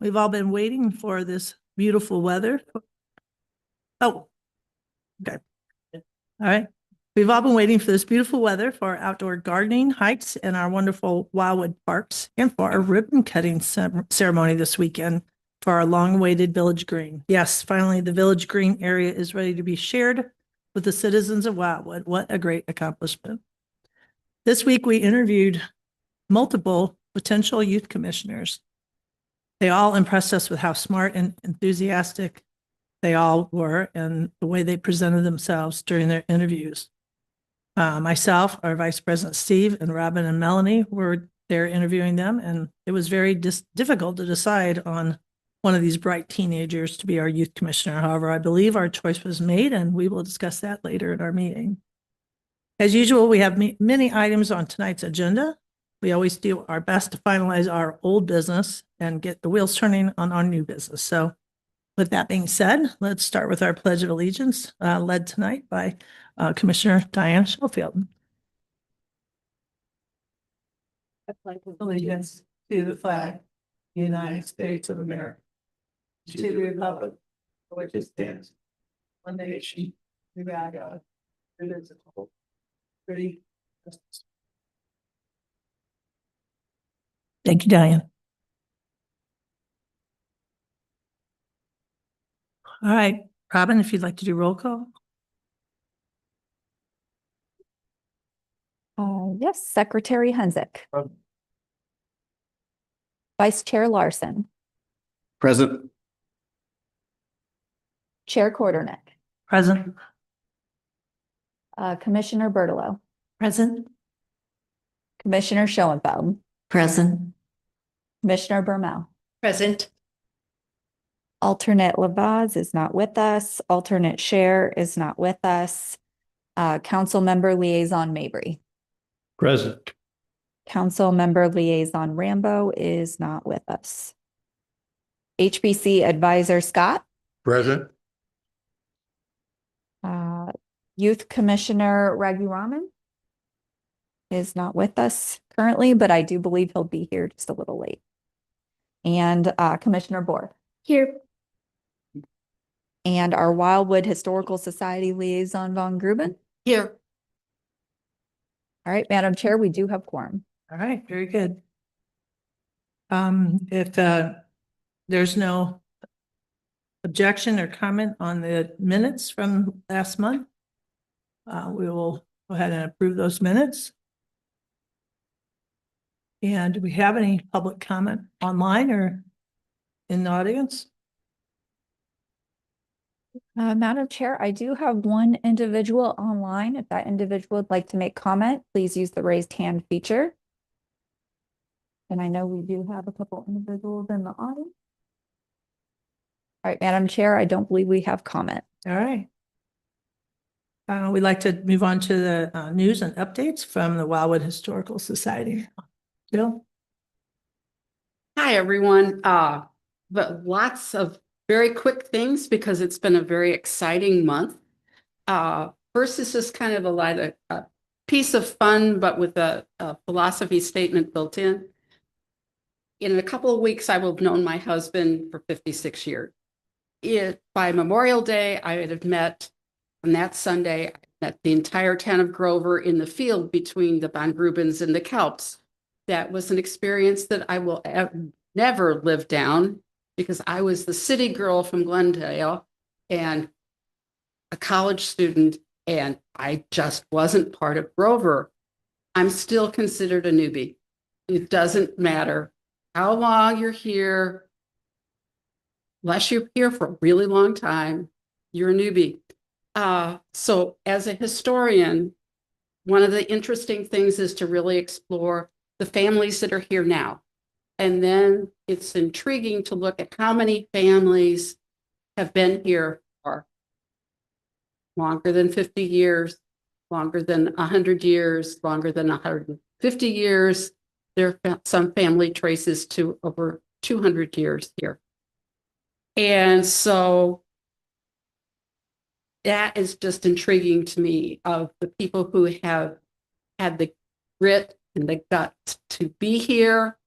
We've all been waiting for this beautiful weather. Oh, okay. All right. We've all been waiting for this beautiful weather for our outdoor gardening, hikes, and our wonderful Wildwood parks, and for our ribbon cutting ceremony this weekend for our long-awaited Village Green. Yes, finally, the Village Green area is ready to be shared with the citizens of Wildwood. What a great accomplishment. This week, we interviewed multiple potential youth commissioners. They all impressed us with how smart and enthusiastic they all were and the way they presented themselves during their interviews. Myself, our Vice President Steve, and Robin and Melanie were there interviewing them, and it was very difficult to decide on one of these bright teenagers to be our youth commissioner. However, I believe our choice was made, and we will discuss that later in our meeting. As usual, we have many items on tonight's agenda. We always do our best to finalize our old business and get the wheels turning on our new business. So with that being said, let's start with our Pledge of Allegiance, led tonight by Commissioner Diana Schofield. I pledge allegiance to the flag of the United States of America, to the republic for which it stands, one nation, under God, indivisible, liberty, justice. Thank you, Diane. All right, Robin, if you'd like to do roll call. Yes, Secretary Hunzick. Vice Chair Larson. Present. Chair Quarterneck. Present. Commissioner Bertolo. Present. Commissioner Schoenfeld. Present. Commissioner Burmell. Present. Alternate Lavaz is not with us. Alternate Chair is not with us. Council Member Liaison Mabry. Present. Council Member Liaison Rambo is not with us. HBC Advisor Scott. Present. Youth Commissioner Raghuraman is not with us currently, but I do believe he'll be here just a little late. And Commissioner Bohr. Here. And our Wildwood Historical Society Liaison Von Gruben. Here. All right, Madam Chair, we do have quorum. All right, very good. If there's no objection or comment on the minutes from last month, we will go ahead and approve those minutes. And do we have any public comment online or in the audience? Madam Chair, I do have one individual online. If that individual would like to make comment, please use the raised hand feature. And I know we do have a couple individuals in the audience. All right, Madam Chair, I don't believe we have comment. All right. We'd like to move on to the news and updates from the Wildwood Historical Society. Bill? Hi, everyone. But lots of very quick things because it's been a very exciting month. First is just kind of a piece of fun, but with a philosophy statement built in. In a couple of weeks, I will have known my husband for 56 years. By Memorial Day, I would have met, on that Sunday, I met the entire town of Grover in the field between the Von Grubens and the Kelps. That was an experience that I will never live down because I was the city girl from Glendale and a college student, and I just wasn't part of Grover. I'm still considered a newbie. It doesn't matter how long you're here, unless you're here for a really long time, you're a newbie. So as a historian, one of the interesting things is to really explore the families that are here now. And then it's intriguing to look at how many families have been here for longer than 50 years, longer than 100 years, longer than 150 years. There are some family traces to over 200 years here. And so that is just intriguing to me, of the people who have had the grit and the guts to be here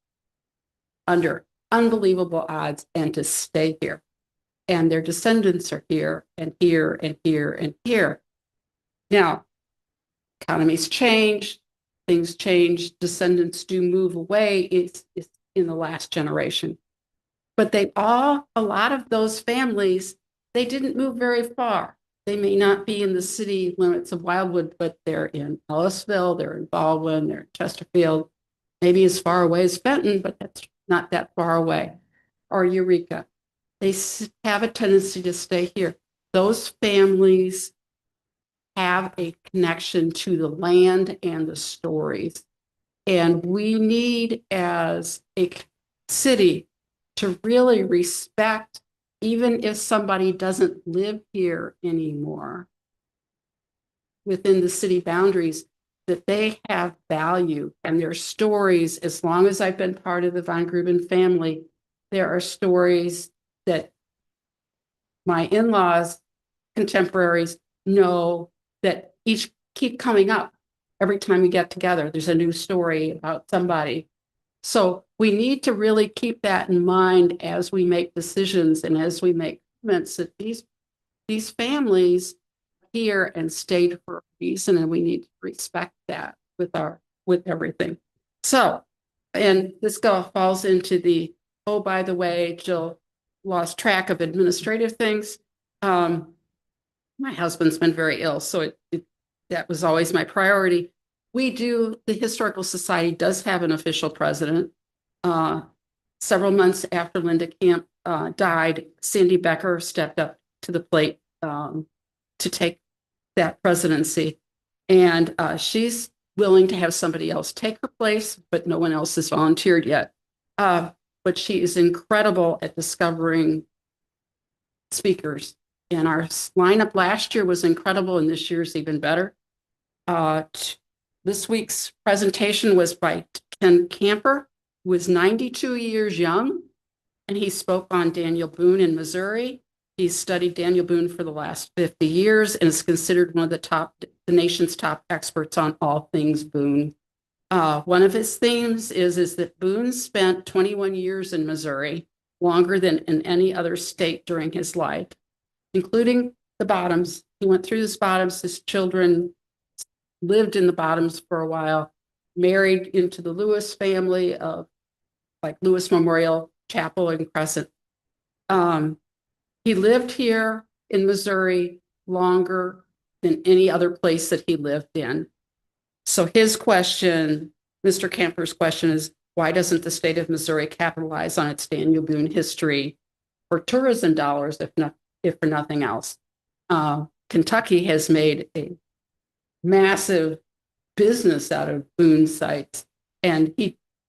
under unbelievable odds and to stay here. And their descendants are here and here and here and here. Now, economies change, things change, descendants do move away. It's in the last generation. But a lot of those families, they didn't move very far. They may not be in the city limits of Wildwood, but they're in Ellisville, they're in Baldwin, they're in Chesterfield, maybe as far away as Fenton, but that's not that far away, or Eureka. They have a tendency to stay here. Those families have a connection to the land and the stories. And we need, as a city, to really respect, even if somebody doesn't live here anymore within the city boundaries, that they have value and their stories. As long as I've been part of the Von Gruben family, there are stories that my in-laws, contemporaries, know that each keep coming up. Every time we get together, there's a new story about somebody. So we need to really keep that in mind as we make decisions and as we make commitments that these families here and stayed for a reason, and we need to respect that with everything. So, and this falls into the, oh, by the way, Jill lost track of administrative things. My husband's been very ill, so that was always my priority. The Historical Society does have an official president. Several months after Linda Camp died, Sandy Becker stepped up to the plate to take that presidency. And she's willing to have somebody else take her place, but no one else has volunteered yet. But she is incredible at discovering speakers. And our lineup last year was incredible, and this year's even better. This week's presentation was by Ken Camper, who is 92 years young, and he spoke on Daniel Boone in Missouri. He's studied Daniel Boone for the last 50 years and is considered one of the nation's top experts on all things Boone. One of his themes is that Boone spent 21 years in Missouri, longer than in any other state during his life, including the Bottoms. He went through the Bottoms. His children lived in the Bottoms for a while, married into the Lewis family of like Lewis Memorial Chapel and Crescent. He lived here in Missouri longer than any other place that he lived in. So his question, Mr. Camper's question, is why doesn't the state of Missouri capitalize on its Daniel Boone history for tourism dollars, if for nothing else? Kentucky has made a massive business out of Boone sites, and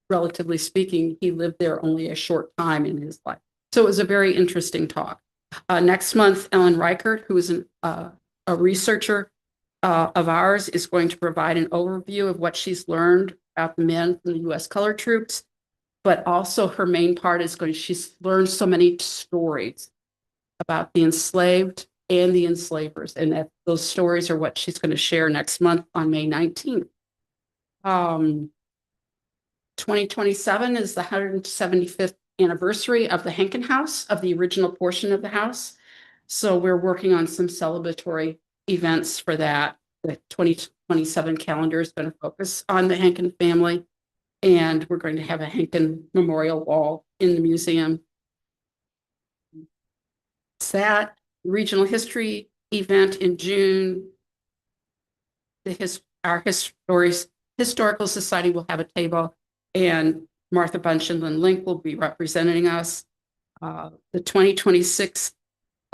relatively speaking, he lived there only a short time in his life. So it was a very interesting talk. Next month, Ellen Reichert, who is a researcher of ours, is going to provide an overview of what she's learned about the men from the U.S. colored troops, but also her main part is she's learned so many stories about the enslaved and the enslavers, and those stories are what she's going to share next month on May 19th. 2027 is the 175th anniversary of the Henkin House, of the original portion of the house. So we're working on some celebratory events for that. The 2027 calendar is going to focus on the Henkin family, and we're going to have a Henkin memorial wall in the museum. It's that regional history event in June. Our Historical Society will have a table, and Martha Bunch and Lynn Link will be representing us. The 2026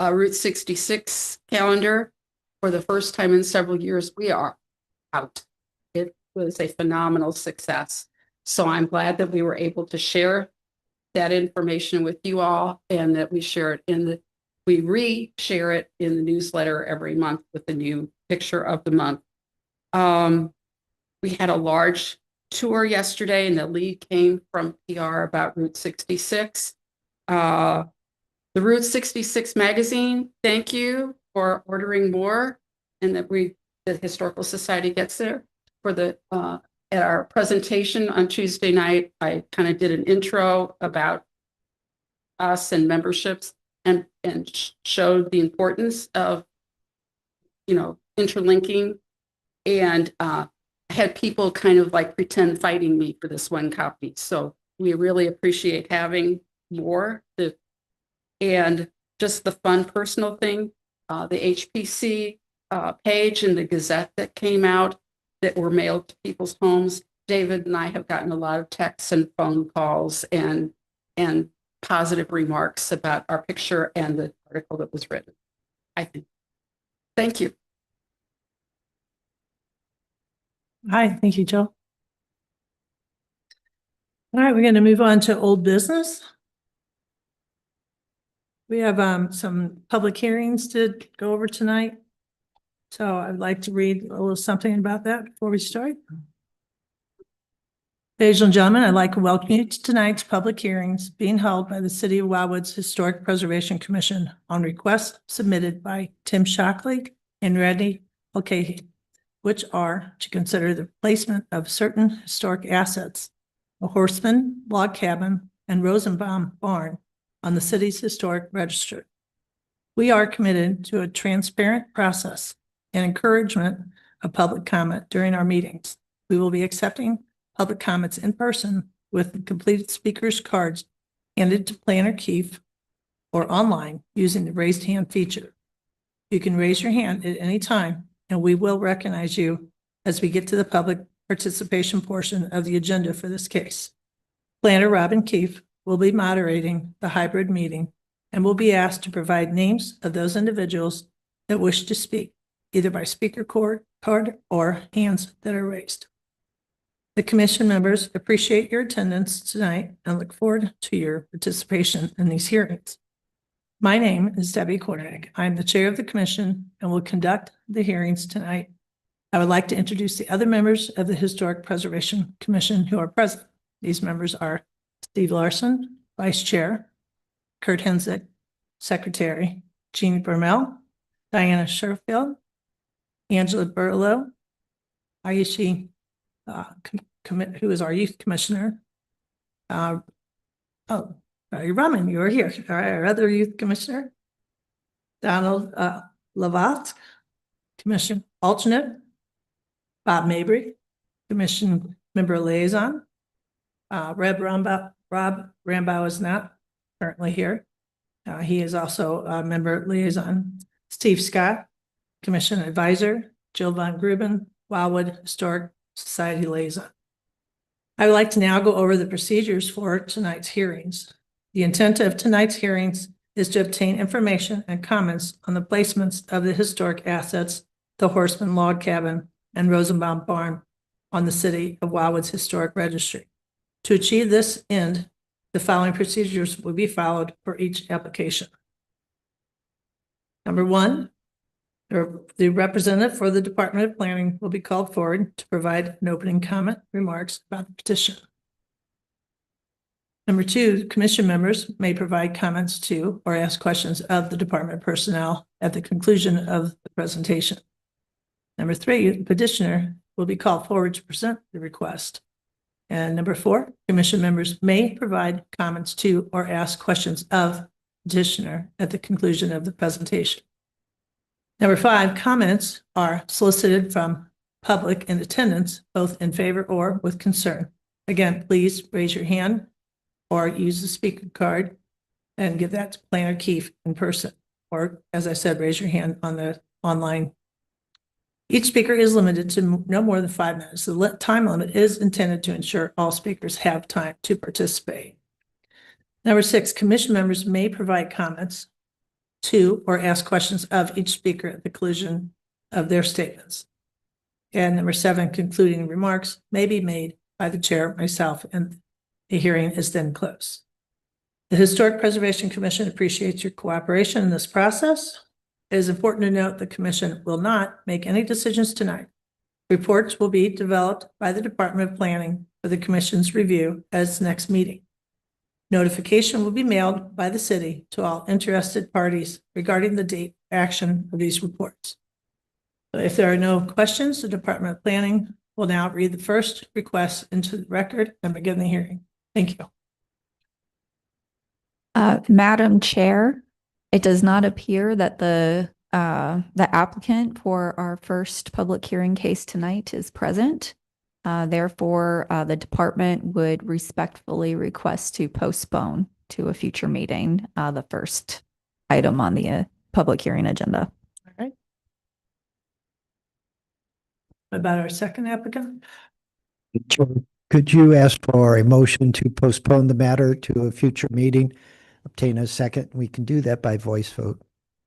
Route 66 calendar, for the first time in several years, we are out. It was a phenomenal success. So I'm glad that we were able to share that information with you all, and that we share it we re-share it in the newsletter every month with the new picture of the month. We had a large tour yesterday, and the lead came from PR about Route 66. The Route 66 magazine, thank you for ordering more, and that the Historical Society gets there. At our presentation on Tuesday night, I kind of did an intro about us and memberships and showed the importance of, interlinking. And I had people kind of like pretend fighting me for this one copy. So we really appreciate having more. And just the fun personal thing, the HPC page and the Gazette that came out that were mailed to people's homes. David and I have gotten a lot of texts and phone calls and positive remarks about our picture and the article that was written, I think. Thank you. Hi, thank you, Jill. All right, we're going to move on to old business. We have some public hearings to go over tonight. So I'd like to read a little something about that before we start. Ladies and gentlemen, I'd like to welcome you to tonight's public hearings being held by the City of Wildwood's Historic Preservation Commission on requests submitted by Tim Shockley and Randy Mulcahy, which are to consider the placement of certain historic assets, a Horseman log cabin and Rosenbaum barn on the city's historic register. We are committed to a transparent process and encouragement of public comment during our meetings. We will be accepting public comments in person with completed speakers cards handed to Planner Keefe or online using the raised hand feature. You can raise your hand at any time and we will recognize you as we get to the public participation portion of the agenda for this case. Planner Robin Keefe will be moderating the hybrid meeting and will be asked to provide names of those individuals that wish to speak, either by speaker card or hands that are raised. The commission members appreciate your attendance tonight and look forward to your participation in these hearings. My name is Debbie Kornick. I'm the chair of the commission and will conduct the hearings tonight. I would like to introduce the other members of the Historic Preservation Commission who are present. These members are Steve Larson, Vice Chair, Kurt Hensick, Secretary, Jeannie Bermel, Diana Sherfield, Angela Burlow, Aishi, who is our youth commissioner. Barry Rahman, you are here. Our other youth commissioner, Donald Lavath, commission alternate, Bob Mabry, commission member liaison. Rob Rambow is not currently here. He is also a member liaison. Steve Scott, commission advisor. Jill Von Gruben, Wildwood Historic Society liaison. I would like to now go over the procedures for tonight's hearings. The intent of tonight's hearings is to obtain information and comments on the placements of the historic assets, the Horseman log cabin and Rosenbaum barn on the City of Wildwood's historic registry. To achieve this end, the following procedures will be followed for each application. Number one, the representative for the Department of Planning will be called forward to provide an opening comment remarks about the petition. Number two, commission members may provide comments to or ask questions of the department personnel at the conclusion of the presentation. Number three, the petitioner will be called forward to present the request. And number four, commission members may provide comments to or ask questions of the petitioner at the conclusion of the presentation. Number five, comments are solicited from public in attendance, both in favor or with concern. Again, please raise your hand or use the speaker card and give that to Planner Keefe in person. Or, as I said, raise your hand on the online. Each speaker is limited to no more than 5 minutes. The time limit is intended to ensure all speakers have time to participate. Number six, commission members may provide comments to or ask questions of each speaker at the conclusion of their statements. And number seven, concluding remarks may be made by the chair, myself, and the hearing is then closed. The Historic Preservation Commission appreciates your cooperation in this process. It is important to note the commission will not make any decisions tonight. Reports will be developed by the Department of Planning for the commission's review at its next meeting. Notification will be mailed by the city to all interested parties regarding the date of action of these reports. So if there are no questions, the Department of Planning will now read the first request into the record and begin the hearing. Thank you. Madam Chair, it does not appear that the applicant for our first public hearing case tonight is present. Therefore, the department would respectfully request to postpone to a future meeting, the first item on the public hearing agenda. All right. What about our second applicant? Chair, could you ask for a motion to postpone the matter to a future meeting? Obtain a second. We can do that by voice vote.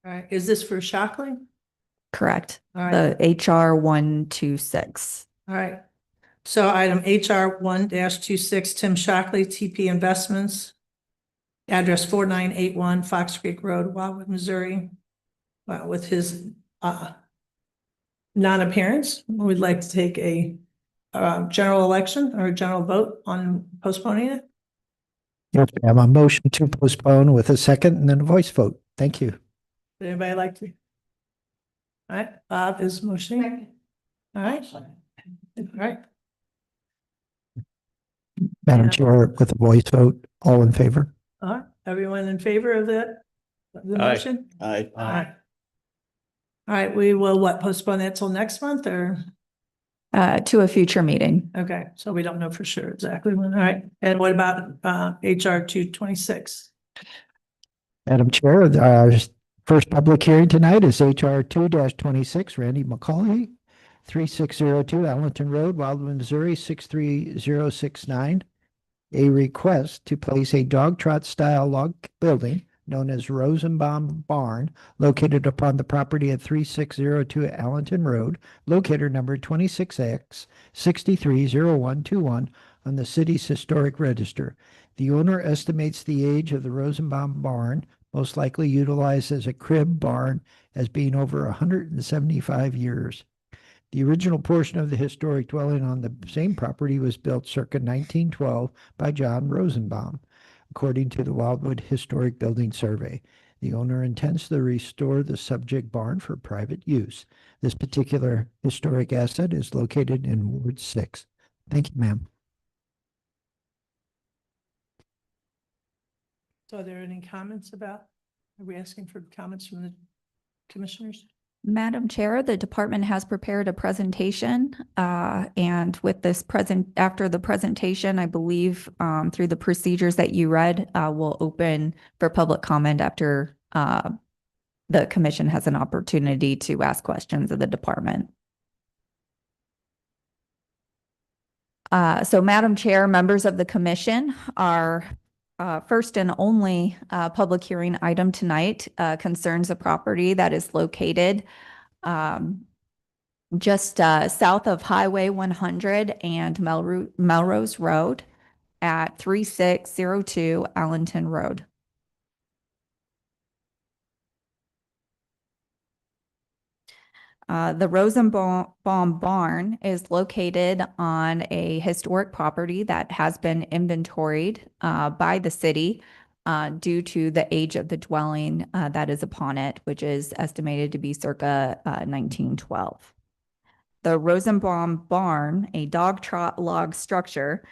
All right, is this for Shockley? Correct. All right, The HR 126. all right. So item HR 1-26, Tim Shockley, TP Investments. Address 4981 Fox Creek Road, Wildwood, Missouri. With his non-appearance, we'd like to take a general election or a general vote on postponing it. Yes, ma'am. A motion to postpone with a second and then a voice vote. Thank you. Would anybody like to? All right, Bob is motioning. All right. All right, Madam Yeah. Chair, with a voice vote, all in favor? all right. Everyone in favor of that? The Aye. motion? Aye. All right. All right, we will postpone that till next month or, To a future meeting. okay, so we don't know for sure exactly when, all right. And what about HR 226? Madam Chair, our first public hearing tonight is HR 2-26, Randy McCauley, 3602 Allenton Road, Wildwood, Missouri, 63069. A request to place a dog trot style log building known as Rosenbaum Barn located upon the property at 3602 Allenton Road, locator number 26X 630121 on the city's historic register. The owner estimates the age of the Rosenbaum Barn, most likely utilized as a crib barn, as being over 175 years. The original portion of the historic dwelling on the same property was built circa 1912 by John Rosenbaum, according to the Wildwood Historic Building Survey. The owner intends to restore the subject barn for private use. This particular historic asset is located in Ward 6. Thank you, ma'am. So are there any comments about, are we asking for comments from the commissioners? Madam Chair, the department has prepared a presentation, and with this after the presentation, I believe, through the procedures that you read, we'll open for public comment after, the commission has an opportunity to ask questions of the department. So Madam Chair, members of the commission, our first and only public hearing item tonight concerns a property that is located just south of Highway 100 and Melrose Road at 3602 Allenton Road. The Rosenbaum Barn is located on a historic property that has been inventoried by the city due to the age of the dwelling that is upon it, which is estimated to be circa 1912. The Rosenbaum Barn, a dog trot log structure,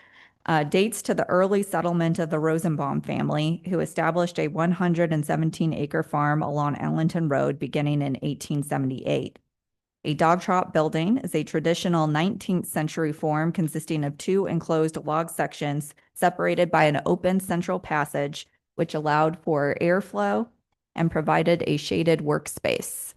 dates to the early settlement of the Rosenbaum family, who established a 117-acre farm along Allenton Road beginning in 1878. A dog trot building is a traditional 19th century form consisting of two enclosed log sections separated by an open central passage, which allowed for airflow and provided a shaded workspace.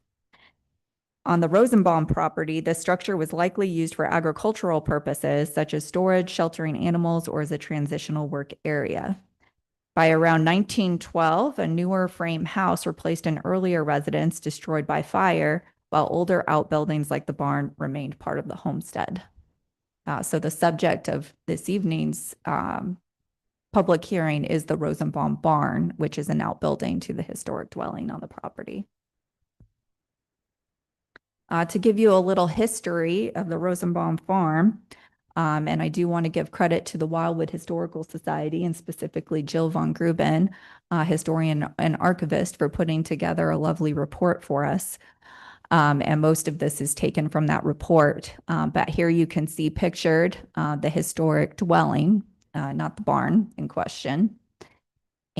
On the Rosenbaum property, the structure was likely used for agricultural purposes, such as storage, sheltering animals, or as a transitional work area. By around 1912, a newer frame house replaced an earlier residence destroyed by fire, while older outbuildings like the barn remained part of the homestead. So the subject of this evening's public hearing is the Rosenbaum Barn, which is an outbuilding to the historic dwelling on the property. To give you a little history of the Rosenbaum Farm, and I do want to give credit to the Wildwood Historical Society and specifically Jill Von Gruben, historian and archivist, for putting together a lovely report for us. And most of this is taken from that report. But here you can see pictured the historic dwelling, not the barn in question.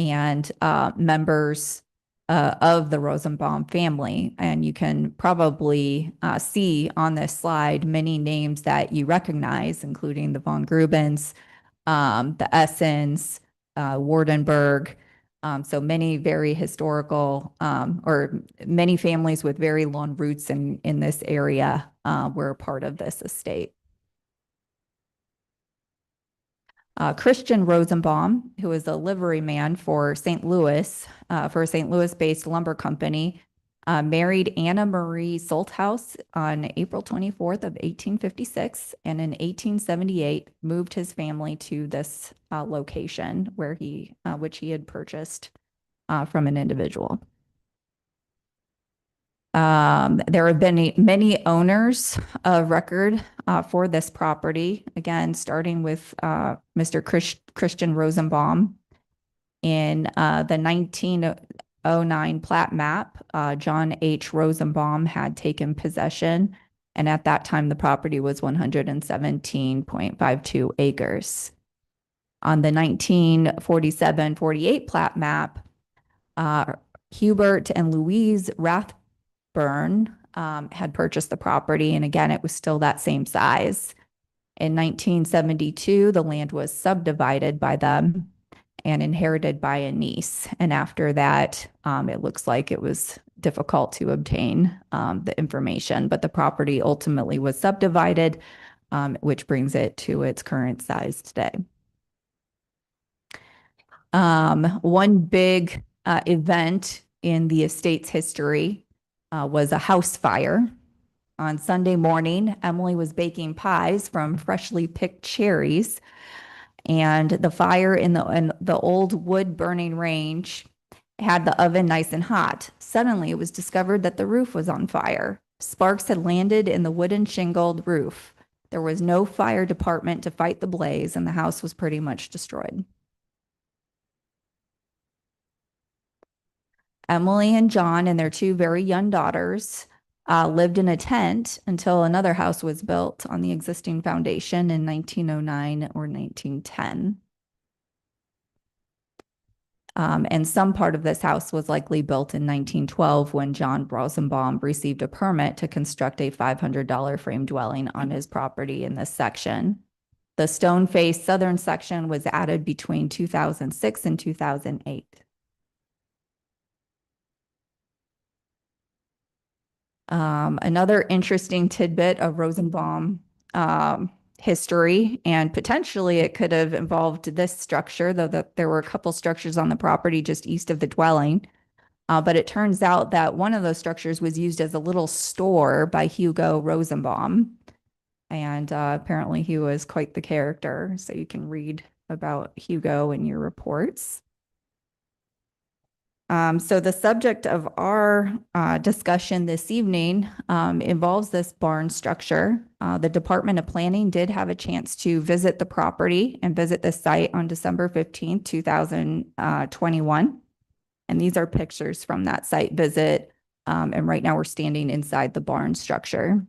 and members of the Rosenbaum family. And you can probably see on this slide many names that you recognize, including the von Grubens, the Essens, Wardenberg. So many very historical or many families with very long roots in this area were part of this estate. Christian Rosenbaum, who is a liveryman for St. Louis, for a St. Louis-based lumber company, married Anna Marie Solthaus on April 24th of 1856, and in 1878 moved his family to this location where which he had purchased from an individual. There have been many owners of record for this property, again, starting with Mr. Christian Rosenbaum. In the 1909 plat map, John H. Rosenbaum had taken possession, and at that time, the property was 117.52 acres. On the 1947-48 plat map, Hubert and Louise Rathburn had purchased the property, and again, it was still that same size. In 1972, the land was subdivided by them and inherited by a niece. And after that, it looks like it was difficult to obtain the information, but the property ultimately was subdivided, which brings it to its current size today. One big event in the estate's history was a house fire. On Sunday morning, Emily was baking pies from freshly picked cherries, and the fire in the old wood burning range had the oven nice and hot. Suddenly, it was discovered that the roof was on fire. Sparks had landed in the wooden shingled roof. There was no fire department to fight the blaze, and the house was pretty much destroyed. Emily and John and their two very young daughters lived in a tent until another house was built on the existing foundation in 1909 or 1910. And some part of this house was likely built in 1912 when John Rosenbaum received a permit to construct a $500 frame dwelling on his property in this section. The stone-faced southern section was added between 2006 and 2008. Another interesting tidbit of Rosenbaum history, and potentially it could have involved this structure, though there were a couple structures on the property just east of the dwelling. But it turns out that one of those structures was used as a little store by Hugo Rosenbaum. And apparently he was quite the character. So you can read about Hugo in your reports. So the subject of our discussion this evening involves this barn structure. The Department of Planning did have a chance to visit the property and visit the site on December 15th, 2021. And these are pictures from that site visit. And right now we're standing inside the barn structure.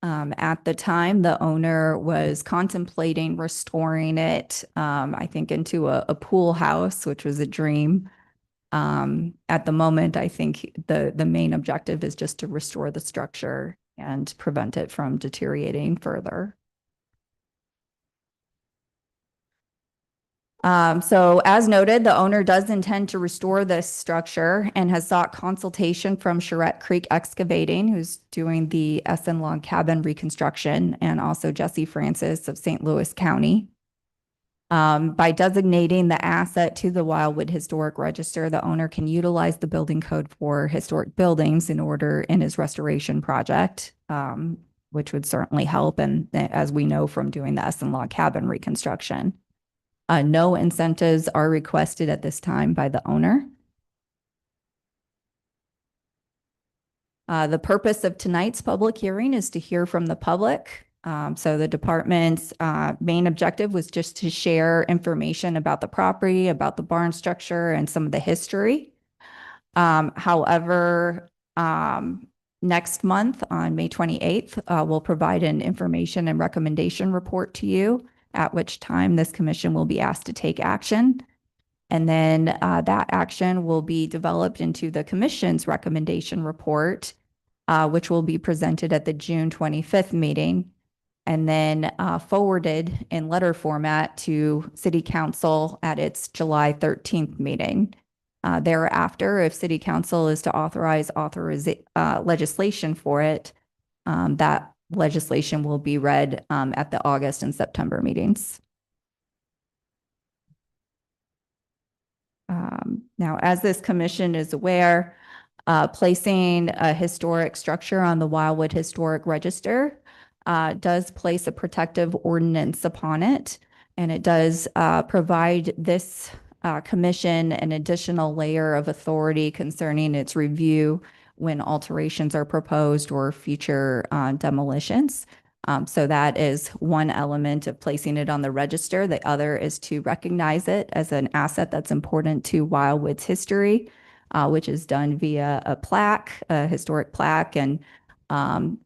At the time, the owner was contemplating restoring it, I think, into a pool house, which was a dream. At the moment, I think the main objective is just to restore the structure and prevent it from deteriorating further. So as noted, the owner does intend to restore this structure and has sought consultation from Charette Creek Excavating, who's doing the Essen Log Cabin reconstruction, and also Jesse Francis of St. Louis County. By designating the asset to the Wildwood Historic Register, the owner can utilize the building code for historic buildings in his restoration project, which would certainly help, and as we know from doing the Essen Log Cabin reconstruction. No incentives are requested at this time by the owner. The purpose of tonight's public hearing is to hear from the public. So the department's main objective was just to share information about the property, about the barn structure, and some of the history. However, Next month, on May 28th, we'll provide an information and recommendation report to you, at which time this commission will be asked to take action. And then that action will be developed into the commission's recommendation report, which will be presented at the June 25th meeting, and then forwarded in letter format to City Council at its July 13th meeting. Thereafter, if City Council is to authorize legislation for it, that legislation will be read at the August and September meetings. Now, as this commission is aware, placing a historic structure on the Wildwood Historic Register does place a protective ordinance upon it, and it does provide this commission an additional layer of authority concerning its review when alterations are proposed or future demolitions. So that is one element of placing it on the register. The other is to recognize it as an asset that's important to Wildwood's history, which is done via a plaque, a historic plaque. And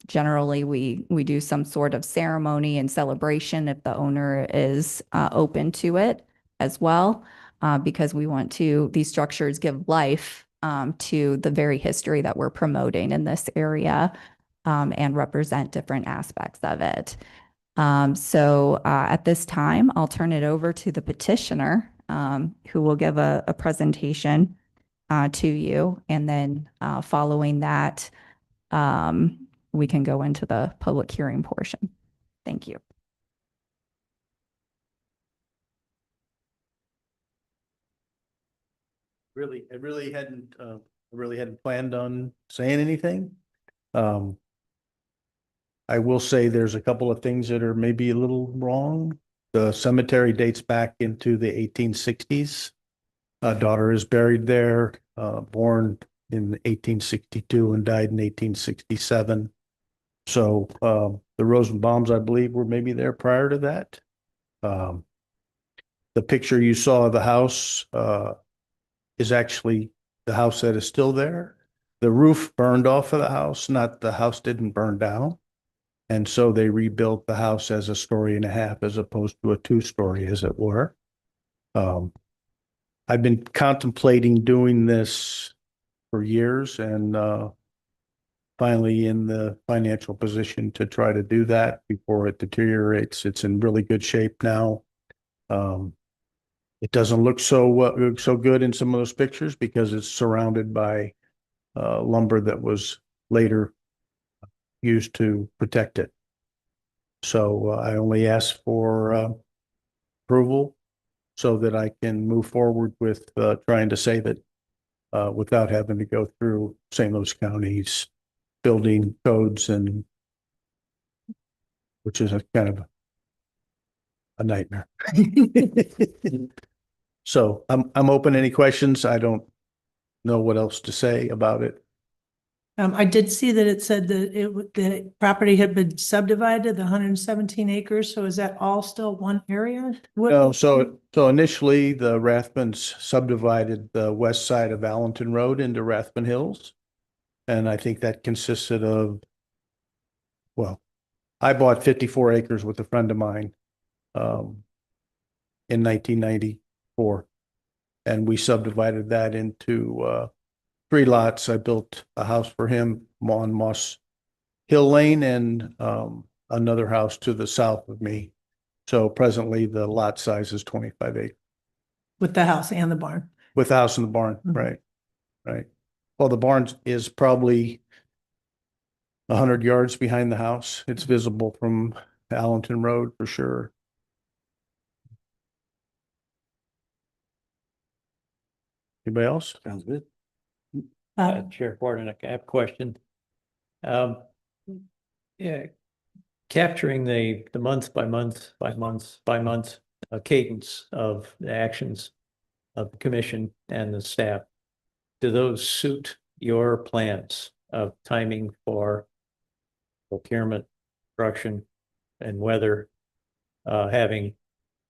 generally, we do some sort of ceremony and celebration if the owner is open to it as well, because we want to, these structures give life to the very history that we're promoting in this area, and represent different aspects of it. So at this time, I'll turn it over to the petitioner, who will give a presentation to you. And then following that, we can go into the public hearing portion. Thank you. I really hadn't planned on saying anything. I will say there's a couple of things that are maybe a little wrong. The cemetery dates back into the 1860s. Daughter is buried there, born in 1862 and died in 1867. So the Rosenbaums, I believe, were maybe there prior to that. The picture you saw of the house is actually the house that is still there. The roof burned off of the house, not the house didn't burn down. And so they rebuilt the house as a story and a half as opposed to a two-story, as it were. I've been contemplating doing this for years and finally in the financial position to try to do that before it deteriorates. It's in really good shape now. It doesn't look so good in some of those pictures because it's surrounded by lumber that was later used to protect it. So I only ask for approval so that I can move forward with trying to save it without having to go through St. Louis County's building codes, and which is a kind of a nightmare. So I'm open to any questions. I don't know what else to say about it. I did see that it said that the property had been subdivided, the 117 acres. So is that all still one area? No, so initially the Rathmans subdivided the west side of Allenton Road into Rathman Hills. And I think that consisted of, well, I bought 54 acres with a friend of mine in 1994. And we subdivided that into 3 lots. I built a house for him on Moss Hill Lane and another house to the south of me. So presently the lot size is 25 acres. With the house and the barn. With the house and the barn, Mhm. right. Well, the barn is probably 100 yards behind the house. It's visible from Allenton Road for sure. Anybody else? Sounds good. Chair Gordon, I have a question. Yeah, capturing the month by month cadence of the actions of the commission and the staff. Do those suit your plans of timing for procurement, construction, and weather? Having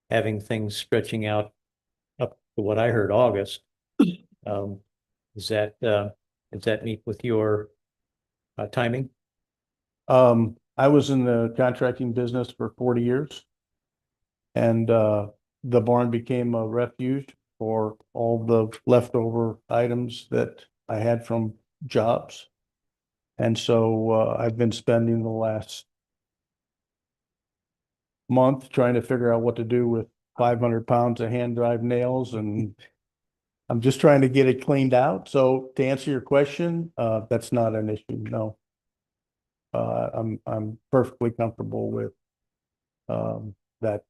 things stretching out up to what I heard August. Does that meet with your timing? I was in the contracting business for 40 years. And the barn became a refuge for all the leftover items that I had from jobs. And so I've been spending the last month trying to figure out what to do with 500 pounds of hand drive nails, and I'm just trying to get it cleaned out. So to answer your question, that's not an issue, no. I'm perfectly comfortable with that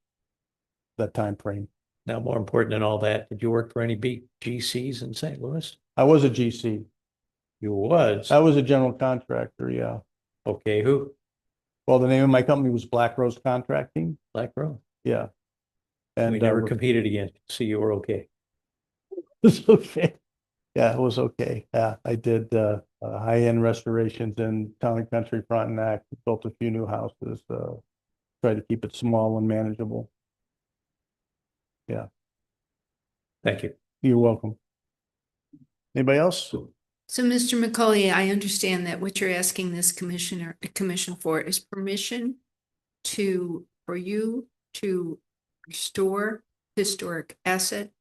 time frame. Now, more important than all that, did you work for any big GCs in St. Louis? I was a GC. You was, I was a general contractor, yeah. okay, who? Well, the name of my company was Black Rose Contracting, Black Rose. yeah. We And never competed against, so you were okay. it was okay. Yeah, it was okay. Yeah, I did high-end restorations in Town and Country Frontenac, built a few new houses, tried to keep it small and manageable. Thank you. You're welcome. Anybody else? So, Mr. McCauley, I understand that what you're asking this commission for is permission for you to restore historic asset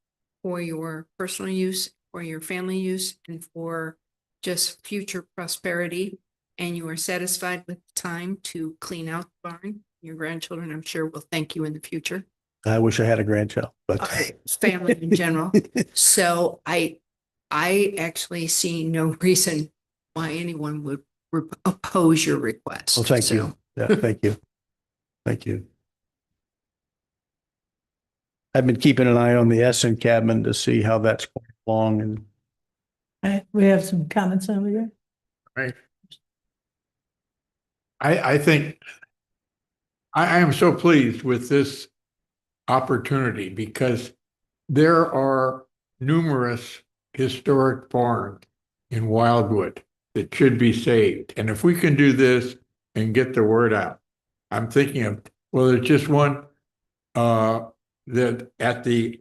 for your personal use, for your family use, and for just future prosperity. And you are satisfied with the time to clean out the barn. Your grandchildren, I'm sure, will thank you in the future. I wish I had a grandchild, but. Family in general. So I actually see no reason why anyone would oppose your request. Well, thank So, you. Yeah, thank you. Thank you. I've been keeping an eye on the Essen cabin to see how that's going along, and All right, we have some comments over here. Right. I think I am so pleased with this opportunity because there are numerous historic barns in Wildwood that should be saved. And if we can do this and get the word out, I'm thinking of, well, there's just one that at the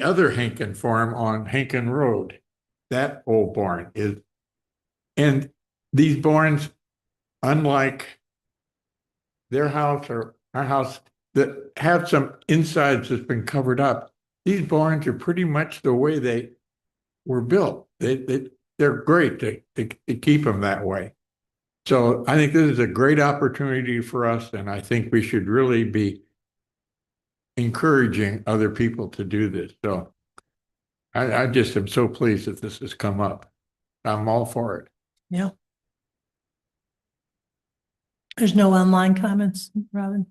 other Hankin farm on Hankin Road, that old barn is, and these barns, unlike their house or our house that have some insides that's been covered up, these barns are pretty much the way they were built. They're great to keep them that way. So I think this is a great opportunity for us, and I think we should really be encouraging other people to do this. So I just am so pleased that this has come up. I'm all for it. Yeah. There's no online comments, Robin?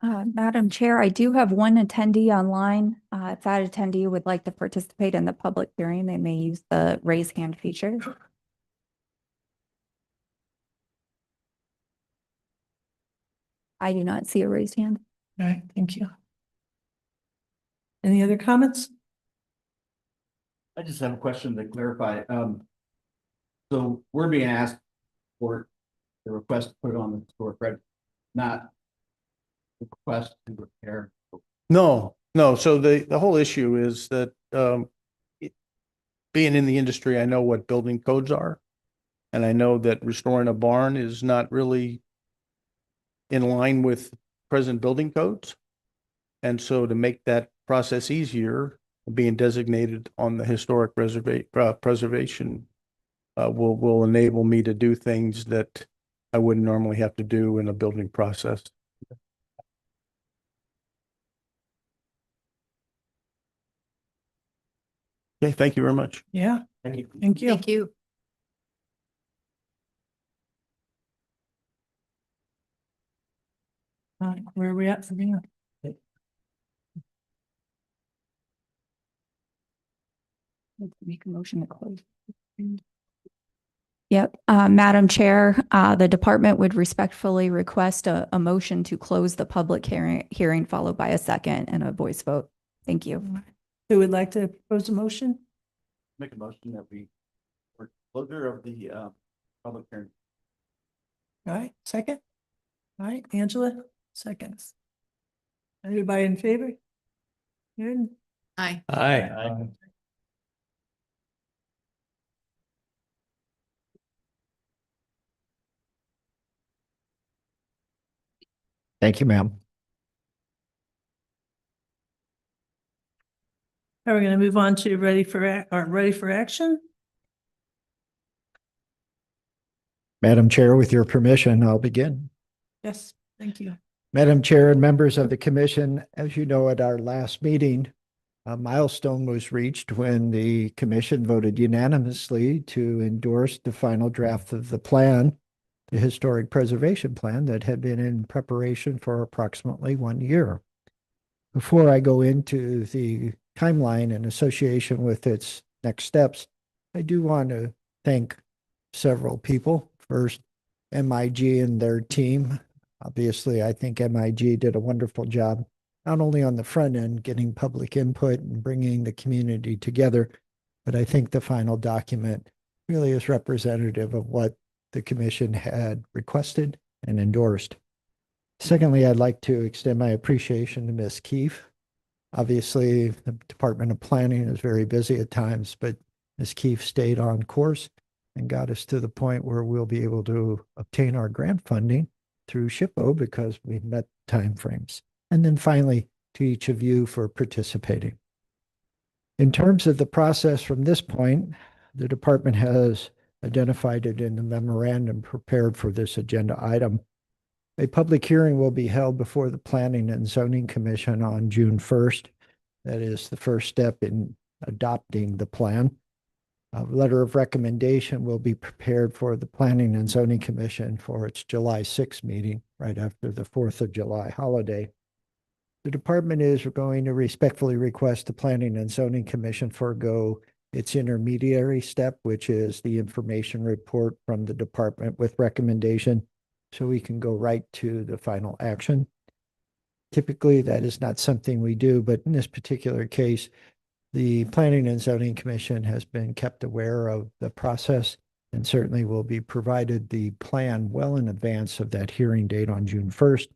Madam Chair, I do have one attendee online. If that attendee would like to participate in the public hearing, they may use the raise hand feature. I do not see a raised hand. All right, thank you. Any other comments? I just have a question to clarify. So we're being asked for the request to put it on the historic register, not the request to repair. no. So the whole issue is that being in the industry, I know what building codes are. And I know that restoring a barn is not really in line with present building codes. And so to make that process easier, being designated on the historic preservation will enable me to do things that I wouldn't normally have to do in a building process. Okay, thank you very much. Yeah, Thank you. thank you. thank you. All right, where are we at, Sabrina? Let's make a motion to close. Yep, Madam Chair, the department would respectfully request a motion to close the public hearing followed by a second and a voice vote. Thank you. Who would like to propose a motion? Make a motion that we, for closure of the public hearing. All right, second? All right, Angela, seconds. Everybody in favor? Good. Aye. Aye. Thank you, ma'am. Are we going to move on to ready for action? Madam Chair, with your permission, I'll begin. Yes, thank you. Madam Chair and members of the commission, as you know, at our last meeting, a milestone was reached when the commission voted unanimously to endorse the final draft of the plan, the historic preservation plan that had been in preparation for approximately 1 year. Before I go into the timeline in association with its next steps, I do want to thank several people. First, MIG and their team. Obviously, I think MIG did a wonderful job, not only on the front end, getting public input and bringing the community together, but I think the final document really is representative of what the commission had requested and endorsed. Secondly, I'd like to extend my appreciation to Ms. Keefe. Obviously, the Department of Planning is very busy at times, but Ms. Keefe stayed on course and got us to the point where we'll be able to obtain our grant funding through SHPO because we've met timeframes. And then finally, to each of you for participating. In terms of the process from this point, the department has identified it in the memorandum prepared for this agenda item. A public hearing will be held before the Planning and Zoning Commission on June 1st. That is the first step in adopting the plan. A letter of recommendation will be prepared for the Planning and Zoning Commission for its July 6th meeting, right after the 4th of July holiday. The department is going to respectfully request the Planning and Zoning Commission forego its intermediary step, which is the information report from the department with recommendation, so we can go right to the final action. Typically, that is not something we do, but in this particular case, the Planning and Zoning Commission has been kept aware of the process and certainly will be provided the plan well in advance of that hearing date on June 1st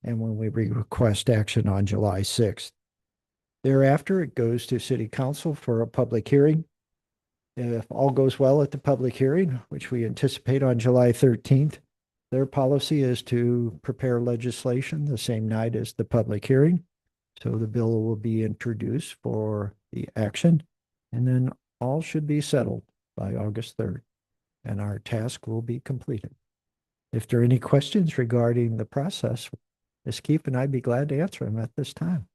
and when we request action on July 6th. Thereafter, it goes to City Council for a public hearing. If all goes well at the public hearing, which we anticipate on July 13th, their policy is to prepare legislation the same night as the public hearing. So the bill will be introduced for the action, and then all should be settled by August 3rd, and our task will be completed. If there are any questions regarding the process, Ms. Keefe and I'd be glad to answer them at this time.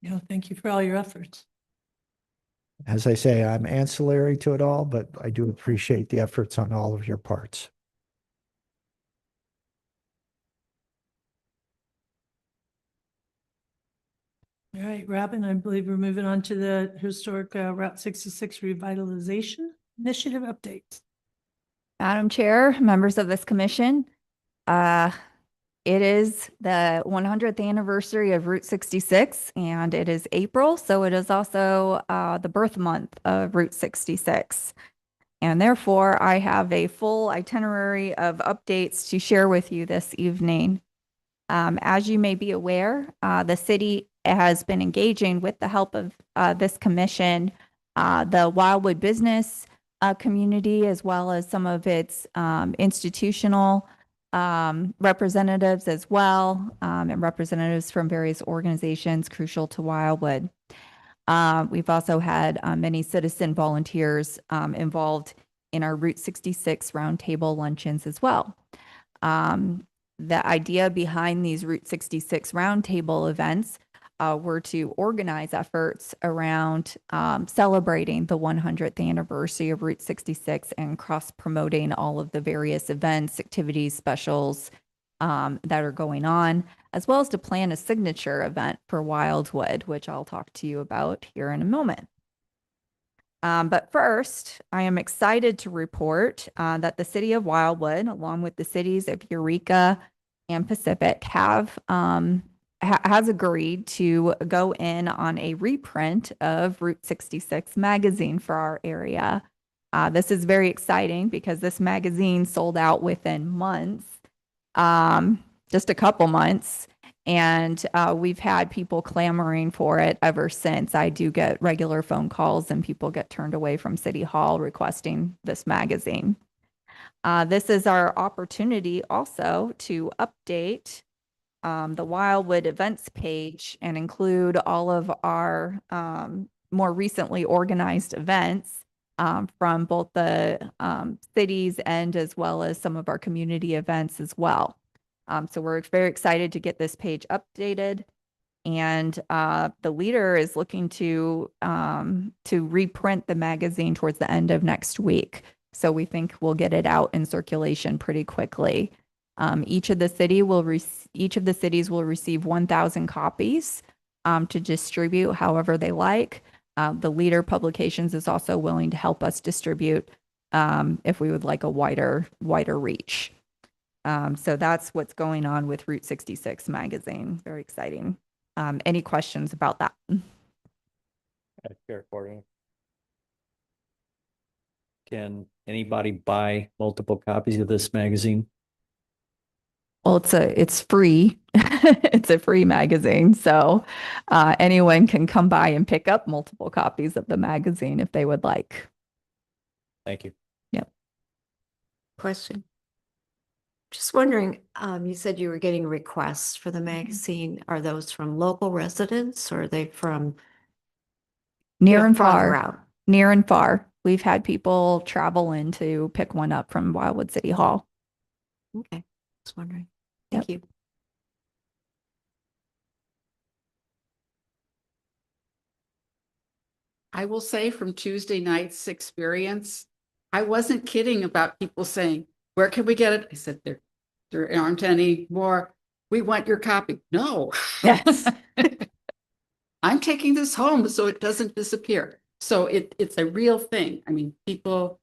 Yeah, thank you for all your efforts. As I say, I'm ancillary to it all, but I do appreciate the efforts on all of your parts. All right, Robin, I believe we're moving on to the historic Route 66 revitalization initiative updates. Madam Chair, members of this commission, it is the 100th anniversary of Route 66, and it is April, so it is also the birth month of Route 66. And therefore, I have a full itinerary of updates to share with you this evening. As you may be aware, the city has been engaging with the help of this commission, the Wildwood business community, as well as some of its institutional representatives as well, and representatives from various organizations crucial to Wildwood. We've also had many citizen volunteers involved in our Route 66 roundtable luncheons as well. The idea behind these Route 66 roundtable events were to organize efforts around celebrating the 100th anniversary of Route 66 and cross-promoting all of the various events, activities, specials that are going on, as well as to plan a signature event for Wildwood, which I'll talk to you about here in a moment. But first, I am excited to report that the city of Wildwood, along with the cities of Eureka and Pacific, has agreed to go in on a reprint of Route 66 magazine for our area. This is very exciting because this magazine sold out within months, just a couple months. And we've had people clamoring for it ever since. I do get regular phone calls and people get turned away from City Hall requesting this magazine. This is our opportunity also to update the Wildwood events page and include all of our more recently organized events from both the cities and as well as some of our community events as well. So we're very excited to get this page updated. And the leader is looking to reprint the magazine towards the end of next week. So we think we'll get it out in circulation pretty quickly. Each of the cities will receive 1,000 copies to distribute however they like. The Leader Publications is also willing to help us distribute if we would like a wider reach. So that's what's going on with Route 66 magazine. Very exciting. Any questions about that? Chair Corrigan. Can anybody buy multiple copies of this magazine? Well, it's free. It's a free magazine. So anyone can come by and pick up multiple copies of the magazine if they would like. Thank you. Question. Just wondering, you said you were getting requests for the magazine. Are those from local residents or are they from Near and farther far. out? Near and far. We've had people travel in to pick one up from Wildwood City Hall. Okay, just wondering. Yep. Thank you. I will say from Tuesday night's experience, I wasn't kidding about people saying, where can we get it? I said, there aren't any more. We want your copy. No. Yes. I'm taking this home so it doesn't disappear. So it's a real thing. I mean, people,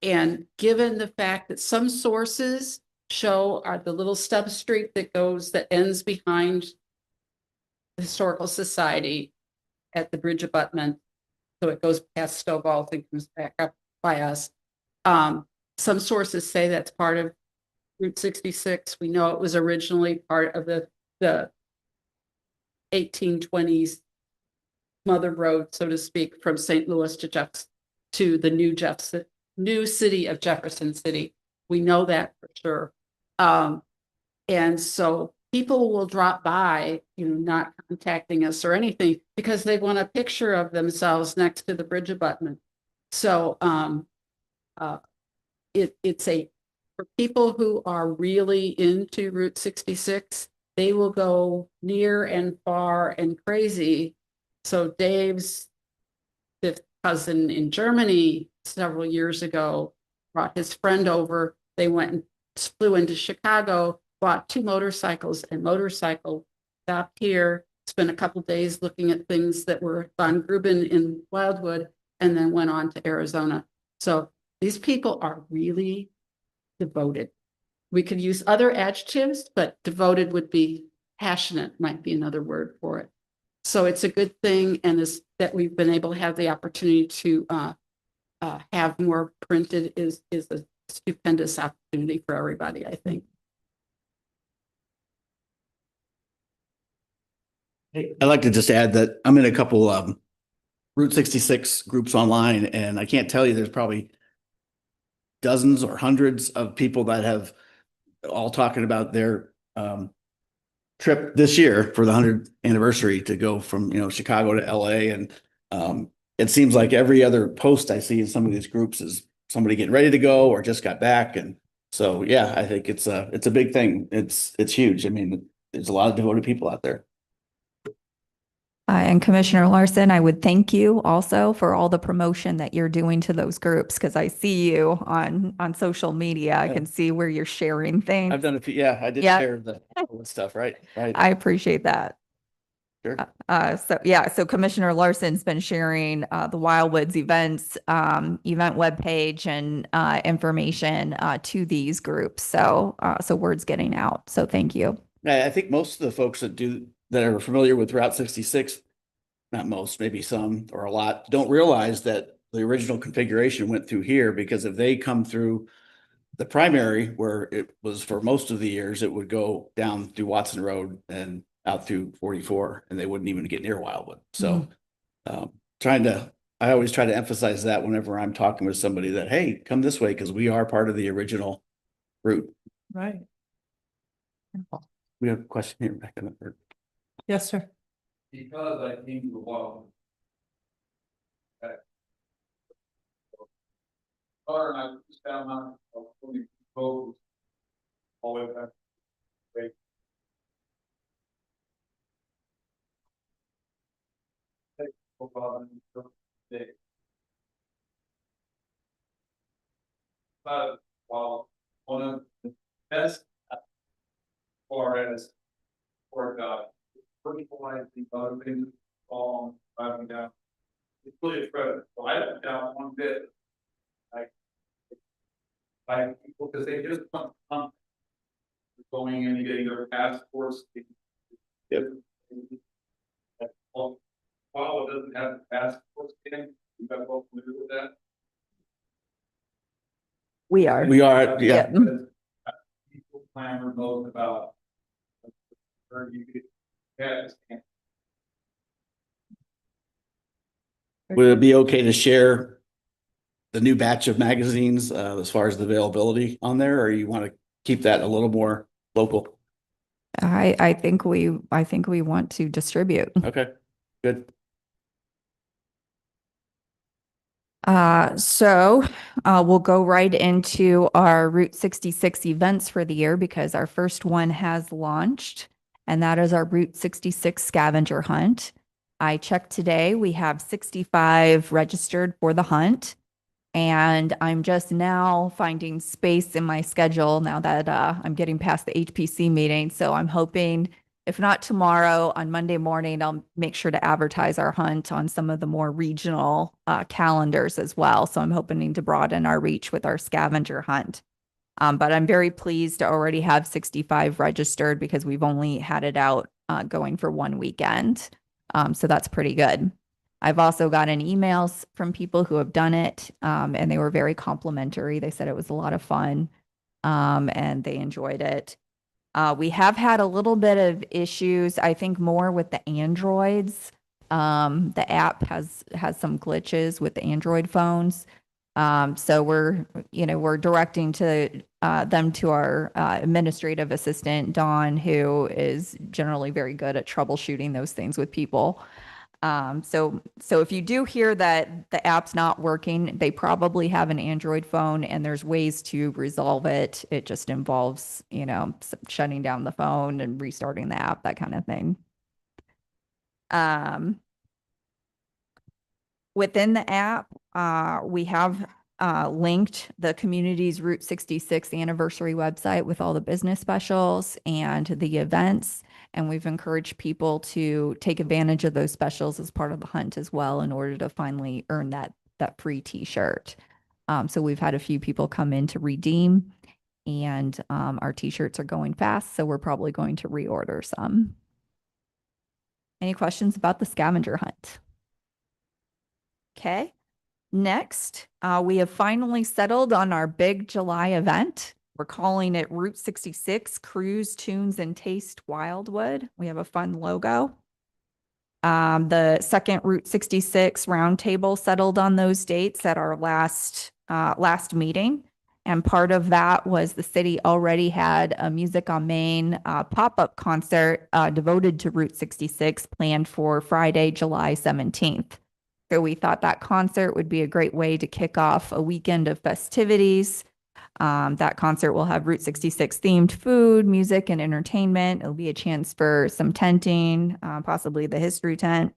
and given the fact that some sources show the little stub street that ends behind the Historical Society at the bridge abutment. So it goes past Stovall and comes back up by us. Some sources say that's part of Route 66. We know it was originally part of the 1820s mother road, so to speak, from St. Louis to the new city of Jefferson City. We know that for sure. And so people will drop by, not contacting us or anything because they want a picture of themselves next to the bridge abutment. So it's for people who are really into Route 66, they will go near and far and crazy. So Dave's fifth cousin in Germany several years ago brought his friend over. They went and flew into Chicago, bought 2 motorcycles and motorcycle, stopped here, spent a couple days looking at things that were von Gruben in Wildwood, and then went on to Arizona. So these people are really devoted. We could use other adjectives, but devoted would be passionate, might be another word for it. So it's a good thing, and that we've been able to have the opportunity to have more printed is a stupendous opportunity for everybody, I think. I'd like to just add that I'm in a couple Route 66 groups online, and I can't tell you, there's probably dozens or hundreds of people that have all talking about their trip this year for the 100th anniversary to go from, Chicago to LA. And it seems like every other post I see in some of these groups is somebody getting ready to go or just got back. And so, yeah, I think it's a big thing. It's huge. I mean, there's a lot of devoted people out there. And Commissioner Larson, I would thank you also for all the promotion that you're doing to those groups, because I see you on social media. I can see where you're sharing things. I've done a few. Yeah, I did Yeah. share the stuff. Right. I appreciate that. Sure. So Commissioner Larson's been sharing the Wildwoods events, event webpage and information to these groups. So word's getting out. So thank you. I think most of the folks that are familiar with Route 66, not most, maybe some or a lot, don't realize that the original configuration went through here, because if they come through the primary, where it was for most of the years, it would go down through Watson Road and out through 44, and they wouldn't even get near Wildwood. So trying to I always try to emphasize that whenever I'm talking with somebody that, hey, come this way, because we are part of the original route. Right. We have a question here back in the third. Yes, sir. Because I came to the wall. Or I just found out of fully exposed all the way back. Great. No problem. But while one of the best far as for personalized the other things all driving down. It's really a credit. So I haven't down one bit. Like people, because they just come going in and getting their passports. Yep. While it doesn't have the passport scan, you got well familiar with that? We are. We are, yeah. Because people clamor most about. Or you get gas scan. Would it be okay to share the new batch of magazines as far as the availability on there, or you want to keep that a little more local? I think we want to distribute. Okay, good. So we'll go right into our Route 66 events for the year because our first one has launched, and that is our Route 66 scavenger hunt. I checked today, we have 65 registered for the hunt, and I'm just now finding space in my schedule now that I'm getting past the HPC meeting. So I'm hoping, if not tomorrow, on Monday morning, I'll make sure to advertise our hunt on some of the more regional calendars as well. So I'm hoping to broaden our reach with our scavenger hunt. But I'm very pleased to already have 65 registered because we've only had it out going for one weekend. So that's pretty good. I've also gotten emails from people who have done it, and they were very complimentary. They said it was a lot of fun, and they enjoyed it. We have had a little bit of issues, I think more with the Androids. The app has some glitches with the Android phones. So we're directing them to our administrative assistant, Dawn, who is generally very good at troubleshooting those things with people. So if you do hear that the app's not working, they probably have an Android phone and there's ways to resolve it. It just involves, shutting down the phone and restarting the app, that kind of thing. Within the app, we have linked the community's Route 66 anniversary website with all the business specials and the events. And we've encouraged people to take advantage of those specials as part of the hunt as well in order to finally earn that free t-shirt. So we've had a few people come in to redeem, and our t-shirts are going fast. So we're probably going to reorder some. Any questions about the scavenger hunt? Okay. Next, we have finally settled on our big July event. We're calling it Route 66 Cruise, Tunes, and Taste Wildwood. We have a fun logo. The second Route 66 roundtable settled on those dates at our last meeting. And part of that was the city already had a Music on Main pop-up concert devoted to Route 66 planned for Friday, July 17th. So we thought that concert would be a great way to kick off a weekend of festivities. That concert will have Route 66 themed food, music, and entertainment. It'll be a chance for some tenting, possibly the history tent.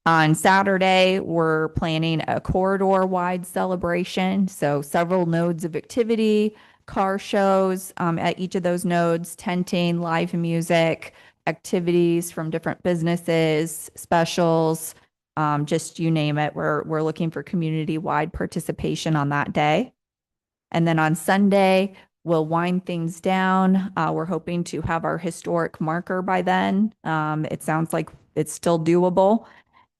On Saturday, we're planning a corridor-wide celebration. So several nodes of activity, car shows at each of those nodes, tenting, live music, activities from different businesses, specials, just you name it. We're looking for community-wide participation on that day. And then on Sunday, we'll wind things down. We're hoping to have our historic marker by then. It sounds like it's still doable.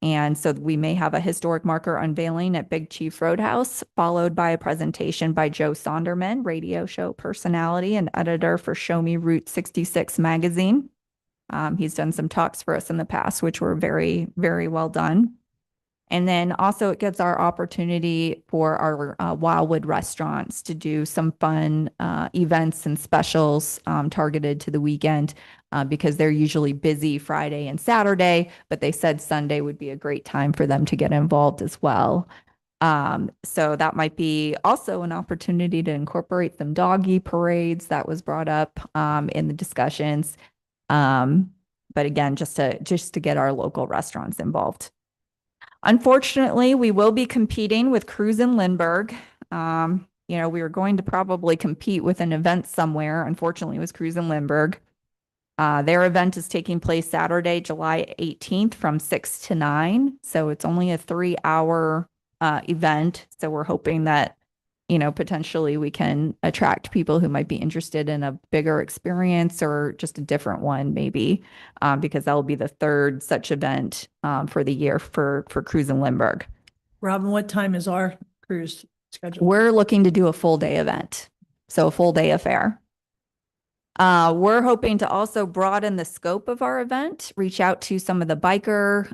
And so we may have a historic marker unveiling at Big Chief Roadhouse, followed by a presentation by Joe Sonderman, radio show personality and editor for Show Me Route 66 magazine. He's done some talks for us in the past, which were very, very well done. And then also it gives our opportunity for our Wildwood restaurants to do some fun events and specials targeted to the weekend because they're usually busy Friday and Saturday, but they said Sunday would be a great time for them to get involved as well. So that might be also an opportunity to incorporate some doggy parades that was brought up in the discussions. But again, just to get our local restaurants involved. Unfortunately, we will be competing with Cruise in Lindbergh. We were going to probably compete with an event somewhere. Unfortunately, it was Cruise in Lindbergh. Their event is taking place Saturday, July 18th from 6 to 9. So it's only a 3-hour event. So we're hoping that, potentially we can attract people who might be interested in a bigger experience or just a different one, maybe, because that will be the third such event for the year for Cruise in Lindbergh. Robin, what time is our cruise scheduled? We're looking to do a full day event, so a full day affair. We're hoping to also broaden the scope of our event, reach out to some of the biker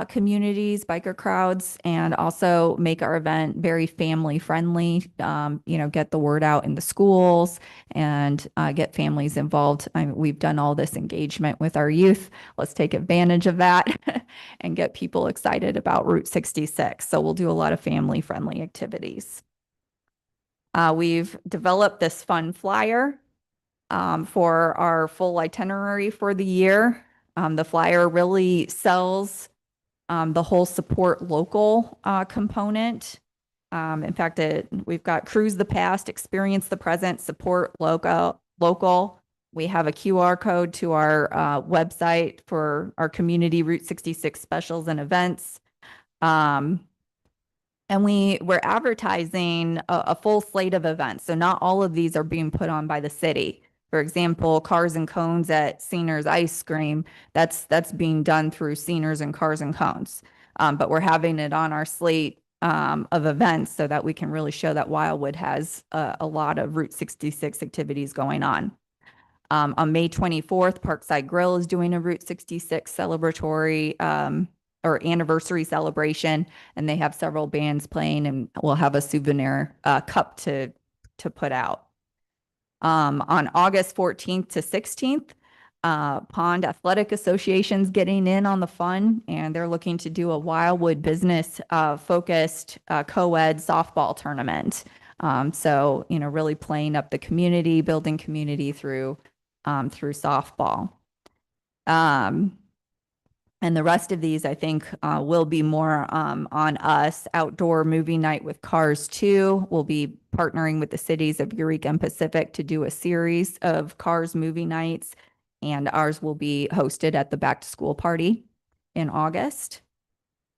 communities, biker crowds, and also make our event very family friendly. Get the word out in the schools and get families involved. We've done all this engagement with our youth. Let's take advantage of that and get people excited about Route 66. So we'll do a lot of family friendly activities. We've developed this fun flyer for our full itinerary for the year. The flyer really sells the whole support local component. In fact, we've got Cruise the Past, Experience the Present, Support Local. We have a QR code to our website for our community Route 66 specials and events. And we're advertising a full slate of events. So not all of these are being put on by the city. For example, Cars and Cones at Scener's Ice Cream, that's being done through Scener's and Cars and Cones. But we're having it on our slate of events so that we can really show that Wildwood has a lot of Route 66 activities going on. On May 24th, Parkside Grill is doing a Route 66 celebratory or anniversary celebration, and they have several bands playing, and we'll have a souvenir cup to put out. On August 14th to 16th, Pond Athletic Association's getting in on the fun, and they're looking to do a Wildwood business focused co-ed softball tournament. So, really playing up the community, building community through softball. And the rest of these, I think, will be more on us. Outdoor movie night with Cars 2. We'll be partnering with the cities of Eureka and Pacific to do a series of Cars movie nights. And ours will be hosted at the back to school party in August.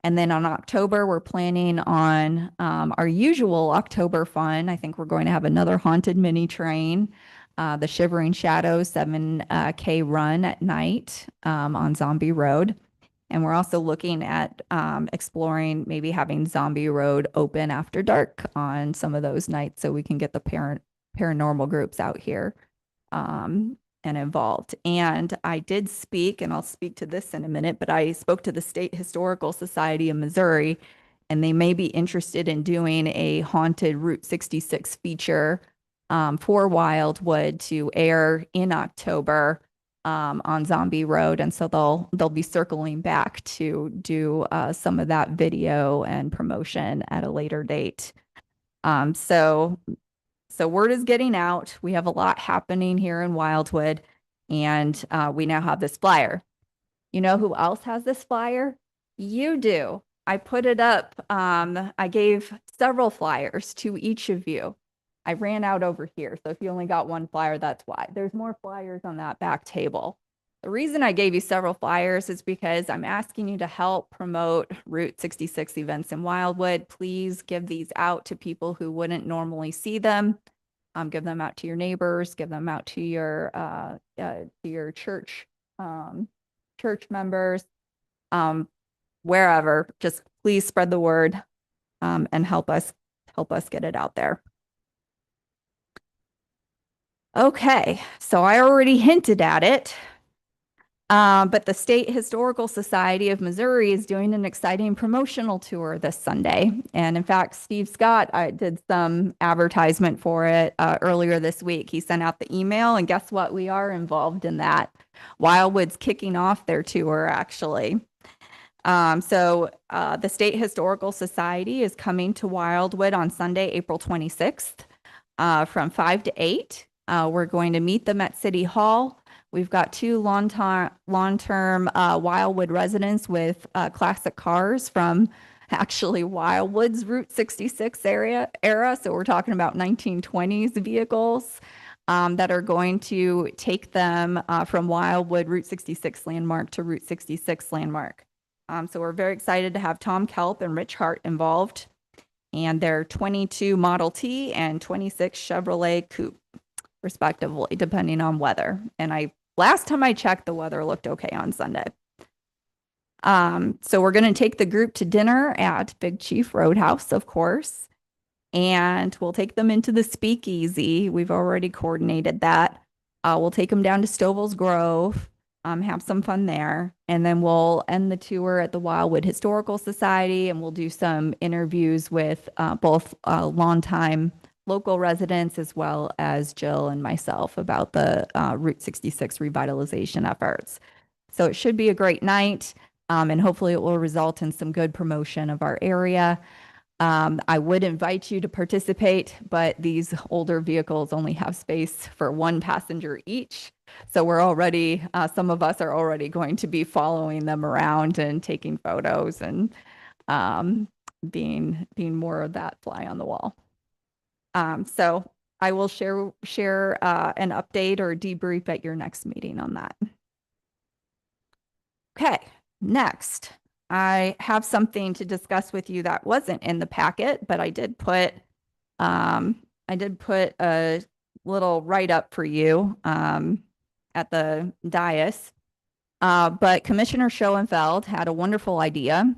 And then on October, we're planning on our usual October fun. I think we're going to have another haunted mini train. The Shivering Shadows 7K run at night on Zombie Road. And we're also looking at exploring maybe having Zombie Road open after dark on some of those nights so we can get the paranormal groups out here and involved. And I did speak, and I'll speak to this in a minute, but I spoke to the State Historical Society of Missouri, and they may be interested in doing a haunted Route 66 feature for Wildwood to air in October on Zombie Road. And so they'll be circling back to do some of that video and promotion at a later date. So word is getting out. We have a lot happening here in Wildwood, and we now have this flyer. You know who else has this flyer? You do. I put it up. I gave several flyers to each of you. I ran out over here. So if you only got one flyer, that's why. There's more flyers on that back table. The reason I gave you several flyers is because I'm asking you to help promote Route 66 events in Wildwood. Please give these out to people who wouldn't normally see them. Give them out to your neighbors, give them out to your church members, wherever. Just please spread the word and help us get it out there. Okay, so I already hinted at it, But the State Historical Society of Missouri is doing an exciting promotional tour this Sunday. And in fact, Steve Scott, I did some advertisement for it earlier this week. He sent out the email, and guess what? We are involved in that. Wildwood's kicking off their tour, actually. So the State Historical Society is coming to Wildwood on Sunday, April 26th from 5 to 8. We're going to meet them at City Hall. We've got 2 long-term Wildwood residents with classic cars from actually Wildwood's Route 66 era. So we're talking about 1920s vehicles that are going to take them from Wildwood Route 66 landmark to Route 66 landmark. So we're very excited to have Tom Kelp and Rich Hart involved, and their 22 Model T and 26 Chevrolet Coupe, respectively, depending on weather. And last time I checked, the weather looked okay on Sunday. So we're going to take the group to dinner at Big Chief Roadhouse, of course, and we'll take them into the Speakeasy. We've already coordinated that. We'll take them down to Stovall's Grove, have some fun there, and then we'll end the tour at the Wildwood Historical Society, and we'll do some interviews with both longtime local residents as well as Jill and myself about the Route 66 revitalization efforts. So it should be a great night, and hopefully it will result in some good promotion of our area. I would invite you to participate, but these older vehicles only have space for 1 passenger each. So we're already, some of us are already going to be following them around and taking photos and being more of that fly on the wall. So I will share an update or debrief at your next meeting on that. Okay, next, I have something to discuss with you that wasn't in the packet, but I did put a little write-up for you at the dais. But Commissioner Schoenfeld had a wonderful idea.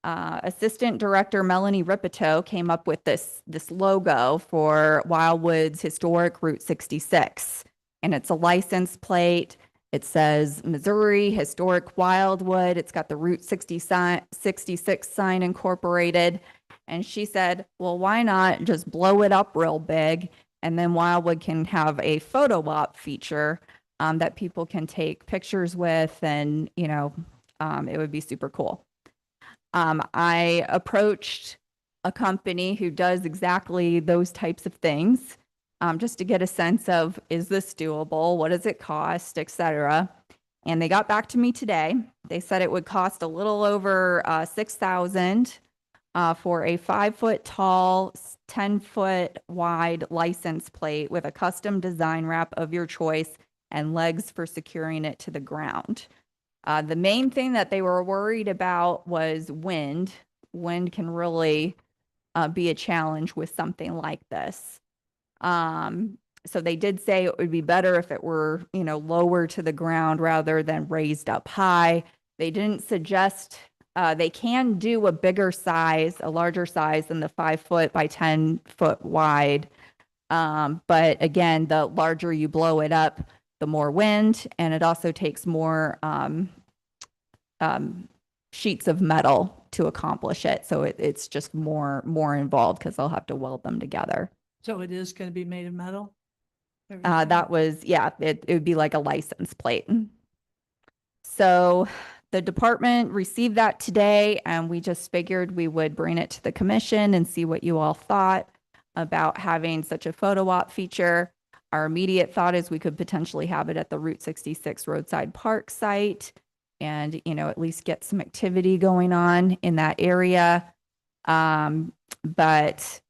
Assistant Director Melanie Ripito came up with this logo for Wildwood's historic Route 66, and it's a license plate. It says Missouri Historic Wildwood. It's got the Route 66 sign incorporated. And she said, well, why not just blow it up real big, and then Wildwood can have a photo op feature that people can take pictures with, and it would be super cool. I approached a company who does exactly those types of things, just to get a sense of, is this doable? What does it cost, etc. And they got back to me today. They said it would cost a little over $6,000 for a 5-foot tall, 10-foot wide license plate with a custom design wrap of your choice and legs for securing it to the ground. The main thing that they were worried about was wind. Wind can really be a challenge with something like this. So they did say it would be better if it were, lower to the ground rather than raised up high. They didn't suggest, they can do a bigger size, a larger size than the 5-foot by 10-foot wide. But again, the larger you blow it up, the more wind, and it also takes more sheets of metal to accomplish it. So it's just more involved because they'll have to weld them together. So it is going to be made of metal? That was, yeah, it would be like a license plate. So the department received that today, and we just figured we would bring it to the commission and see what you all thought about having such a photo op feature. Our immediate thought is we could potentially have it at the Route 66 roadside park site and, at least get some activity going on in that area. But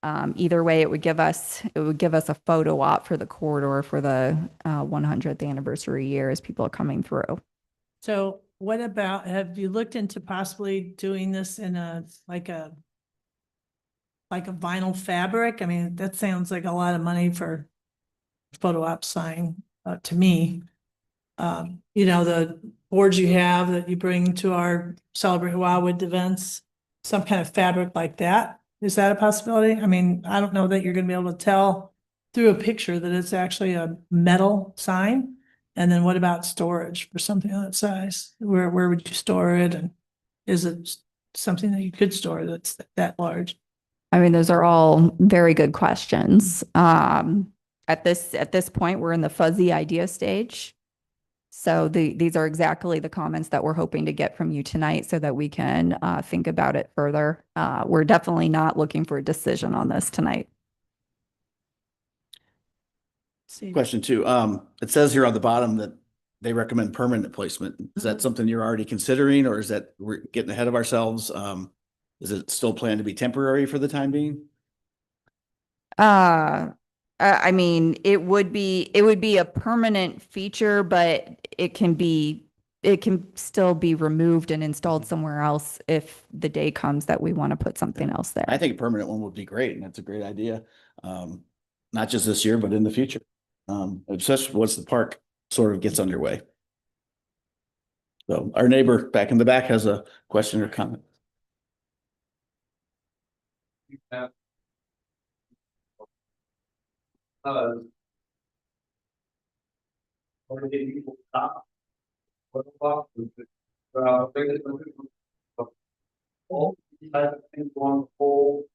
either way, it would give us a photo op for the corridor for the 100th anniversary year as people are coming through. So what about, have you looked into possibly doing this in like a vinyl fabric? I mean, that sounds like a lot of money for photo op sign to me. The boards you have that you bring to our Celebrate Wildwood events, some kind of fabric like that. Is that a possibility? I mean, I don't know that you're going to be able to tell through a picture that it's actually a metal sign. And then what about storage for something of that size? Where would you store it? And is it something that you could store that's that large? I mean, those are all very good questions. At this point, we're in the fuzzy idea stage. So these are exactly the comments that we're hoping to get from you tonight so that we can think about it further. We're definitely not looking for a decision on this tonight. See, Question two, it says here on the bottom that they recommend permanent placement. Is that something you're already considering, or is that we're getting ahead of ourselves? Is it still planned to be temporary for the time being? I mean, it would be a permanent feature, but it can still be removed and installed somewhere else if the day comes that we want to put something else there. I think a permanent one would be great, and that's a great idea. Not just this year, but in the future. Especially once the park sort of gets underway. So our neighbor back in the back has a question or comment. Or did people stop? What about all these type of things on the whole,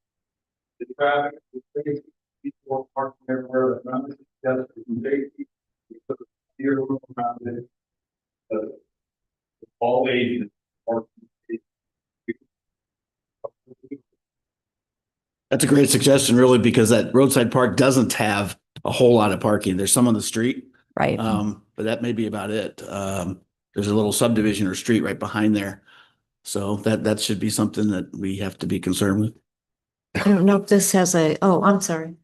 the traffic, the things, people parking everywhere, that none of this together, safety, because here around it. All ages. That's a great suggestion, really, because that roadside park doesn't have a whole lot of parking. There's some on the street. Right. But that may be about it. There's a little subdivision or street right behind there. So that should be something that we have to be concerned with. I don't know if this has oh, I'm sorry.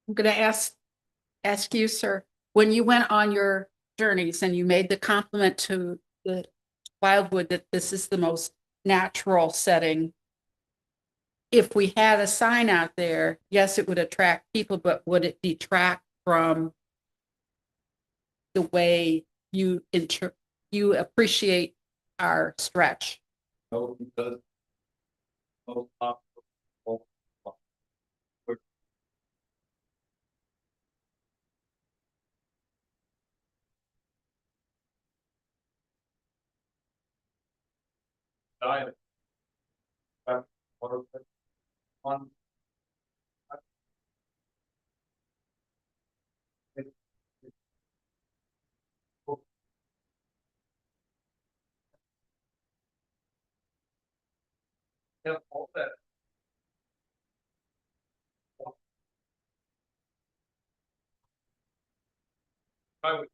I'm gonna ask you, sir, when you went on your journeys and you made the compliment to the Wildwood that this is the most natural setting. If we had a sign out there, yes, it would attract people, but would it detract from the way you appreciate our stretch? No, because most popular. Diet. One. Yeah, all that. I would.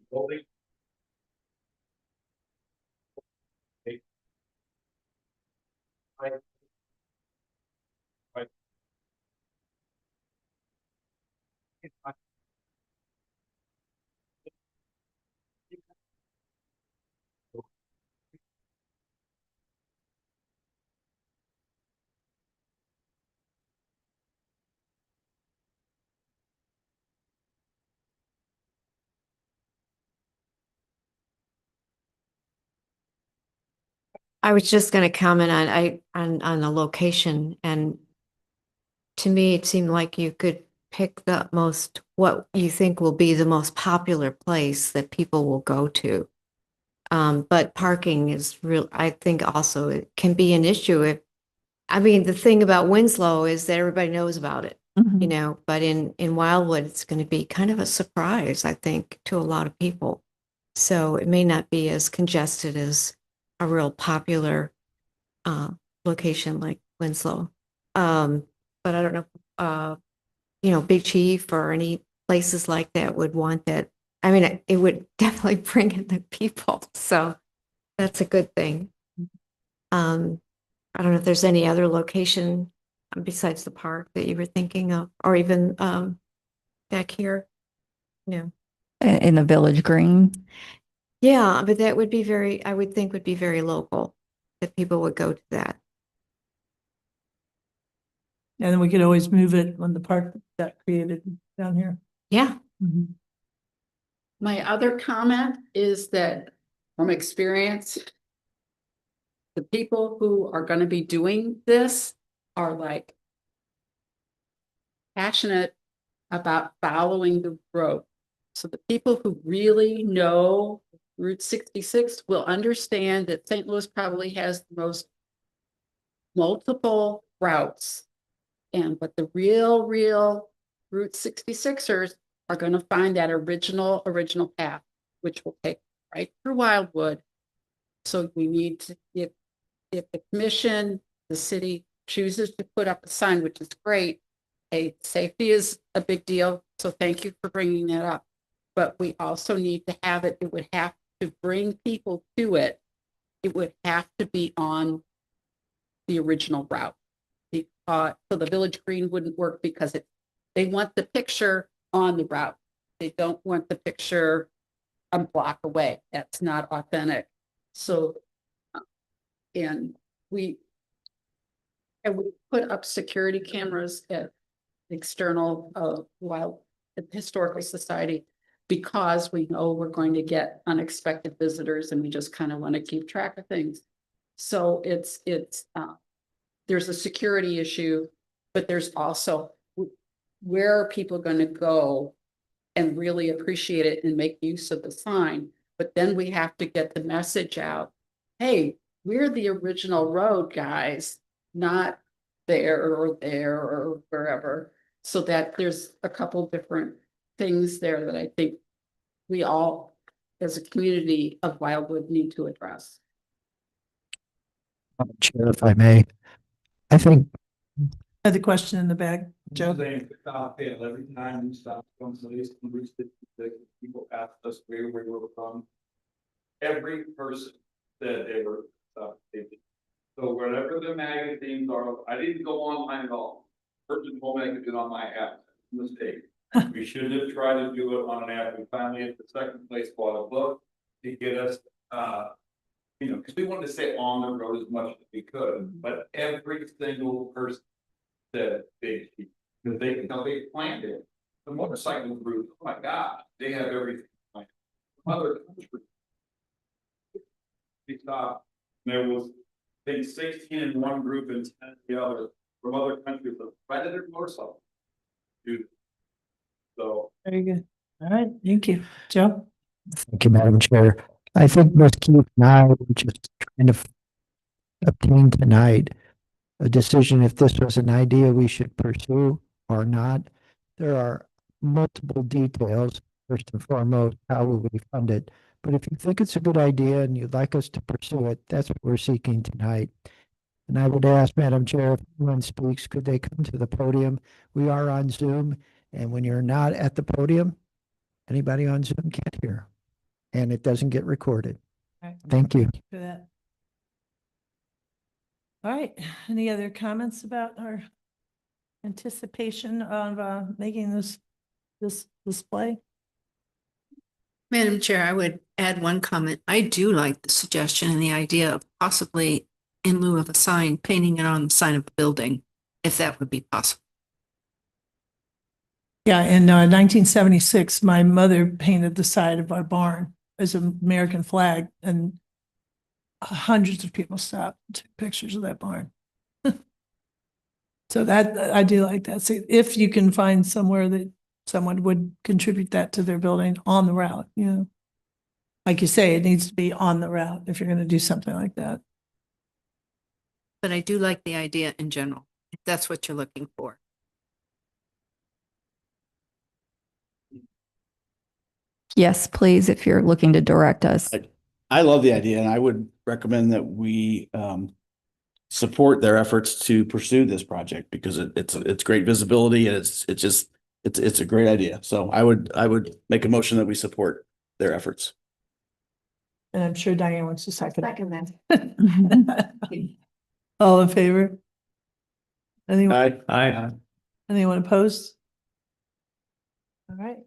Building. Right. Right. I was just going to comment on the location, and to me, it seemed like you could pick what you think will be the most popular place that people will go to. But parking is real, I think also it can be an issue I mean, the thing about Winslow is that everybody knows about it, you know, but in Wildwood, it's going to be kind of a surprise, I think, to a lot of people. So it may not be as congested as a real popular location like Winslow. But I don't know, you know, Big Chief or any places like that would want that. I mean, it would definitely bring in the people. So that's a good thing. I don't know if there's any other location besides the park that you were thinking of, or even back here. No. in the Village Green. Yeah, but that would be very, I would think would be very local, that people would go to that. And then we could always move it when the park got created down here. Yeah. Mhm. My other comment is that from experience, the people who are going to be doing this are like passionate about following the road. So the people who really know Route 66 will understand that St. Louis probably has the most multiple routes. And but the real Route 66ers are going to find that original path, which will take right through Wildwood. So we need to, if the commission, the city chooses to put up a sign, which is great. Hey, safety is a big deal, so thank you for bringing that up. But we also need to have it, it would have to bring people to it. It would have to be on the original route. So the Village Green wouldn't work because they want the picture on the route. They don't want the picture a block away. That's not authentic. So, and we put up security cameras at external historical society because we know we're going to get unexpected visitors and we just kind of want to keep track of things. So there's a security issue, but there's also where are people going to go and really appreciate it and make use of the sign. But then we have to get the message out. Hey, we're the original road, guys, not there or wherever. So that there's a couple different things there that I think we all, as a community of Wildwood, need to address. Chair, if I may, I think Had the question in the bag, Joe? Saying, every time we stop from police, people ask us where we were from. Every person said they were so whatever the magazines are, I didn't go online at all. Person told me I could do it on my app. Mistake. We should have tried to do it on an app. We finally at the second place bought a book to get us because we wanted to stay on the road as much as we could, but every single person said because they planned it. The motorcycle group, oh my God, they have everything planned. Other countries, they stopped. There was, I think, 16 in one group and 10 in the other from other countries. The predator motorcycle, dude. So Very good. All right, thank you. Joe? Thank you, Madam Chair. I think Ms. Keith and I were just trying to obtain tonight a decision if this was an idea we should pursue or not. There are multiple details. First and foremost, how will we fund it? But if you think it's a good idea and you'd like us to pursue it, that's what we're seeking tonight. And I would ask, Madam Chair, if anyone speaks, could they come to the podium? We are on Zoom, and when you're not at the podium, anybody on Zoom can't hear, and it doesn't get recorded. All right. Thank you. For that. All right, any other comments about our anticipation of making this display? Madam Chair, I would add one comment. I do like the suggestion and the idea of possibly in lieu of a sign, painting it on the sign of a building, if that would be possible. Yeah, in 1976, my mother painted the side of our barn as an American flag, and hundreds of people stopped and took pictures of that barn. So that, I do like that. So if you can find somewhere that someone would contribute that to their building on the route, like you say, it needs to be on the route if you're going to do something like that. But I do like the idea in general, if that's what you're looking for. Yes, please, if you're looking to direct us. I love the idea and I would recommend that we support their efforts to pursue this project because it's great visibility and it's a great idea. So I would make a motion that we support their efforts. And I'm sure Diane wants to second that. All in favor? Anyone, I anyone opposed? All right.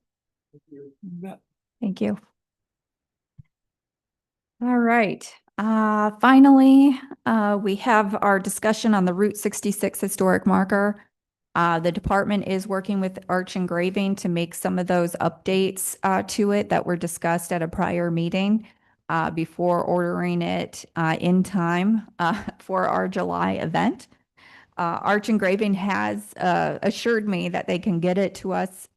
We've got Thank you. All right. Finally, we have our discussion on the Route 66 historic marker. The department is working with Arch Engraving to make some of those updates to it that were discussed at a prior meeting before ordering it in time for our July event. Arch Engraving has assured me that they can get it to us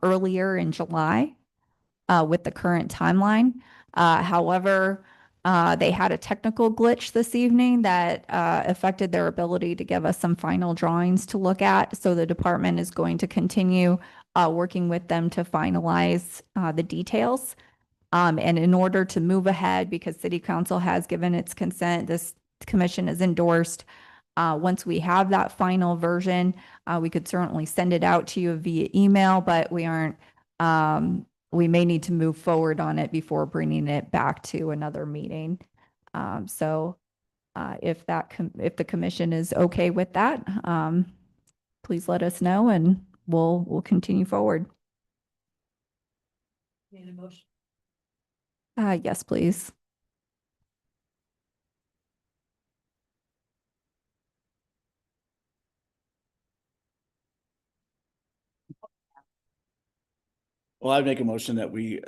earlier in July with the current timeline. However, they had a technical glitch this evening that affected their ability to give us some final drawings to look at. So the department is going to continue working with them to finalize the details. And in order to move ahead, because City Council has given its consent, this commission has endorsed. Once we have that final version, we could certainly send it out to you via email, but we aren't we may need to move forward on it before bringing it back to another meeting. So if the commission is okay with that, please let us know and we'll continue forward. Need a motion? Yes, please. Well, I'd make a motion that we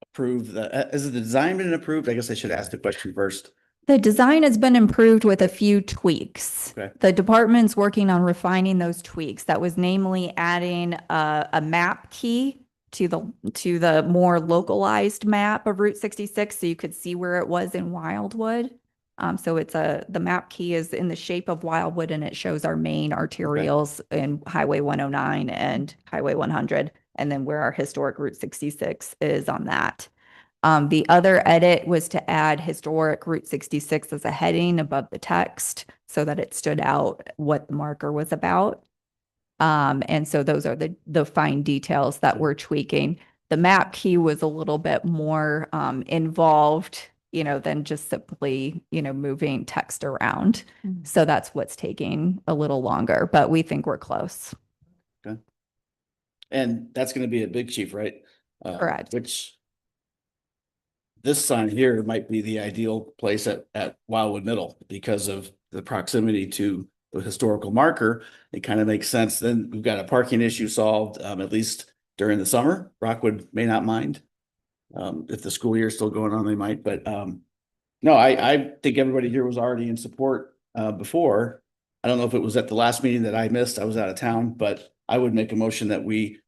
approve the, has the design been approved? I guess I should ask the question first. The design has been improved with a few tweaks. Okay. The department's working on refining those tweaks. That was namely adding a map key to the more localized map of Route 66, so you could see where it was in Wildwood. So the map key is in the shape of Wildwood, and it shows our main arterials in Highway 109 and Highway 100, and then where our historic Route 66 is on that. The other edit was to add historic Route 66 as a heading above the text so that it stood out what the marker was about. And so those are the fine details that we're tweaking. The map key was a little bit more involved, than just simply, moving text around. So that's what's taking a little longer, but we think we're close. Okay. And that's going to be a Big Chief, right? Correct. Which this sign here might be the ideal place at Wildwood Middle because of the proximity to the historical marker. It kind of makes sense. Then we've got a parking issue solved, at least during the summer. Rockwood may not mind. If the school year is still going on, they might, but no, I think everybody here was already in support before. I don't know if it was at the last meeting that I missed. I was out of town, but I would make a motion that we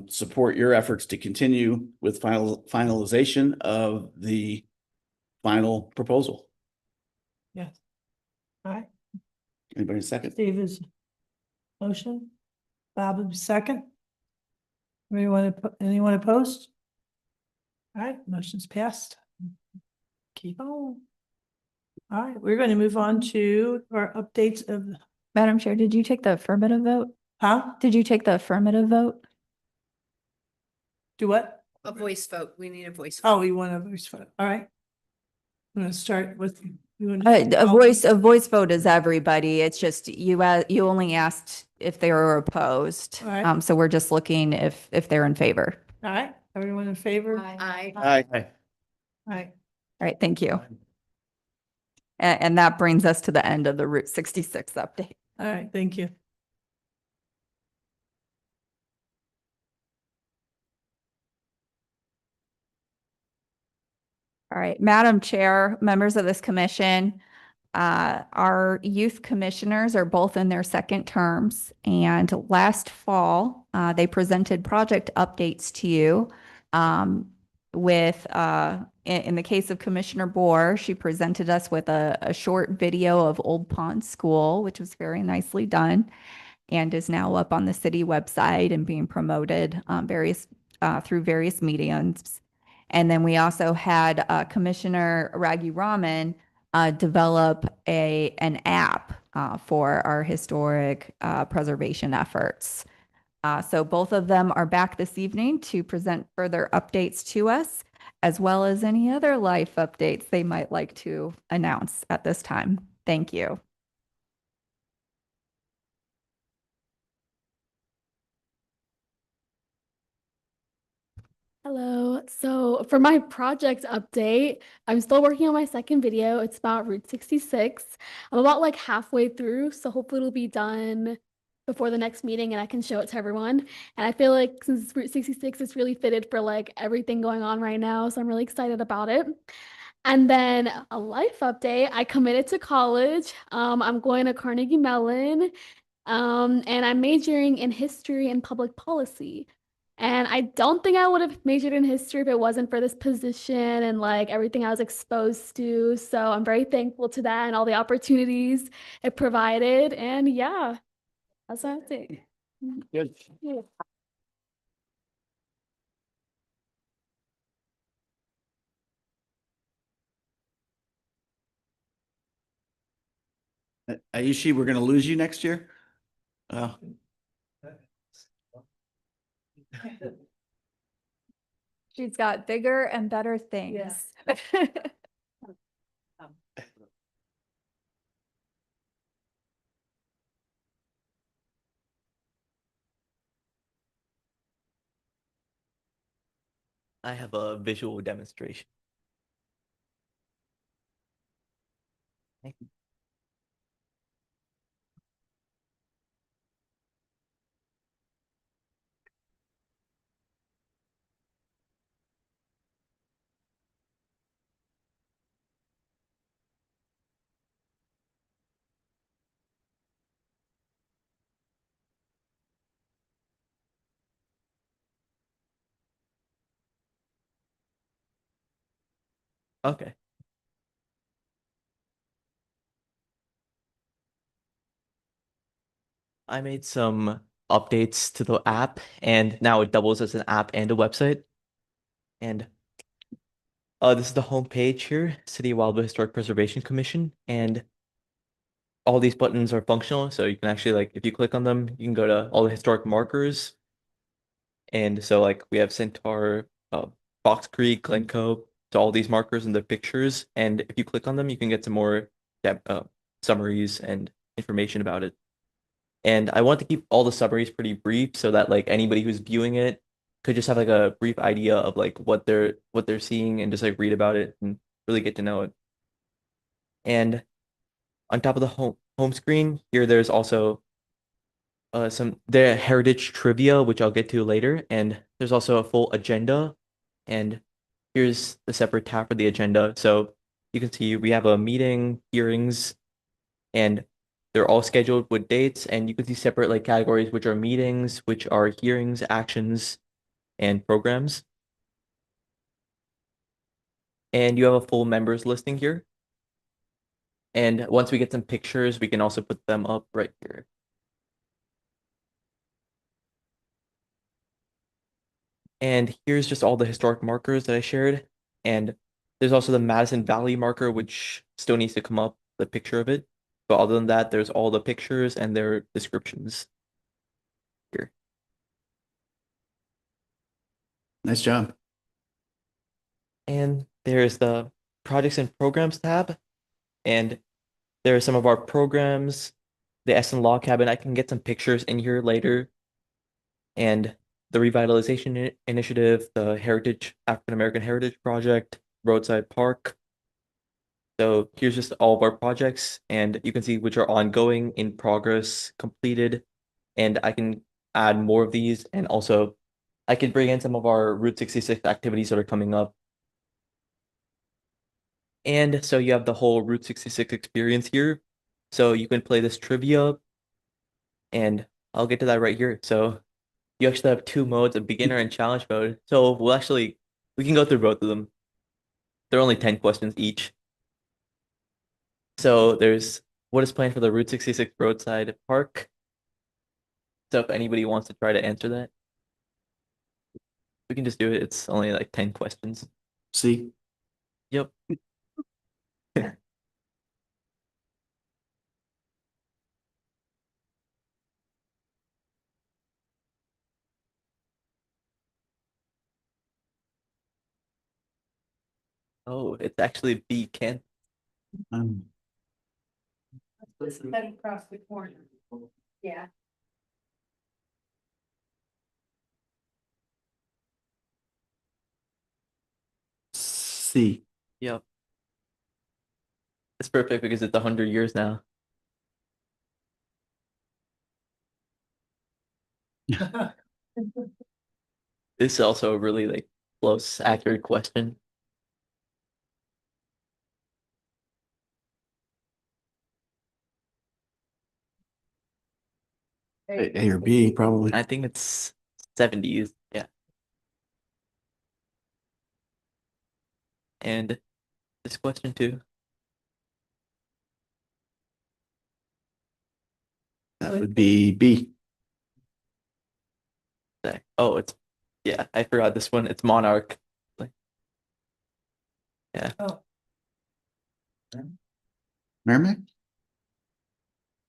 support your efforts to continue with finalization of the final proposal. Yes. All right, Anybody second? Steve is motion. Bob is second. Anyone opposed? All right, motion's passed. Keep on. All right, we're going to move on to our updates of, Madam Chair, did you take the affirmative vote? huh? Did you take the affirmative vote? Do what? A voice vote. We need a voice vote. Oh, you want a voice vote? All right. I'm gonna start with. A voice vote is everybody. It's just you only asked if they were opposed. All right. So we're just looking if they're in favor. All right, everyone in favor? Aye. Aye. All right, All right, thank you. And that brings us to the end of the Route 66 update. all right, thank you. All right, Madam Chair, members of this commission, our youth commissioners are both in their second terms, and last fall, they presented project updates to you. In the case of Commissioner Bohr, she presented us with a short video of Old Pond School, which was very nicely done and is now up on the city website and being promoted through various mediums. And then we also had Commissioner Raghuraman develop an app for our historic preservation efforts. So both of them are back this evening to present further updates to us, as well as any other life updates they might like to announce at this time. Thank you. Hello. Hello. So for my project update, I'm still working on my second video. It's about Route 66. I'm about like halfway through, so hopefully it'll be done before the next meeting and I can show it to everyone. And I feel like since it's Route 66 is really fitted for like everything going on right now, so I'm really excited about it. And then a life update, I committed to college. I'm going to Carnegie Mellon, and I'm majoring in history and public policy. And I don't think I would have majored in history if it wasn't for this position and like everything I was exposed to. So I'm very thankful to that and all the opportunities it provided. And yeah, that's what I think. Good. Yeah. Aishi, we're gonna lose you next year? Oh, She's got bigger and better things. I have a visual demonstration. Thank you. Okay. I made some updates to the app and now it doubles as an app and a website. And this is the homepage here, City Wildwood Historic Preservation Commission, and all these buttons are functional. So you can actually like, if you click on them, you can go to all the historic markers. And so like we have Centaur, Fox Creek, Glencoe, so all these markers and the pictures. And if you click on them, you can get some more summaries and information about it. And I want to keep all the summaries pretty brief so that like anybody who's viewing it could just have like a brief idea of like what they're seeing and just like read about it and really get to know it. And on top of the home screen here, there's also the heritage trivia, which I'll get to later, and there's also a full agenda. And here's the separate tab for the agenda. So you can see we have a meeting, hearings, and they're all scheduled with dates, and you can see separate like categories, which are meetings, which are hearings, actions, and programs. And you have a full members listing here. And once we get some pictures, we can also put them up right here. And here's just all the historic markers that I shared. And there's also the Madison Valley marker, which still needs to come up, the picture of it. But other than that, there's all the pictures and their descriptions here. nice job. And there's the projects and programs tab. And there are some of our programs, the Essen Log Cabin. I can get some pictures in here later. And the Revitalization Initiative, the African American Heritage Project, Roadside Park. So here's just all of our projects, and you can see which are ongoing, in progress, completed, and I can add more of these, and also I can bring in some of our Route 66 activities that are coming up. And so you have the whole Route 66 experience here. So you can play this trivia, and I'll get to that right here. So you actually have two modes, a beginner and challenge mode. So we can go through both of them. They're only 10 questions each. So there's what is planned for the Route 66 roadside park. So if anybody wants to try to answer that, we can just do it. It's only like 10 questions. See? Yep. Oh, it's actually B Kent. Across the corner. Yeah. C. Yep. It's perfect because it's 100 years now. This is also a really like close, accurate question. A or B, probably. I think it's 70s. Yeah. And this question too. That would be B. Oh, it's yeah, I forgot this one. It's Monarch. Like, yeah. Merrimack?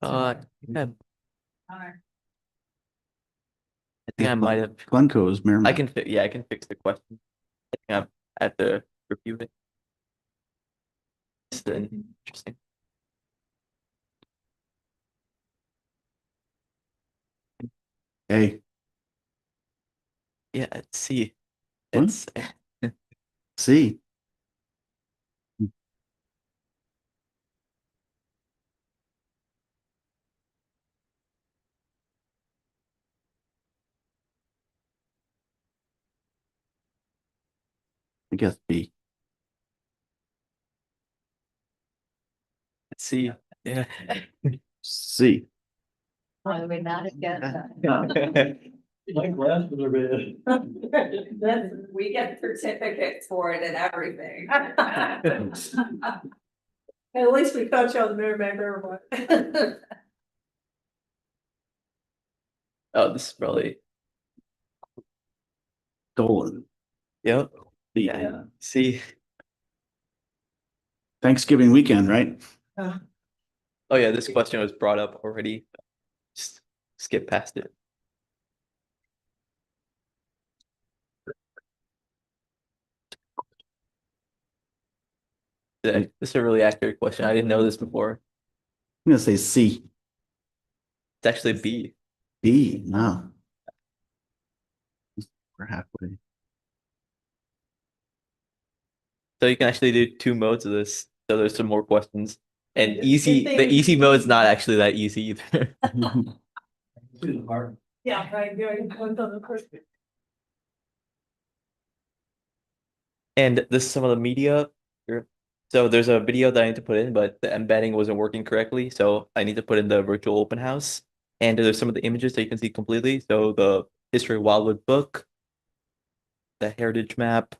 Yeah. I think I might have. Glencoe is Merrimack. I can fix the question. I think I have to review it. It's interesting. A. Yeah, it's C. What? It's C. I guess B. C. Yeah. C. Are we not again? My glasses are red. We get certificates for it and everything. At least we caught you on the Merrimack River one. Oh, this is probably. Dolan. Yep. B. Yeah. C. Thanksgiving weekend, right? Oh yeah, this question was brought up already. Just skip past it. This is a really accurate question. I didn't know this before. I'm gonna say C. It's actually B. B. No. We're halfway. So you can actually do 2 modes of this. So there's some more questions. And Good the thing- easy mode is not actually that easy either. Yeah, right, doing one on the first. And this is some of the media here. So there's a video that I need to put in, but the embedding wasn't working correctly. So I need to put in the virtual open house. And there's some of the images that you can see completely. So the History of Wildwood book, the heritage map,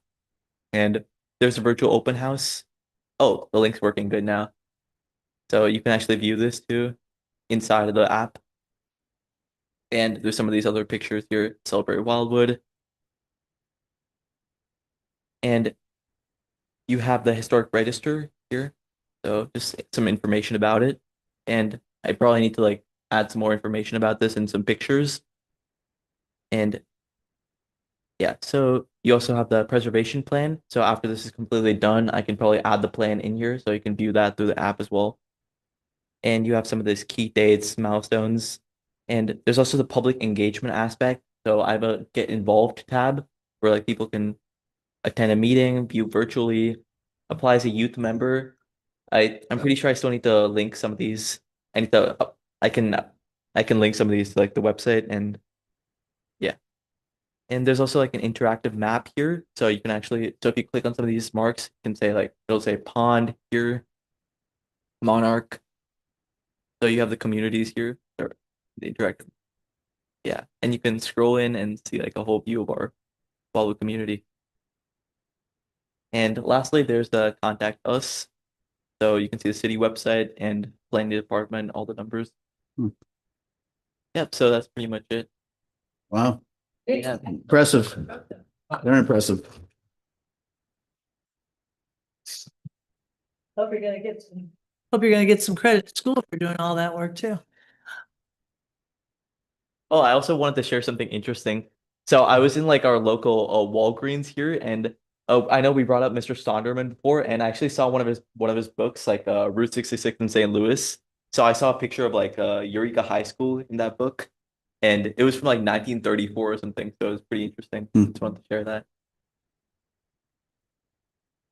and there's a virtual open house. Oh, the link's working good now. So you can actually view this too inside of the app. And there's some of these other pictures here, Celebrate Wildwood. And you have the historic register here. So just some information about it. And I probably need to like add some more information about this and some pictures. And yeah, so you also have the preservation plan. So after this is completely done, I can probably add the plan in here so you can view that through the app as well. And you have some of these key dates, milestones, and there's also the public engagement aspect. So I have a get involved tab where like people can attend a meeting, view virtually, apply as a youth member. I'm pretty sure I still need to link some of these. I need to I can link some of these to like the website and yeah. And there's also like an interactive map here. So you can actually so if you click on some of these marks, you can say like it'll say pond here, Monarch. So you have the communities here, or the interactive. Yeah, and you can scroll in and see like a whole view of our Wildwood community. And lastly, there's the contact us. So you can see the city website and planning department, all the numbers. Yep, so that's pretty much it. Wow. Yeah. Impressive. Very impressive. Hope you're gonna get some credit at school for doing all that work too. Oh, I also wanted to share something interesting. So I was in like our local Walgreens here, and I know we brought up Mr. Sonderman before, and I actually saw one of his books, like Route 66 in St. Louis. So I saw a picture of like Eureka High School in that book, and it was from like 1934 or something. So it was pretty interesting. Just wanted to share that.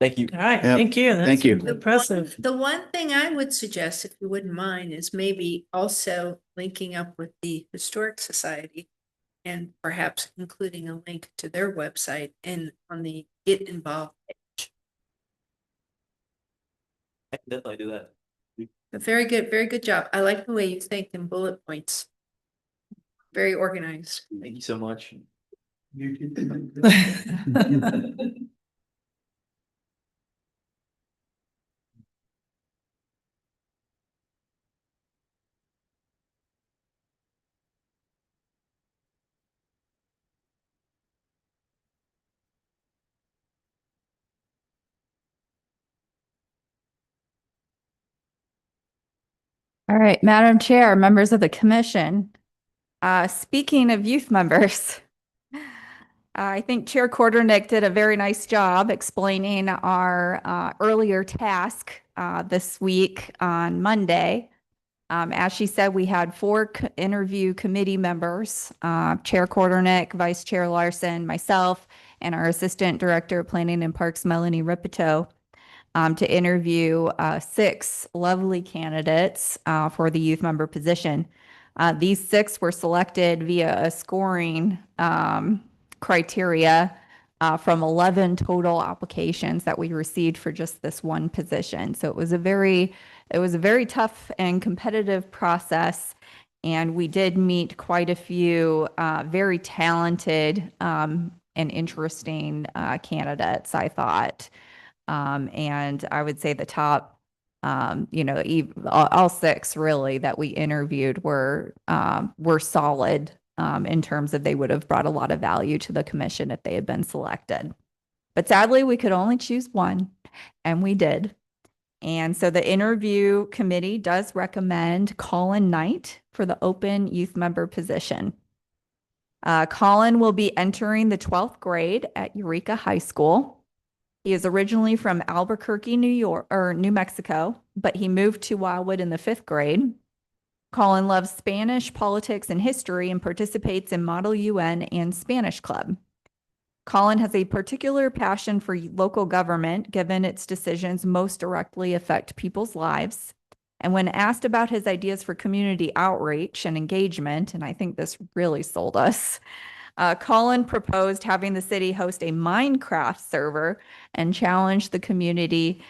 Thank you. All right, Yep. thank you. That's Thank you. Impressive. The one thing I would suggest, if you wouldn't mind, is maybe also linking up with the Historic Society and perhaps including a link to their website and on the Get Involved page. I can definitely do that. But very good job. I like the way you think in bullet points. Very organized. Thank you so much. All right, Madam Chair, members of the commission. Speaking of youth members, I think Chair Quarternick did a very nice job explaining our earlier task this week on Monday. As she said, we had 4 interview committee members, Chair Quarternick, Vice Chair Larson, myself, and our Assistant Director of Planning and Parks, Melanie Ripito, to interview 6 lovely candidates for the youth member position. These 6 were selected via a scoring criteria from 11 total applications that we received for just this one position. So it was a very tough and competitive process. And we did meet quite a few very talented and interesting candidates, I thought. And I would say the top, all 6 really that we interviewed were solid in terms of they would have brought a lot of value to the commission if they had been selected. But sadly, we could only choose one, and we did. And so the interview committee does recommend Colin Knight for the open youth member position. Colin will be entering the 12th grade at Eureka High School. He is originally from Albuquerque, New Mexico, but he moved to Wildwood in the 5th grade. Colin loves Spanish, politics, and history and participates in Model UN and Spanish Club. Colin has a particular passion for local government, given its decisions most directly affect people's lives. And when asked about his ideas for community outreach and engagement, and I think this really sold us, Colin proposed having the city host a Minecraft server and challenge the community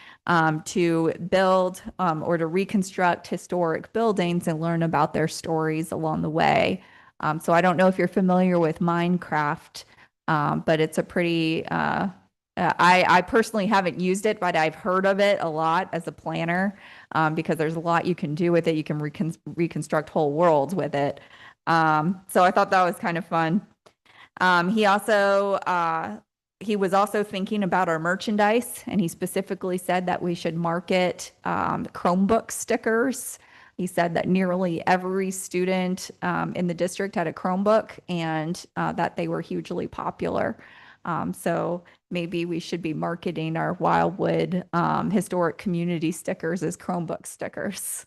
to build or to reconstruct historic buildings and learn about their stories along the way. So I don't know if you're familiar with Minecraft, but it's a pretty, I personally haven't used it, but I've heard of it a lot as a planner because there's a lot you can do with it. You can reconstruct whole worlds with it. So I thought that was kind of fun. He was also thinking about our merchandise, and he specifically said that we should market Chromebook stickers. He said that nearly every student in the district had a Chromebook and that they were hugely popular. So maybe we should be marketing our Wildwood historic community stickers as Chromebook stickers.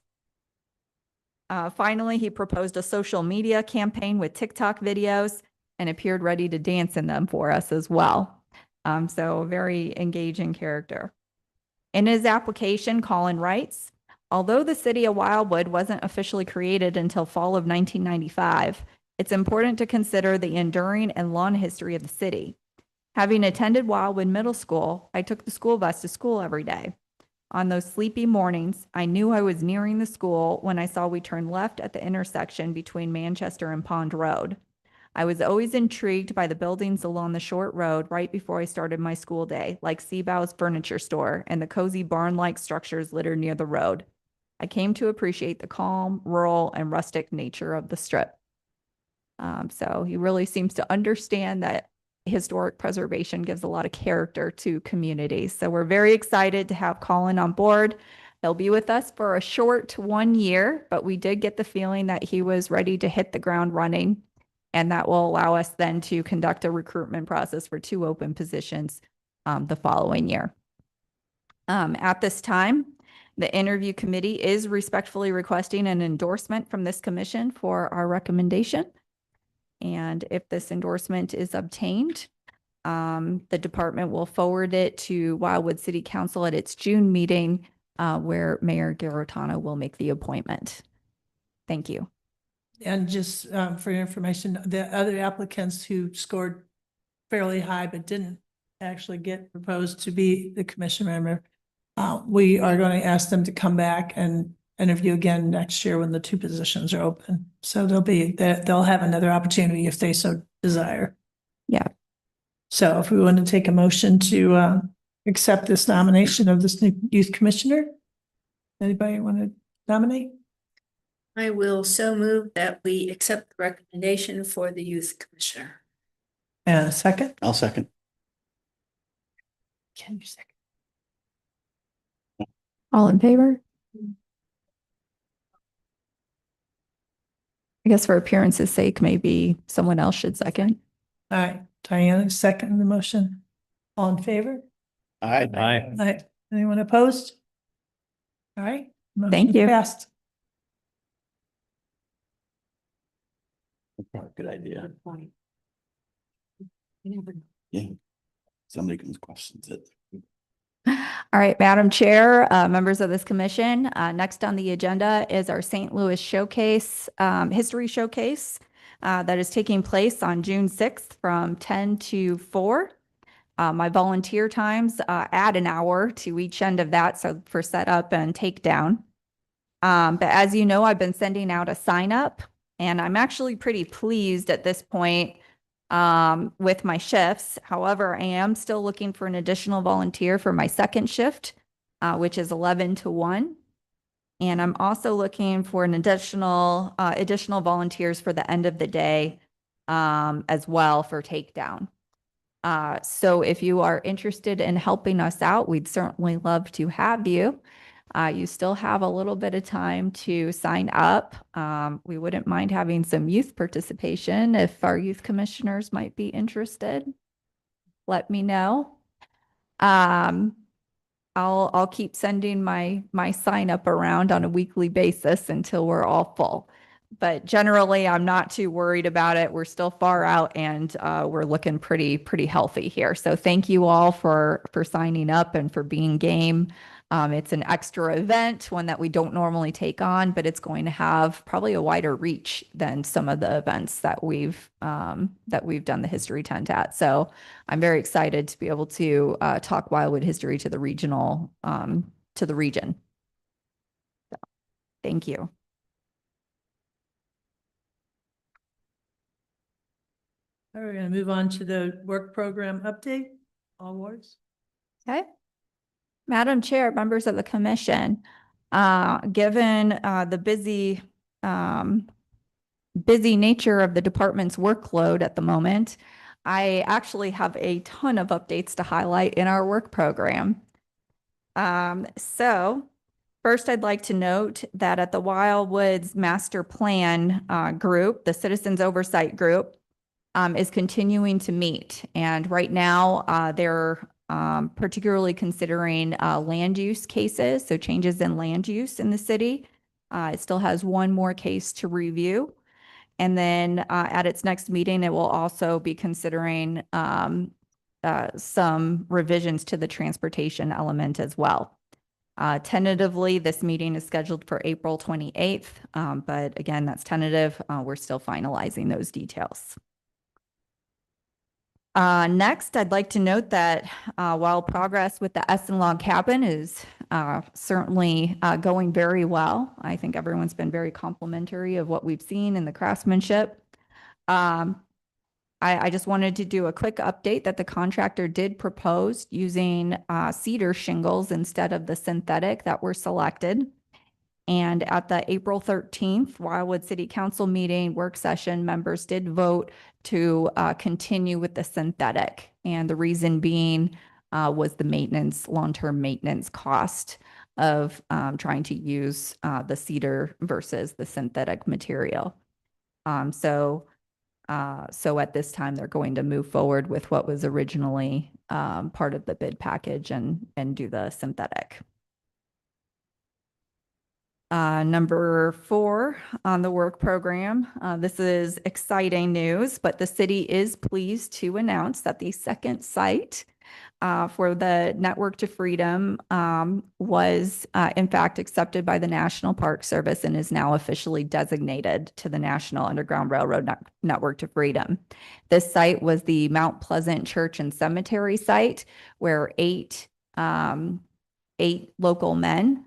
Finally, he proposed a social media campaign with TikTok videos and appeared ready to dance in them for us as well. So a very engaging character. In his application, Colin writes, although the city of Wildwood wasn't officially created until fall of 1995, it's important to consider the enduring and long history of the city. Having attended Wildwood Middle School, I took the school bus to school every day. On those sleepy mornings, I knew I was nearing the school when I saw we turned left at the intersection between Manchester and Pond Road. I was always intrigued by the buildings along the short road right before I started my school day, like Seabow's furniture store and the cozy barn-like structures littered near the road. I came to appreciate the calm, rural, and rustic nature of the strip. So he really seems to understand that historic preservation gives a lot of character to communities. So we're very excited to have Colin on board. He'll be with us for a short 1 year, but we did get the feeling that he was ready to hit the ground running. And that will allow us then to conduct a recruitment process for 2 open positions the following year. At this time, the interview committee is respectfully requesting an endorsement from this commission for our recommendation. And if this endorsement is obtained, the department will forward it to Wildwood City Council at its June meeting, where Mayor Garotano will make the appointment. Thank you. And just for your information, the other applicants who scored fairly high but didn't actually get proposed to be the commission member, we are going to ask them to come back and interview again next year when the two positions are open. So they'll have another opportunity if they so desire. Yeah. So if we want to take a motion to accept this nomination of this new youth commissioner, anybody want to nominate? I will so move that we accept the recommendation for the youth commissioner. And a second? I'll second. Can you second? All in favor? I guess for appearance's sake, maybe someone else should second. All right, Diana, second the motion. All in favor? Aye. Aye. Anyone opposed? All right. Thank motion you. Passed. Good idea. Yeah. Somebody can question it. All right, Madam Chair, members of this commission, next on the agenda is our St. Louis Showcase, History Showcase, that is taking place on June 6th from 10 to 4. My volunteer times add an hour to each end of that, so for setup and takedown. But as you know, I've been sending out a sign up, and I'm actually pretty pleased at this point with my shifts. However, I am still looking for an additional volunteer for my second shift, which is 11 to 1. And I'm also looking for an additional volunteers for the end of the day as well for takedown. So if you are interested in helping us out, we'd certainly love to have you. You still have a little bit of time to sign up. We wouldn't mind having some youth participation if our youth commissioners might be interested. Let me know. I'll keep sending my sign up around on a weekly basis until we're all full. But generally, I'm not too worried about it. We're still far out, and we're looking pretty healthy here. So thank you all for signing up and for being game. It's an extra event, one that we don't normally take on, but it's going to have probably a wider reach than some of the events that we've done the history tent at. So I'm very excited to be able to talk Wildwood history to the region. So, thank you. All right, we're going to move on to the work program update. All wards. Okay. Madam Chair, members of the commission, given the busy nature of the department's workload at the moment, I actually have a ton of updates to highlight in our work program. So first, I'd like to note that at the Wildwoods Master Plan group, the Citizens Oversight Group is continuing to meet. And right now, they're particularly considering land use cases, so changes in land use in the city. It still has one more case to review. And then at its next meeting, it will also be considering some revisions to the transportation element as well. Tentatively, this meeting is scheduled for April 28th, but again, that's tentative. We're still finalizing those details. Next, I'd like to note that while progress with the Essen Log Cabin is certainly going very well, I think everyone's been very complimentary of what we've seen in the craftsmanship. I just wanted to do a quick update that the contractor did propose using cedar shingles instead of the synthetic that were selected. And at the April 13th Wildwood City Council meeting work session, members did vote to continue with the synthetic. And the reason being was the long-term maintenance cost of trying to use the cedar versus the synthetic material. So at this time, they're going to move forward with what was originally part of the bid package and do the synthetic. Number 4 on the work program. This is exciting news, but the city is pleased to announce that the second site for the Network to Freedom was in fact accepted by the National Park Service and is now officially designated to the National Underground Railroad Network to Freedom. This site was the Mount Pleasant Church and Cemetery site where eight local men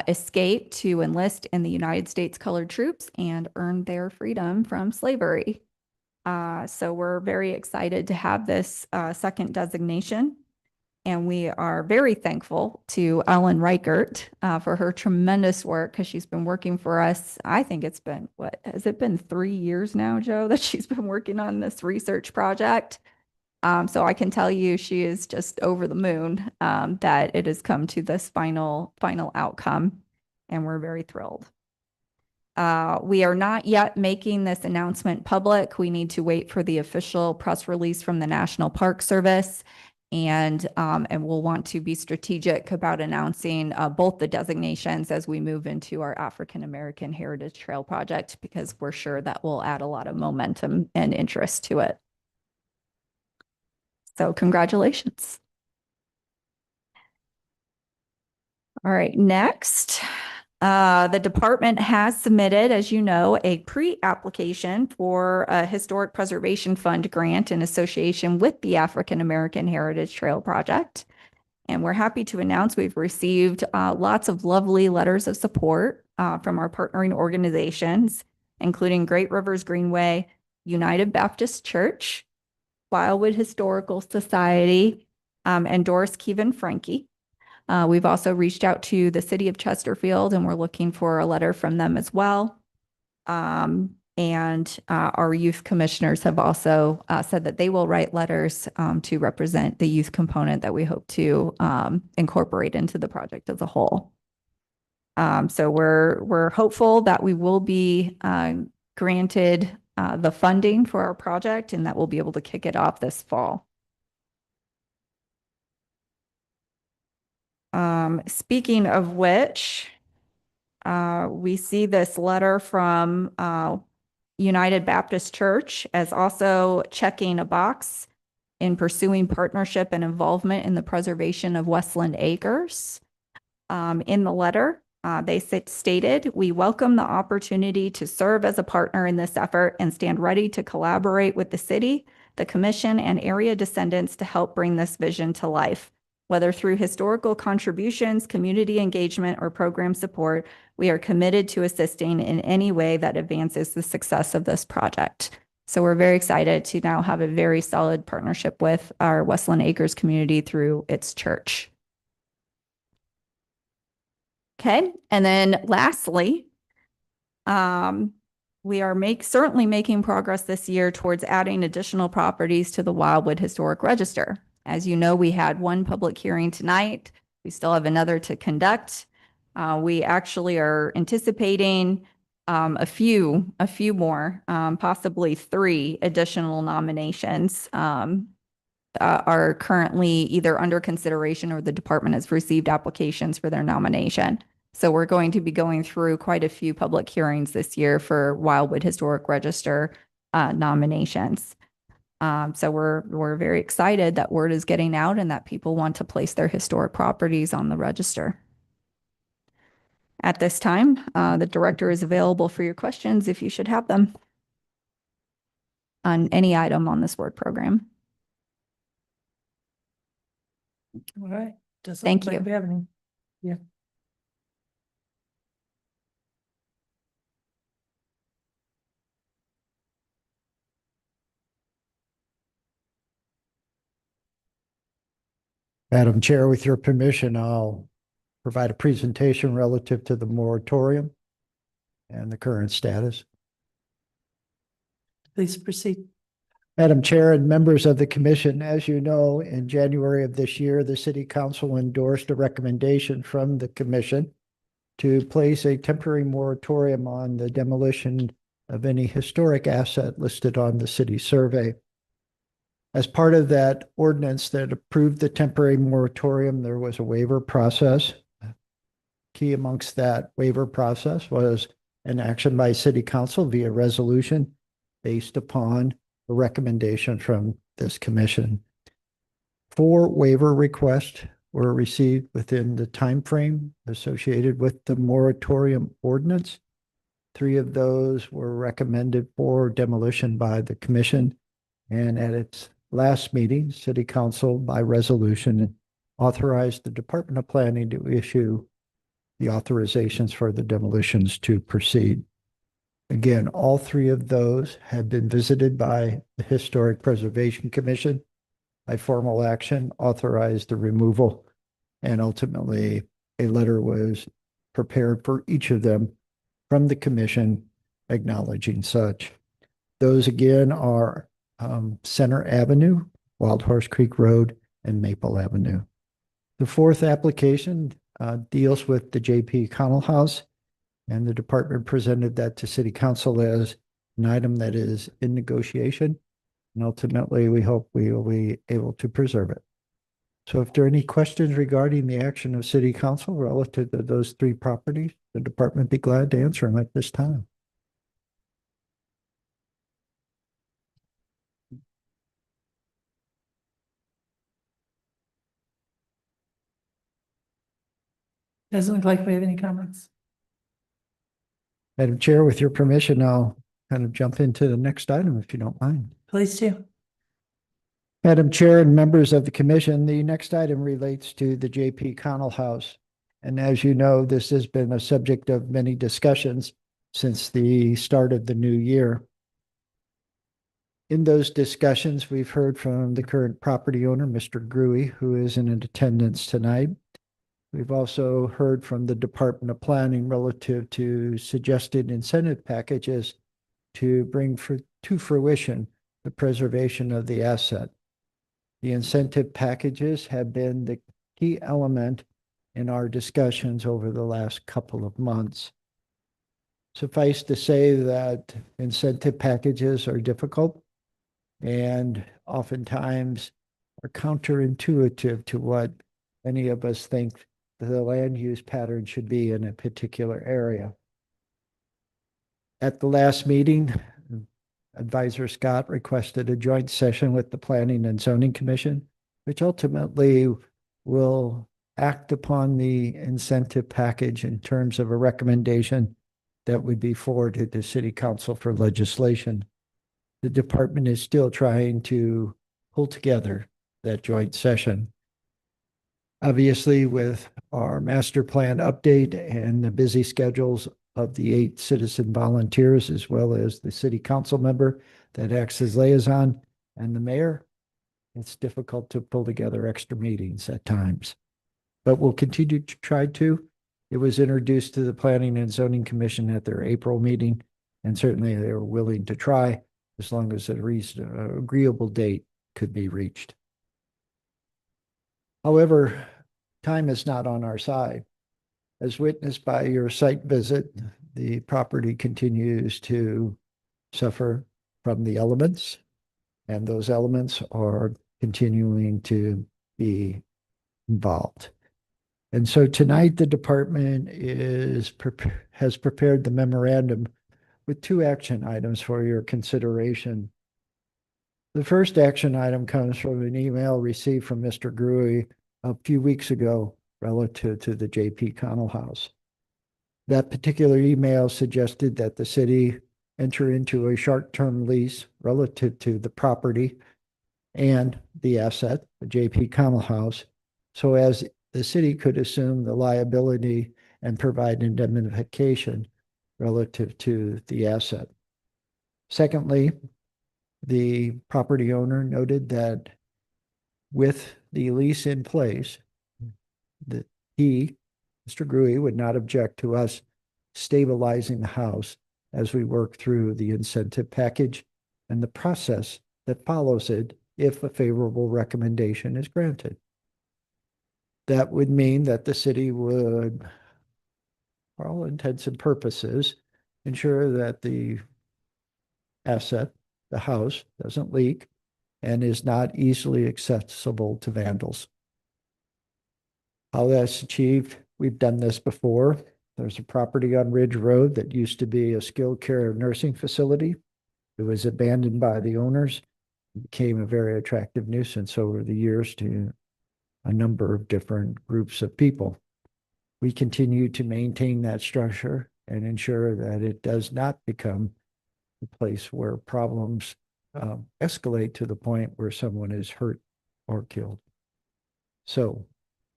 escaped to enlist in the United States Colored Troops and earned their freedom from slavery. So we're very excited to have this second designation. And we are very thankful to Ellen Reichert for her tremendous work because she's been working for us. I think it's been, what, has it been 3 years now, Joe, that she's been working on this research project? So I can tell you she is just over the moon that it has come to this final outcome, and we're very thrilled. We are not yet making this announcement public. We need to wait for the official press release from the National Park Service, and we'll want to be strategic about announcing both the designations as we move into our African American Heritage Trail project, because we're sure that will add a lot of momentum and interest to it. So congratulations. All right, next, the department has submitted, as you know, a pre-application for a Historic Preservation Fund grant in association with the African American Heritage Trail Project. And we're happy to announce we've received lots of lovely letters of support from our partnering organizations, including Great Rivers Greenway, United Baptist Church, Wildwood Historical Society, and Doris Keevan Frankie. We've also reached out to the city of Chesterfield, and we're looking for a letter from them as well. And our youth commissioners have also said that they will write letters to represent the youth component that we hope to incorporate into the project as a whole. So we're hopeful that we will be granted the funding for our project and that we'll be able to kick it off this fall. Speaking of which, we see this letter from United Baptist Church as also checking a box in pursuing partnership and involvement in the preservation of Westland Acres. In the letter, they stated, "We welcome the opportunity to serve as a partner in this effort and stand ready to collaborate with the city, the commission, and area descendants to help bring this vision to life. Whether through historical contributions, community engagement, or program support, we are committed to assisting in any way that advances the success of this project." So we're very excited to now have a very solid partnership with our Westland Acres community through its church. Okay, and then lastly, we are certainly making progress this year towards adding additional properties to the Wildwood Historic Register. As you know, we had one public hearing tonight. We still have another to conduct. We actually are anticipating a few more, possibly 3 additional nominations are currently either under consideration or the department has received applications for their nomination. So we're going to be going through quite a few public hearings this year for Wildwood Historic Register nominations. So we're very excited that word is getting out and that people want to place their historic properties on the register. At this time, the director is available for your questions if you should have them on any item on this word program. All right. Thank you. We have any? Yeah. Madam Chair, with your permission, I'll provide a presentation relative to the moratorium and the current status. Please proceed. Madam Chair and members of the commission, as you know, in January of this year, the City Council endorsed a recommendation from the commission to place a temporary moratorium on the demolition of any historic asset listed on the city survey. As part of that ordinance that approved the temporary moratorium, there was a waiver process. Key amongst that waiver process was an action by city council via resolution based upon a recommendation from this commission. 4 waiver requests were received within the time frame associated with the moratorium ordinance. 3 of those were recommended for demolition by the commission. And at its last meeting, city council by resolution authorized the Department of Planning to issue the authorizations for the demolitions to proceed. Again, all 3 of those have been visited by the Historic Preservation Commission. By formal action, authorized the removal, and ultimately a letter was prepared for each of them from the commission acknowledging such. Those again are Center Avenue, Wild Horse Creek Road, and Maple Avenue. The 4th application deals with the J.P. Connell House, and the department presented that to City Council as an item that is in negotiation. And ultimately, we hope we will be able to preserve it. So if there are any questions regarding the action of City Council relative to those 3 properties, the department be glad to answer them at this time. Doesn't look like we have any comments. Madam Chair, with your permission, I'll kind of jump into the next item if you don't mind. Please do. Madam Chair and members of the commission, the next item relates to the J.P. Connell House. And as you know, this has been a subject of many discussions since the start of the new year. In those discussions, we've heard from the current property owner, Mr. Gruey, who is in attendance tonight. We've also heard from the Department of Planning relative to suggested incentive packages to bring to fruition the preservation of the asset. The incentive packages have been the key element in our discussions over the last couple of months. Suffice to say that incentive packages are difficult and oftentimes are counterintuitive to what many of us think the land use pattern should be in a particular area. At the last meeting, Advisor Scott requested a joint session with the Planning and Zoning Commission, which ultimately will act upon the incentive package in terms of a recommendation that would be forwarded to City Council for legislation. The department is still trying to pull together that joint session. Obviously, with our master plan update and the busy schedules of the 8 citizen volunteers, as well as the city council member that acts as liaison and the mayor, it's difficult to pull together extra meetings at times. But we'll continue to try to. It was introduced to the Planning and Zoning Commission at their April meeting, and certainly they were willing to try as long as an agreeable date could be reached. However, time is not on our side. As witnessed by your site visit, the property continues to suffer from the elements, and those elements are continuing to be involved. And so tonight, the department has prepared the memorandum with 2 action items for your consideration. The first action item comes from an email received from Mr. Gruey a few weeks ago relative to the J.P. Connell House. That particular email suggested that the city enter into a short-term lease relative to the property and the asset, the J.P. Connell House, so as the city could assume the liability and provide indemnification relative to the asset. Secondly, the property owner noted that with the lease in place, that he, Mr. Gruey, would not object to us stabilizing the house as we work through the incentive package and the process that follows it if a favorable recommendation is granted. That would mean that the city would, for all intents and purposes, ensure that the asset, the house, doesn't leak and is not easily accessible to vandals. How that's achieved we've done this before. There's a property on Ridge Road that used to be a skilled care nursing facility. It was abandoned by the owners, became a very attractive nuisance over the years to a number of different groups of people. We continue to maintain that structure and ensure that it does not become a place where problems escalate to the point where someone is hurt or killed. So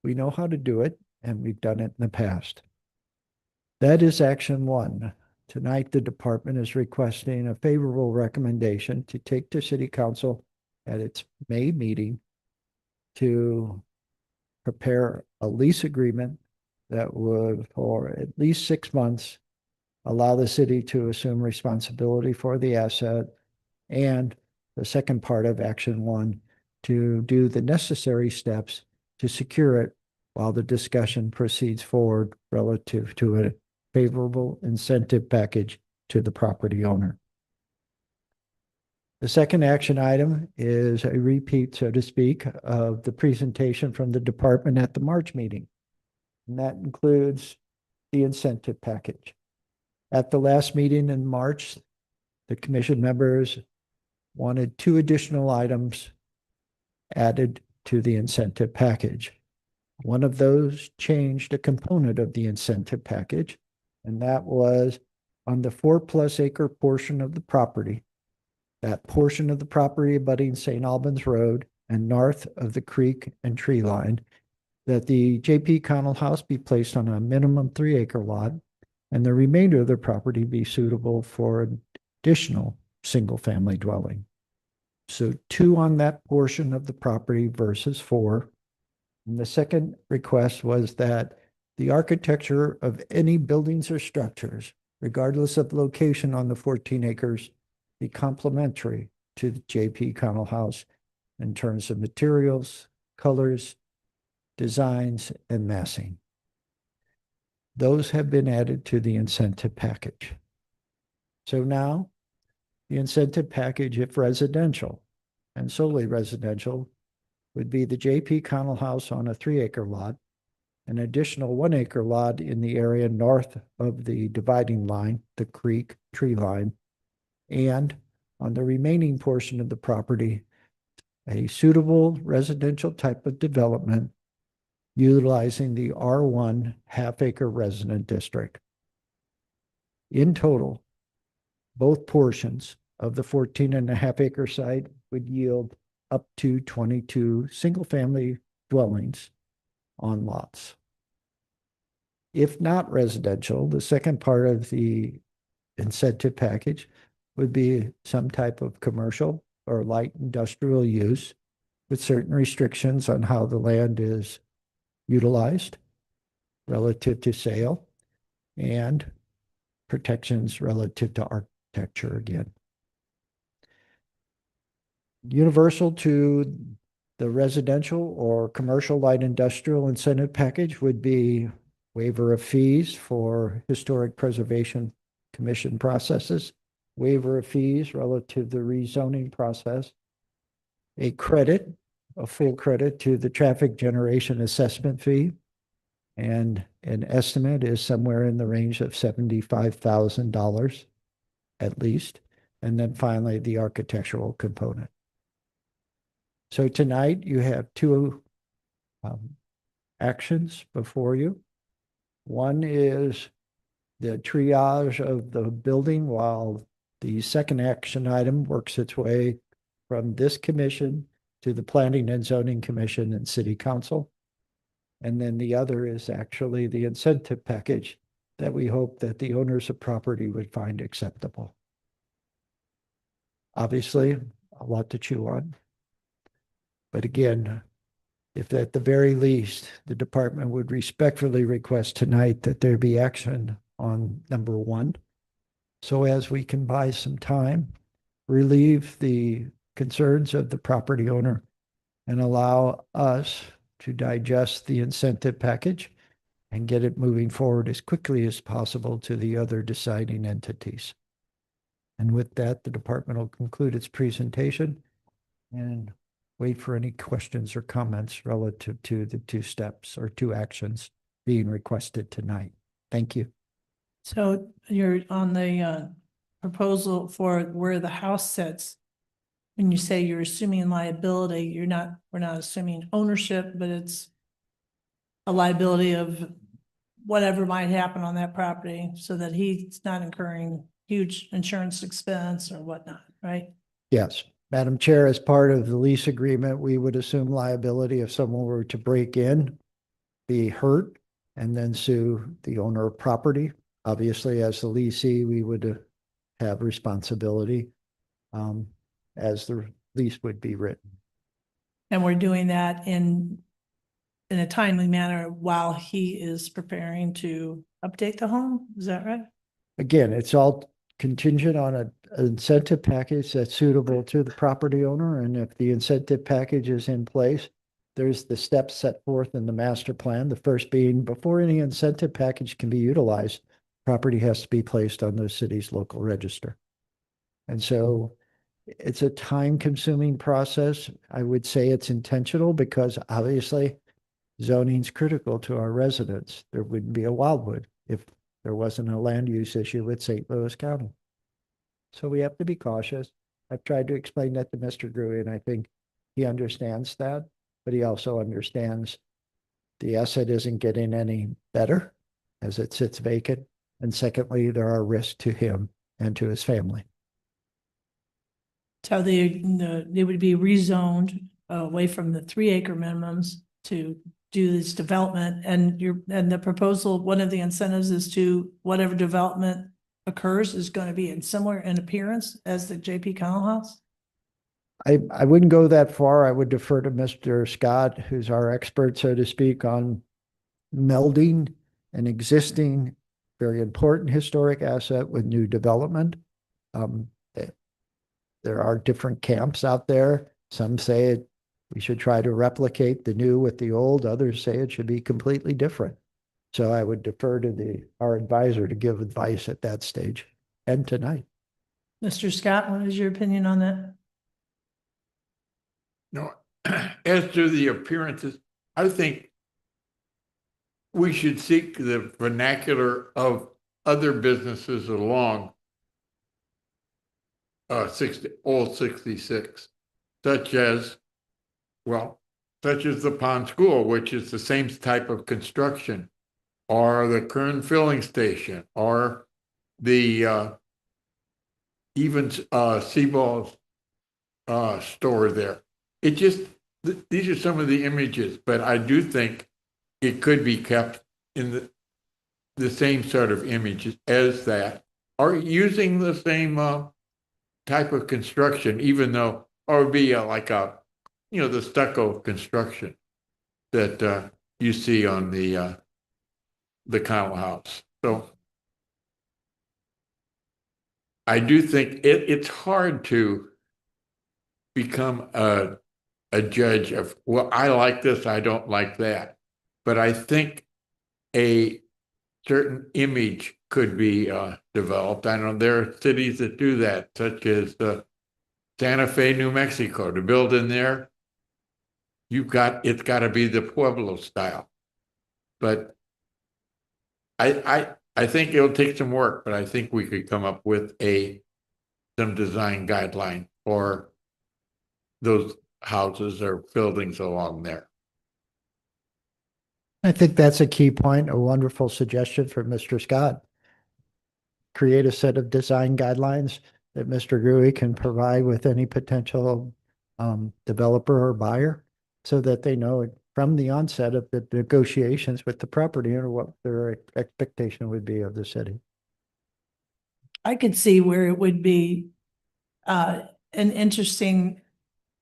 we know how to do it, and we've done it in the past. That is action one. Tonight, the department is requesting a favorable recommendation to take to City Council at its May meeting to prepare a lease agreement that would, for at least 6 months, allow the city to assume responsibility for the asset, and the second part of action one, to do the necessary steps to secure it while the discussion proceeds forward relative to a favorable incentive package to the property owner. The second action item is a repeat, so to speak, of the presentation from the department at the March meeting. And that includes the incentive package. At the last meeting in March, the commission members wanted 2 additional items added to the incentive package. One of those changed a component of the incentive package, and that was on the 4+ acre portion of the property. That portion of the property abutting St. Albans Road and north of the creek and tree line, that the J.P. Connell House be placed on a minimum 3 acre lot, and the remainder of the property be suitable for additional single-family dwelling. So 2 on that portion of the property versus 4. And the second request was that the architecture of any buildings or structures, regardless of location on the 14 acres, be complementary to the J.P. Connell House in terms of materials, colors, designs, and massing. Those have been added to the incentive package. So now, the incentive package, if residential, and solely residential, would be the J.P. Connell House on a 3 acre lot, an additional 1 acre lot in the area north of the dividing line, the creek tree line, and on the remaining portion of the property, a suitable residential type of development utilizing the R1 half-acre resident district. In total, both portions of the 14.5 acre site would yield up to 22 single-family dwellings on lots. If not residential, the second part of the incentive package would be some type of commercial or light industrial use with certain restrictions on how the land is utilized relative to sale and protections relative to architecture again. Universal to the residential or commercial light industrial incentive package would be waiver of fees for Historic Preservation Commission processes, waiver of fees relative to the rezoning process, a credit, a full credit to the traffic generation assessment fee, and an estimate is somewhere in the range of $75,000 at least, and then finally the architectural component. So tonight you have 2 actions before you. One is the triage of the building, while the second action item works its way from this commission to the Planning and Zoning Commission and City Council. And then the other is actually the incentive package that we hope that the owners of property would find acceptable. Obviously, a lot to chew on. But again, if at the very least, the department would respectfully request tonight that there be action on number 1, so as we can buy some time, relieve the concerns of the property owner, and allow us to digest the incentive package and get it moving forward as quickly as possible to the other deciding entities. And with that, the department will conclude its presentation and wait for any questions or comments relative to the 2 steps or 2 actions being requested tonight. Thank you. So you're on the proposal for where the house sits. When you say you're assuming liability, we're not assuming ownership, but it's a liability of whatever might happen on that property so that he's not incurring huge insurance expense or whatnot, right? Yes, Madam Chair, as part of the lease agreement, we would assume liability if someone were to break in, be hurt, and then sue the owner of property. Obviously, as the leasee, we would have responsibility as the lease would be written. And we're doing that in a timely manner while he is preparing to update the home. Is that right? Again, it's all contingent on an incentive package that's suitable to the property owner. And if the incentive package is in place, there's the steps set forth in the master plan. The first being, before any incentive package can be utilized, property has to be placed on the city's local register. And so it's a time-consuming process. I would say it's intentional because obviously zoning's critical to our residents. There wouldn't be a Wildwood if there wasn't a land use issue with St. Louis County. So we have to be cautious. I've tried to explain that to Mr. Gruey, and I think he understands that, but he also understands the asset isn't getting any better as it sits vacant. And secondly, there are risks to him and to his family. So they would be rezoned away from the 3 acre minimums to do this development, and the proposal, one of the incentives is to whatever development occurs is going to be in similar in appearance as the JP Connell House. I wouldn't go that far. I would defer to Mr. Scott, who's our expert, so to speak, on melding an existing, very important historic asset with new development. There are different camps out there. Some say we should try to replicate the new with the old. Others say it should be completely different. So I would defer to our advisor to give advice at that stage and tonight. Mr. Scott, what is your opinion on that? No, as to the appearances, I think we should seek the vernacular of other businesses along Old 66, such as the Pond School, which is the same type of construction, or the Kern Filling Station, or the even Seaball's store there. It just, these are some of the images, but I do think it could be kept in the same sort of images as that, or using the same type of construction, even though, or it would be like the stucco construction that you see on the Connell House. So I do think it's hard to become a judge of, well, I like this, I don't like that. But I think a certain image could be developed. I know there are cities that do that, such as Santa Fe, New Mexico. To build in there, it's got to be the Pueblo style. But I think it'll take some work, but I think we could come up with some design guideline for those houses or buildings along there. I think that's a key point, a wonderful suggestion from Mr. Scott. Create a set of design guidelines that Mr. Gruey can provide with any potential developer or buyer so that they know from the onset of the negotiations with the property owner what their expectation would be of the city. I could see where it would be an interesting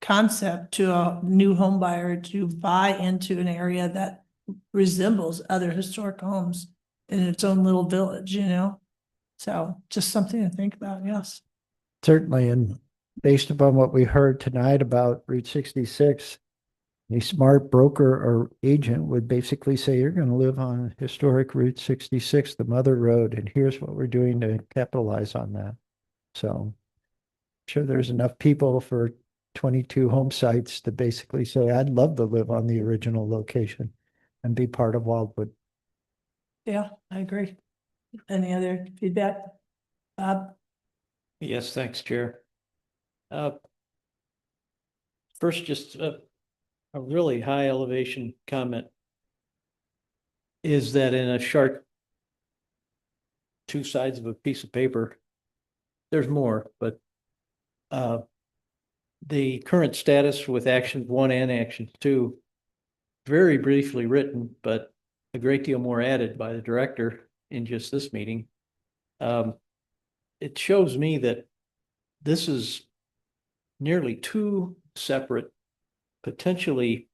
concept to a new home buyer to buy into an area that resembles other historic homes in its own little village, So just something to think about, yes. Certainly, and based upon what we heard tonight about Route 66, a smart broker or agent would basically say, you're going to live on historic Route 66, the mother road, and here's what we're doing to capitalize on that. So I'm sure there's enough people for 22 home sites to basically say, I'd love to live on the original location and be part of Wildwood. Yeah, I agree. Any other feedback? Bob? Yes, thanks, Chair. First, just a really high elevation comment is that in a sharp two sides of a piece of paper, there's more, but the current status with action 1 and action 2, very briefly written, but a great deal more added by the director in just this meeting. It shows me that this is nearly 2 separate, potentially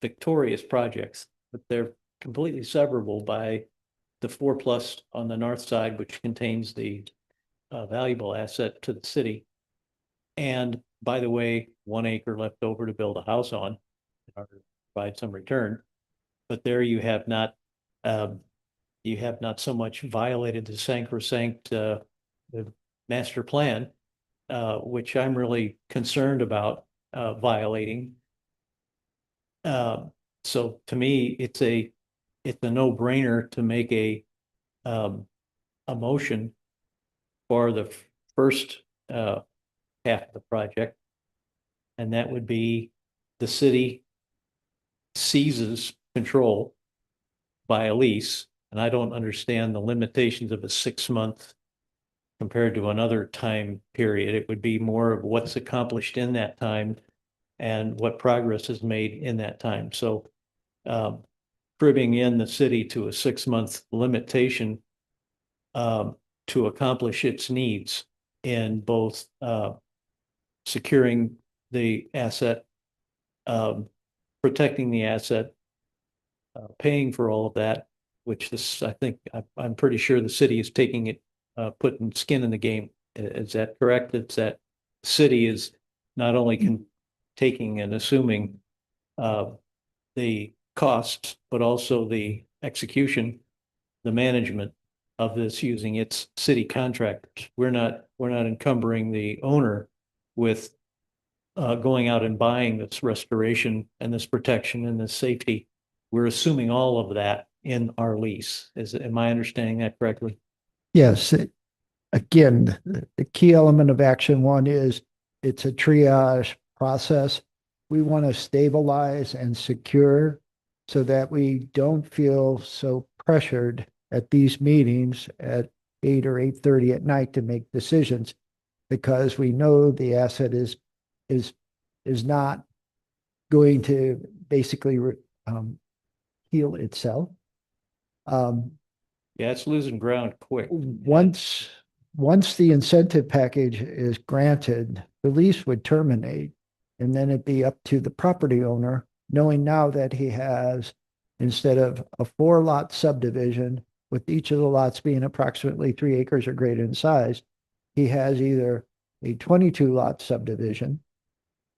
victorious projects, but they're completely severable by the 4+ on the north side, which contains the valuable asset to the city. And by the way, 1 acre left over to build a house on, or provide some return. But there you have not so much violated the sacrosanct the master plan, which I'm really concerned about violating. So to me, it's a no-brainer to make a motion for the first half of the project. And that would be the city seizes control by a lease. And I don't understand the limitations of a 6-month compared to another time period. It would be more of what's accomplished in that time and what progress is made in that time. So cribbing in the city to a 6-month limitation to accomplish its needs in both securing the asset, protecting the asset, paying for all of that, which this, I think, I'm pretty sure the city is taking it, putting skin in the game. Is that correct? It's that city is not only taking and assuming the costs, but also the execution, the management of this using its city contractors. We're not encumbering the owner with going out and buying this restoration and this protection and this safety. We're assuming all of that in our lease. Am I understanding that correctly? Yes. Again, the key element of action 1 is it's a triage process. We want to stabilize and secure so that we don't feel so pressured at these meetings at 8 or 8:30 at night to make decisions, because we know the asset is not going to basically heal itself. Yeah, it's losing ground quick. Once the incentive package is granted, the lease would terminate, and then it'd be up to the property owner, knowing now that he has, instead of a 4-lot subdivision, with each of the lots being approximately 3 acres or greater in size, he has either a 22-lot subdivision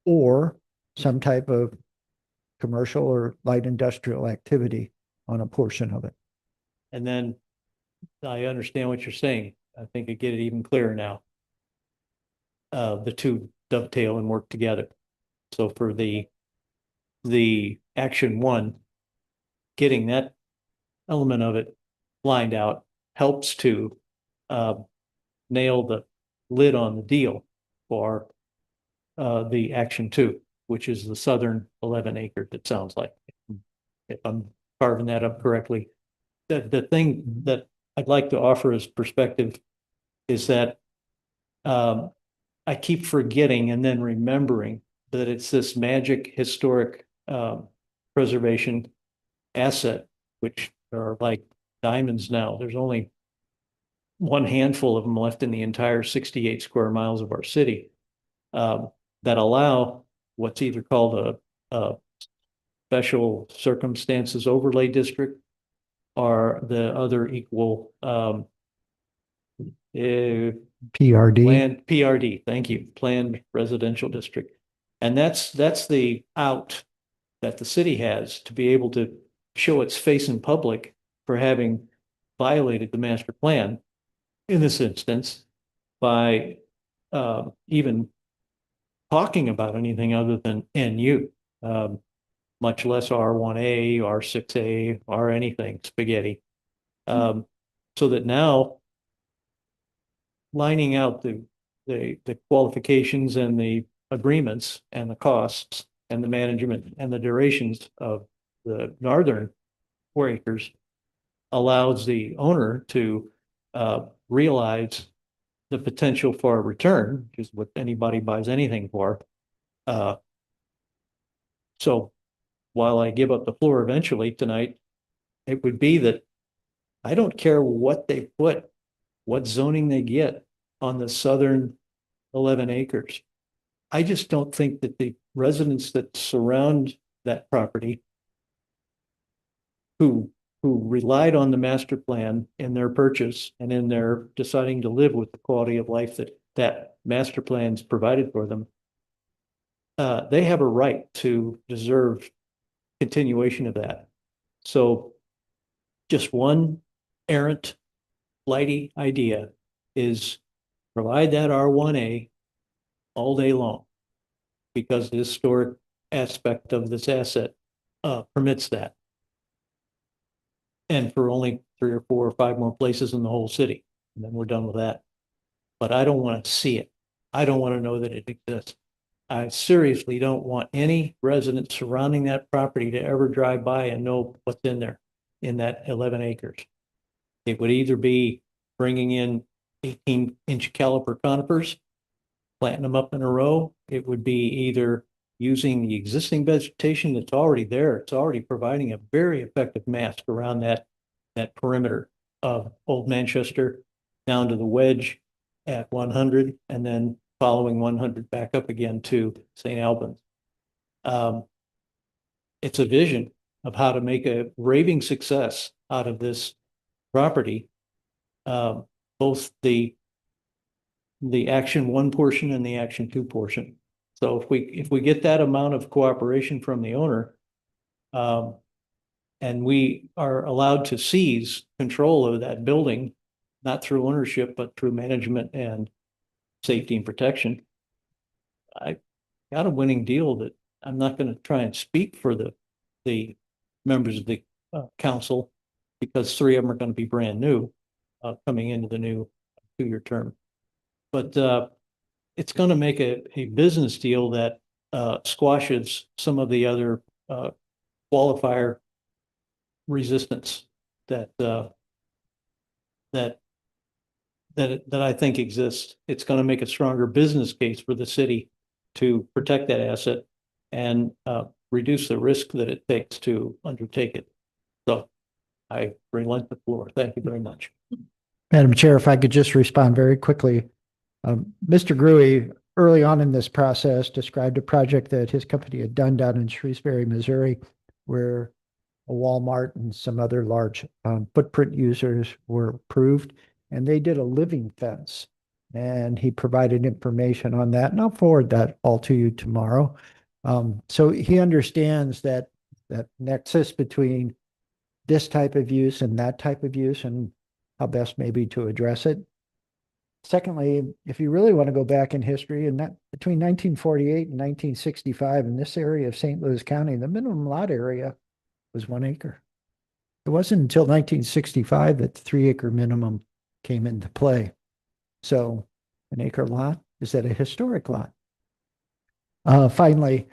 or some type of commercial or light industrial activity on a portion of it. And then I understand what you're saying. I think I get it even clearer now. The two dovetail and work together. So for the action 1, getting that element of it lined out helps to nail the lid on the deal for the action 2, which is the southern 11 acre, it sounds like, if I'm carving that up correctly. The thing that I'd like to offer as perspective is that I keep forgetting and then remembering that it's this magic historic preservation asset, which are like diamonds now. There's only one handful of them left in the entire 68 square miles of our city that allow what's either called a special circumstances overlay district or the other equal PRD. PRD, thank you, planned residential district. And that's the out that the city has to be able to show its face in public for having violated the master plan in this instance by even talking about anything other than NU, much less R1A, R6A, or anything spaghetti. So that now lining out the qualifications and the agreements and the costs and the management and the durations of the northern 4 acres allows the owner to realize the potential for a return, which is what anybody buys anything for. So while I give up the floor eventually tonight, it would be that I don't care what they put, what zoning they get on the southern 11 acres. I just don't think that the residents that surround that property who relied on the master plan in their purchase and in their deciding to live with the quality of life that master plans provided for them, they have a right to deserve continuation of that. So just one errant, flighty idea is provide that R1A all day long, because the historic aspect of this asset permits that. And for only 3 or 4 or 5 more places in the whole city, and then we're done with that. But I don't want to see it. I don't want to know that it exists. I seriously don't want any residents surrounding that property to ever drive by and know what's in there, in that 11 acres. It would either be bringing in 18-inch caliper conifers, planting them up in a row. It would be either using the existing vegetation that's already there. It's already providing a very effective mask around that perimeter of Old Manchester down to the wedge at 100, and then following 100 back up again to St. Albans. It's a vision of how to make a raving success out of this property. Both the Action 1 portion and the Action 2 portion. So if we get that amount of cooperation from the owner, and we are allowed to seize control of that building, not through ownership, but through management and safety and protection, I got a winning deal that I'm not going to try and speak for the members of the council, because 3 of them are going to be brand new, coming into the new 2-year term. But it's going to make a business deal that squashes some of the other qualifier resistance that I think exists. It's going to make a stronger business case for the city to protect that asset and reduce the risk that it takes to undertake it. So I relent the floor. Thank you very much. Madam Chair, if I could just respond very quickly. Mr. Gruey, early on in this process, described a project that his company had done down in Shrewsbury, Missouri, where a Walmart and some other large footprint users were approved, and they did a living fence. And he provided information on that, and I'll forward that all to you tomorrow. So he understands that nexus between this type of use and that type of use, and how best maybe to address it. Secondly, if you really want to go back in history, and that between 1948 and 1965 in this area of St. Louis County, the minimum lot area was 1 acre. It wasn't until 1965 that the 3-acre minimum came into play. So an acre lot, is that a historic lot? Finally,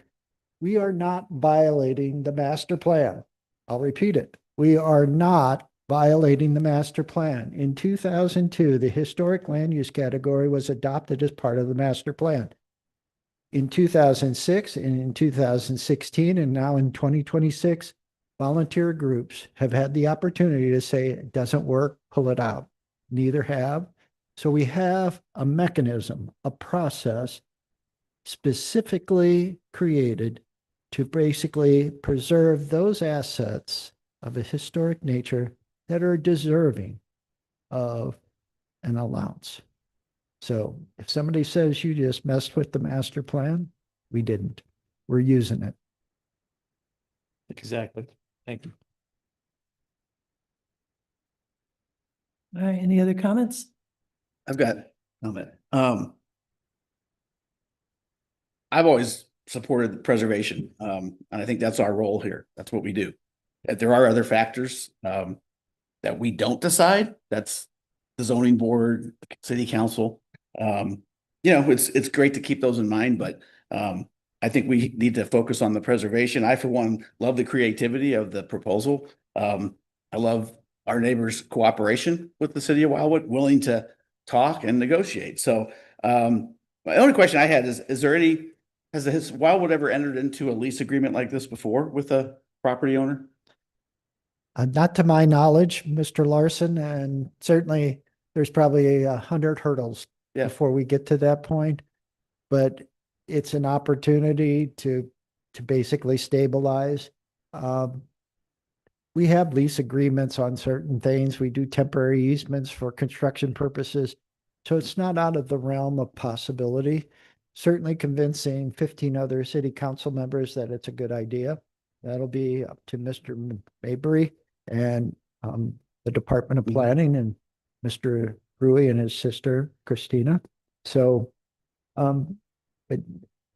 we are not violating the master plan. I'll repeat it. We are not violating the master plan. In 2002, the historic land use category was adopted as part of the master plan. In 2006 and in 2016 and now in 2026, volunteer groups have had the opportunity to say it doesn't work, pull it out. Neither have. So we have a mechanism, a process specifically created to basically preserve those assets of a historic nature that are deserving of an allowance. So if somebody says you just messed with the master plan, we didn't. We're using it. Exactly. Thank you. All right, any other comments? I've got a comment. I've always supported the preservation, and I think that's our role here. That's what we do. If there are other factors that that we don't decide. That's the zoning board, city council. You know, it's great to keep those in mind, but I think we need to focus on the preservation. I, for one, love the creativity of the proposal. I love our neighbors' cooperation with the city of Wildwood, willing to talk and negotiate. So my only question I had is there any, has Wildwood ever entered into a lease agreement like this before with a property owner? Not to my knowledge, Mr. Larson, and certainly there's probably 100 hurdles Yeah. before we get to that point. But it's an opportunity to basically stabilize. We have lease agreements on certain things. We do temporary easements for construction purposes. So it's not out of the realm of possibility. Certainly convincing 15 other city council members that it's a good idea. That'll be up to Mr. Mabry and the Department of Planning and Mr. Rui and his sister Christina. So but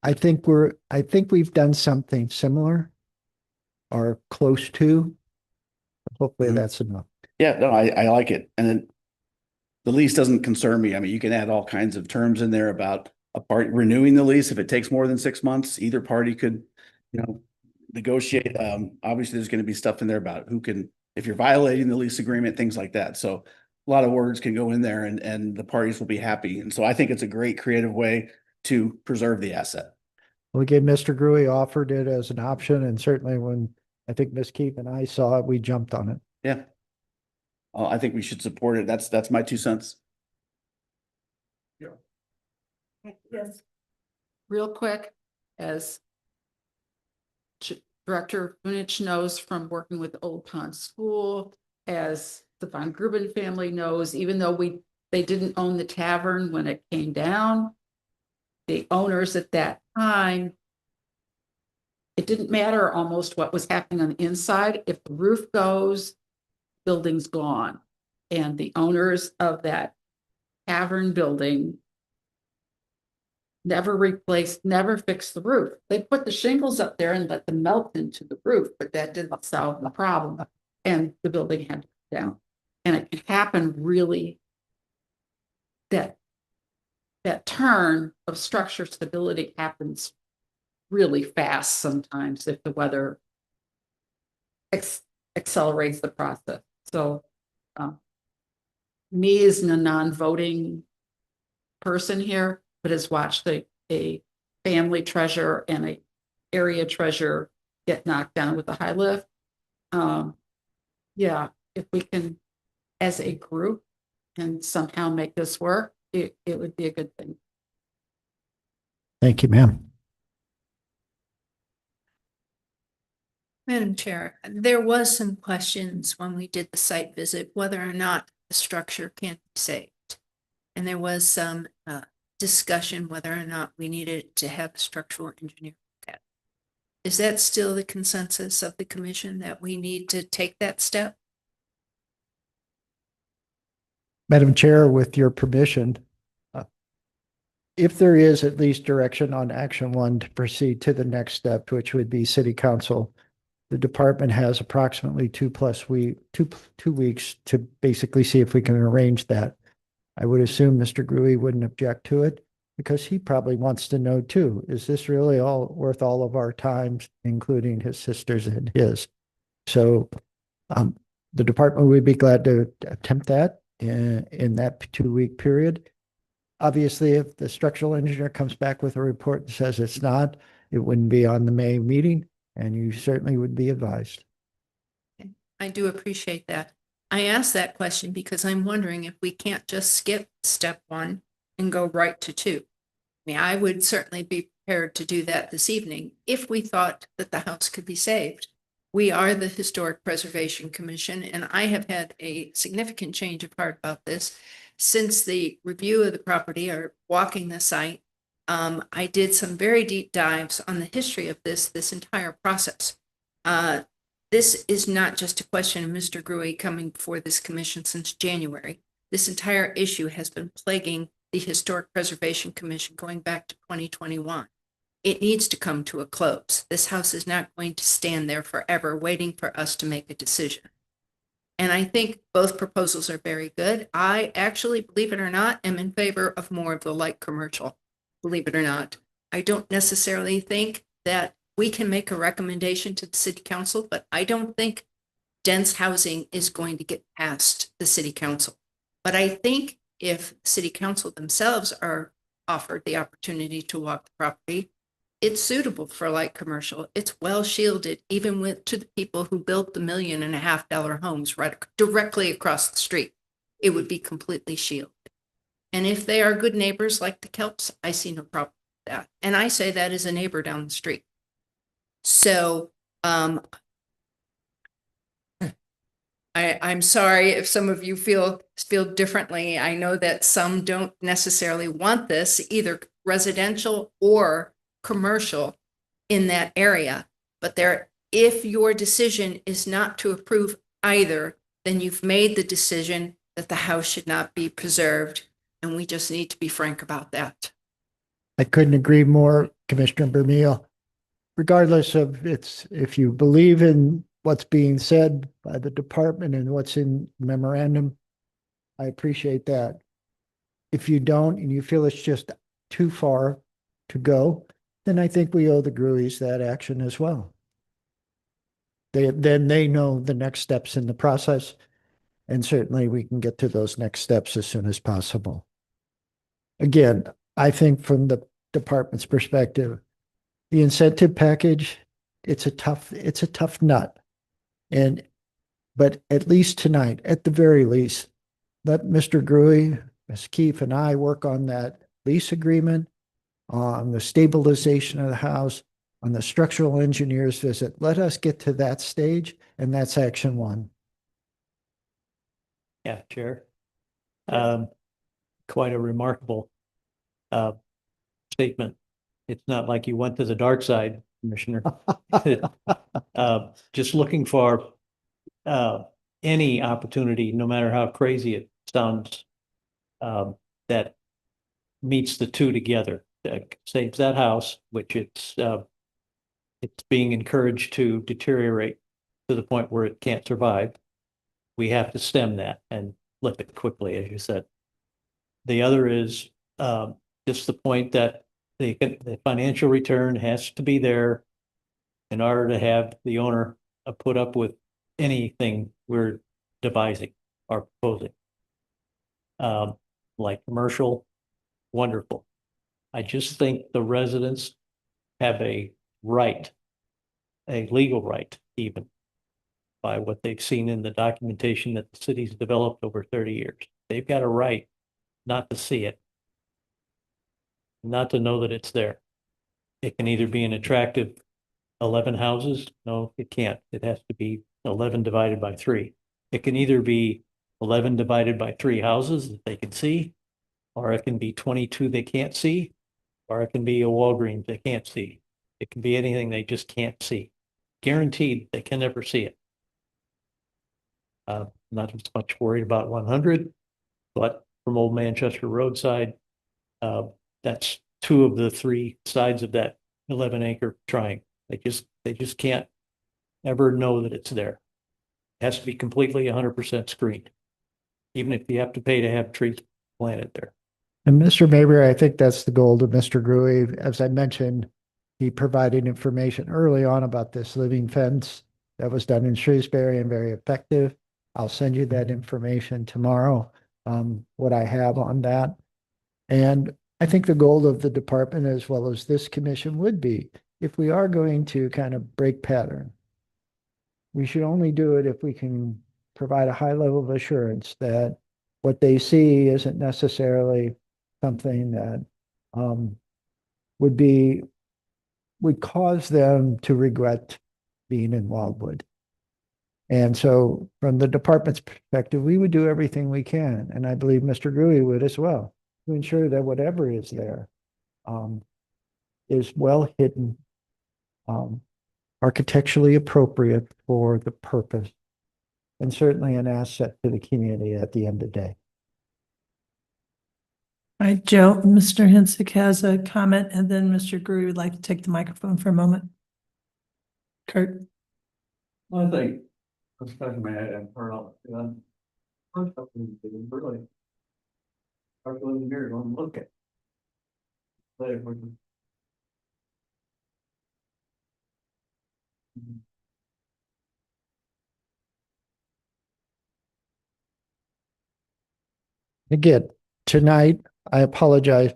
I think we've done something similar or close to. Hopefully that's enough. Yeah, no, I like it. And then the lease doesn't concern me. I mean, you can add all kinds of terms in there about a part renewing the lease. If it takes more than 6 months, either party could, negotiate. Obviously there's going to be stuff in there about who can, if you're violating the lease agreement, things like that. So a lot of words can go in there and the parties will be happy. And so I think it's a great creative way to preserve the asset. Well, again, Mr. Gruey offered it as an option, and certainly when I think Ms. Keefe and I saw it, we jumped on it. Yeah. I think we should support it. That's my 2 cents. Yes. Real quick, as Director Bunich knows from working with Old Pond School, as the Von Gruben family knows, even though they didn't own the tavern when it came down, the owners at that time, it didn't matter almost what was happening on the inside. If the roof goes, building's gone. And the owners of that tavern building never fixed the roof. They put the shingles up there and let them melt into the roof, but that didn't solve the problem. And the building had to come down. And it can happen really, that turn of structure stability happens really fast sometimes if the weather accelerates the process. So me as a non-voting person here, but has watched a family treasure and a area treasure get knocked down with a high lift. Yeah, if we can, as a group, and somehow make this work, it would be a good thing. Thank you, ma'am. Madam Chair, there was some questions when we did the site visit, whether or not the structure can be saved. And there was some discussion whether or not we needed to have a structural engineer look at it. Is that still the consensus of the commission that we need to take that step? Madam Chair, with your permission, if there is at least direction on action one to proceed to the next step, which would be city council, the department has approximately 2 weeks to basically see if we can arrange that. I would assume Mr. Gruey wouldn't object to it because he probably wants to know too, is this really all worth all of our time, including his sisters and his? So the department would be glad to attempt that in that 2-week period. Obviously, if the structural engineer comes back with a report that says it's not, it wouldn't be on the May meeting, and you certainly would be advised. I do appreciate that. I asked that question because I'm wondering if we can't just skip step 1 and go right to 2. I mean, I would certainly be prepared to do that this evening if we thought that the house could be saved. We are the Historic Preservation Commission, and I have had a significant change of heart about this. Since the review of the property or walking the site, I did some very deep dives on the history of this entire process. This is not just a question of Mr. Gruey coming before this commission since January. This entire issue has been plaguing the Historic Preservation Commission going back to 2021. It needs to come to a close. This house is not going to stand there forever waiting for us to make a decision. And I think both proposals are very good. I actually, believe it or not, am in favor of more of the light commercial, believe it or not. I don't necessarily think that we can make a recommendation to the city council, but I don't think dense housing is going to get past the city council. But I think if city council themselves are offered the opportunity to walk the property, it's suitable for light commercial. It's well shielded, even with to the people who built the $1.5 million homes right directly across the street. It would be completely shielded. And if they are good neighbors like the Kelps, I see no problem with that. And I say that as a neighbor down the street. So I'm sorry if some of you feel differently. I know that some don't necessarily want this, either residential or commercial in that area. But if your decision is not to approve either, then you've made the decision that the house should not be preserved. And we just need to be frank about that. I couldn't agree more, Commissioner Bermejo. Regardless of if you believe in what's being said by the department and what's in memorandum, I appreciate that. If you don't, and you feel it's just too far to go, then I think we owe the Gruys that action as well. Then they know the next steps in the process, and certainly we can get to those next steps as soon as possible. Again, I think from the department's perspective, the incentive package, it's a tough nut. But at least tonight, at the very least, let Mr. Gruy, Ms. Keefe, and I work on that lease agreement, on the stabilization of the house, on the structural engineer's visit. Let us get to that stage, and that's action one. Yeah, Chair. Quite a remarkable statement. It's not like you went to the dark side, Commissioner. Just looking for any opportunity, no matter how crazy it sounds, that meets the two together. Saves that house, which it's being encouraged to deteriorate to the point where it can't survive. We have to stem that and flip it quickly, as you said. The other is just the point that the financial return has to be there in order to have the owner put up with anything we're devising or proposing. Like commercial, wonderful. I just think the residents have a right, a legal right even, by what they've seen in the documentation that the city's developed over 30 years. They've got a right not to see it, not to know that it's there. It can either be an attractive 11 houses. No, it can't. It has to be 11 divided by 3. It can either be 11 divided by 3 houses that they can see, or it can be 22 they can't see, or it can be a Walgreens they can't see. It can be anything they just can't see. Guaranteed they can never see it. Not as much worried about 100, but from Old Manchester roadside, that's 2 of the 3 sides of that 11-acre triangle. They just can't ever know that it's there. It has to be completely 100% screened, even if you have to pay to have trees planted there. And Mr. Mabry, I think that's the goal of Mr. Gruy. As I mentioned, he provided information early on about this living fence that was done in Shrewsbury and very effective. I'll send you that information tomorrow, what I have on that. And I think the goal of the department, as well as this commission, would be, if we are going to kind of break pattern, we should only do it if we can provide a high level of assurance that what they see isn't necessarily something that would cause them to regret being in Wildwood. And so from the department's perspective, we would do everything we can, and I believe Mr. Gruy would as well, to ensure that whatever is there is well hidden, architecturally appropriate for the purpose, and certainly an asset to the community at the end of the day. All right, Joe, Mr. Hensick has a comment, and then Mr. Gruy would like to take the microphone for a moment. Kurt. I think Especially mad and turn off. First up, really. Start living here, don't look at. Later. Again, tonight, I apologize.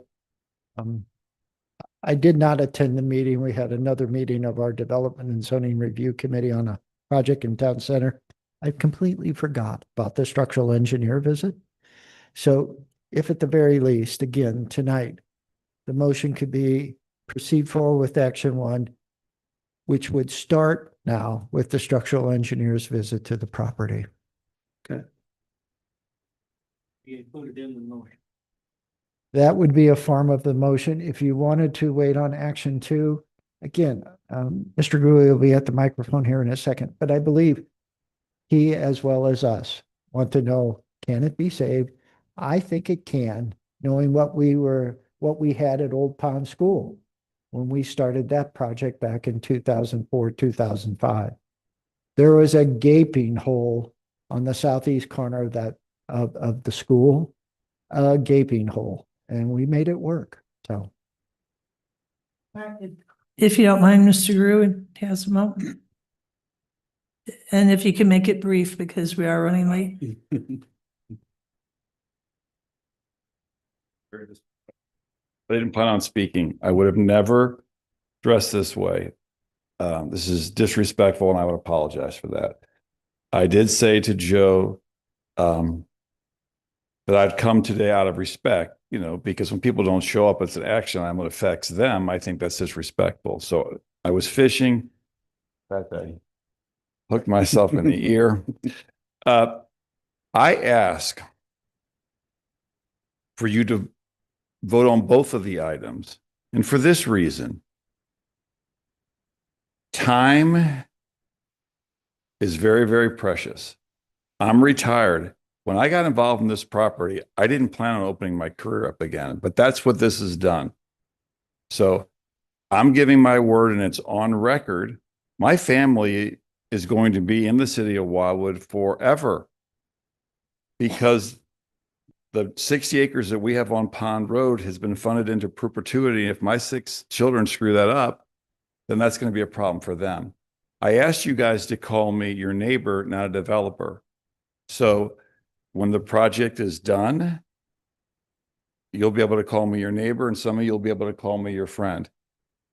I did not attend the meeting. We had another meeting of our Development and Zoning Review Committee on a project in Town Center. I completely forgot about the structural engineer visit. So if at the very least, again, tonight, the motion could be proceed forward with action one, which would start now with the structural engineer's visit to the property. You put it in the motion. That would be a form of the motion. If you wanted to wait on action two, again, Mr. Gruey will be at the microphone here in a second, but I believe he, as well as us, want to know, can it be saved? I think it can, knowing what we had at Old Pond School when we started that project back in 2004, 2005. There was a gaping hole on the southeast corner of that of the school, a gaping hole, and we made it work. So, If you don't mind, Mr. Gruen has a moment. And if you can make it brief because we are running late. I didn't plan on speaking. I would have never dressed this way. This is disrespectful and I would apologize for that. I did say to Joe that I'd come today out of respect, you know, because when people don't show up, it's an action item that affects them. I think that's disrespectful. So I was fishing. In fact, I hooked myself in the ear. I ask for you to vote on both of the items. And for this reason, time is very, very precious. I'm retired. When I got involved in this property, I didn't plan on opening my career up again, but that's what this has done. So I'm giving my word and it's on record. My family is going to be in the city of Wildwood forever because the 60 acres that we have on Pond Road has been funded into perpetuity. If my 6 children screw that up, then that's going to be a problem for them. I asked you guys to call me your neighbor, not a developer. So when the project is done, you'll be able to call me your neighbor and some of you will be able to call me your friend.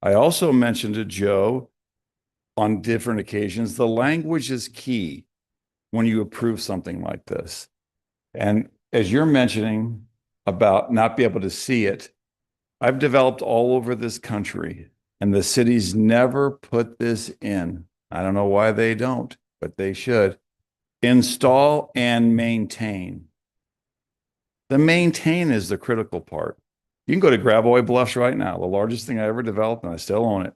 I also mentioned to Joe on different occasions, the language is key when you approve something like this. And as you're mentioning about not be able to see it, I've developed all over this country and the cities never put this in. I don't know why they don't, but they should. Install and maintain. The maintain is the critical part. You can go to Gravois Bluffs right now, the largest thing I ever developed, and I still own it.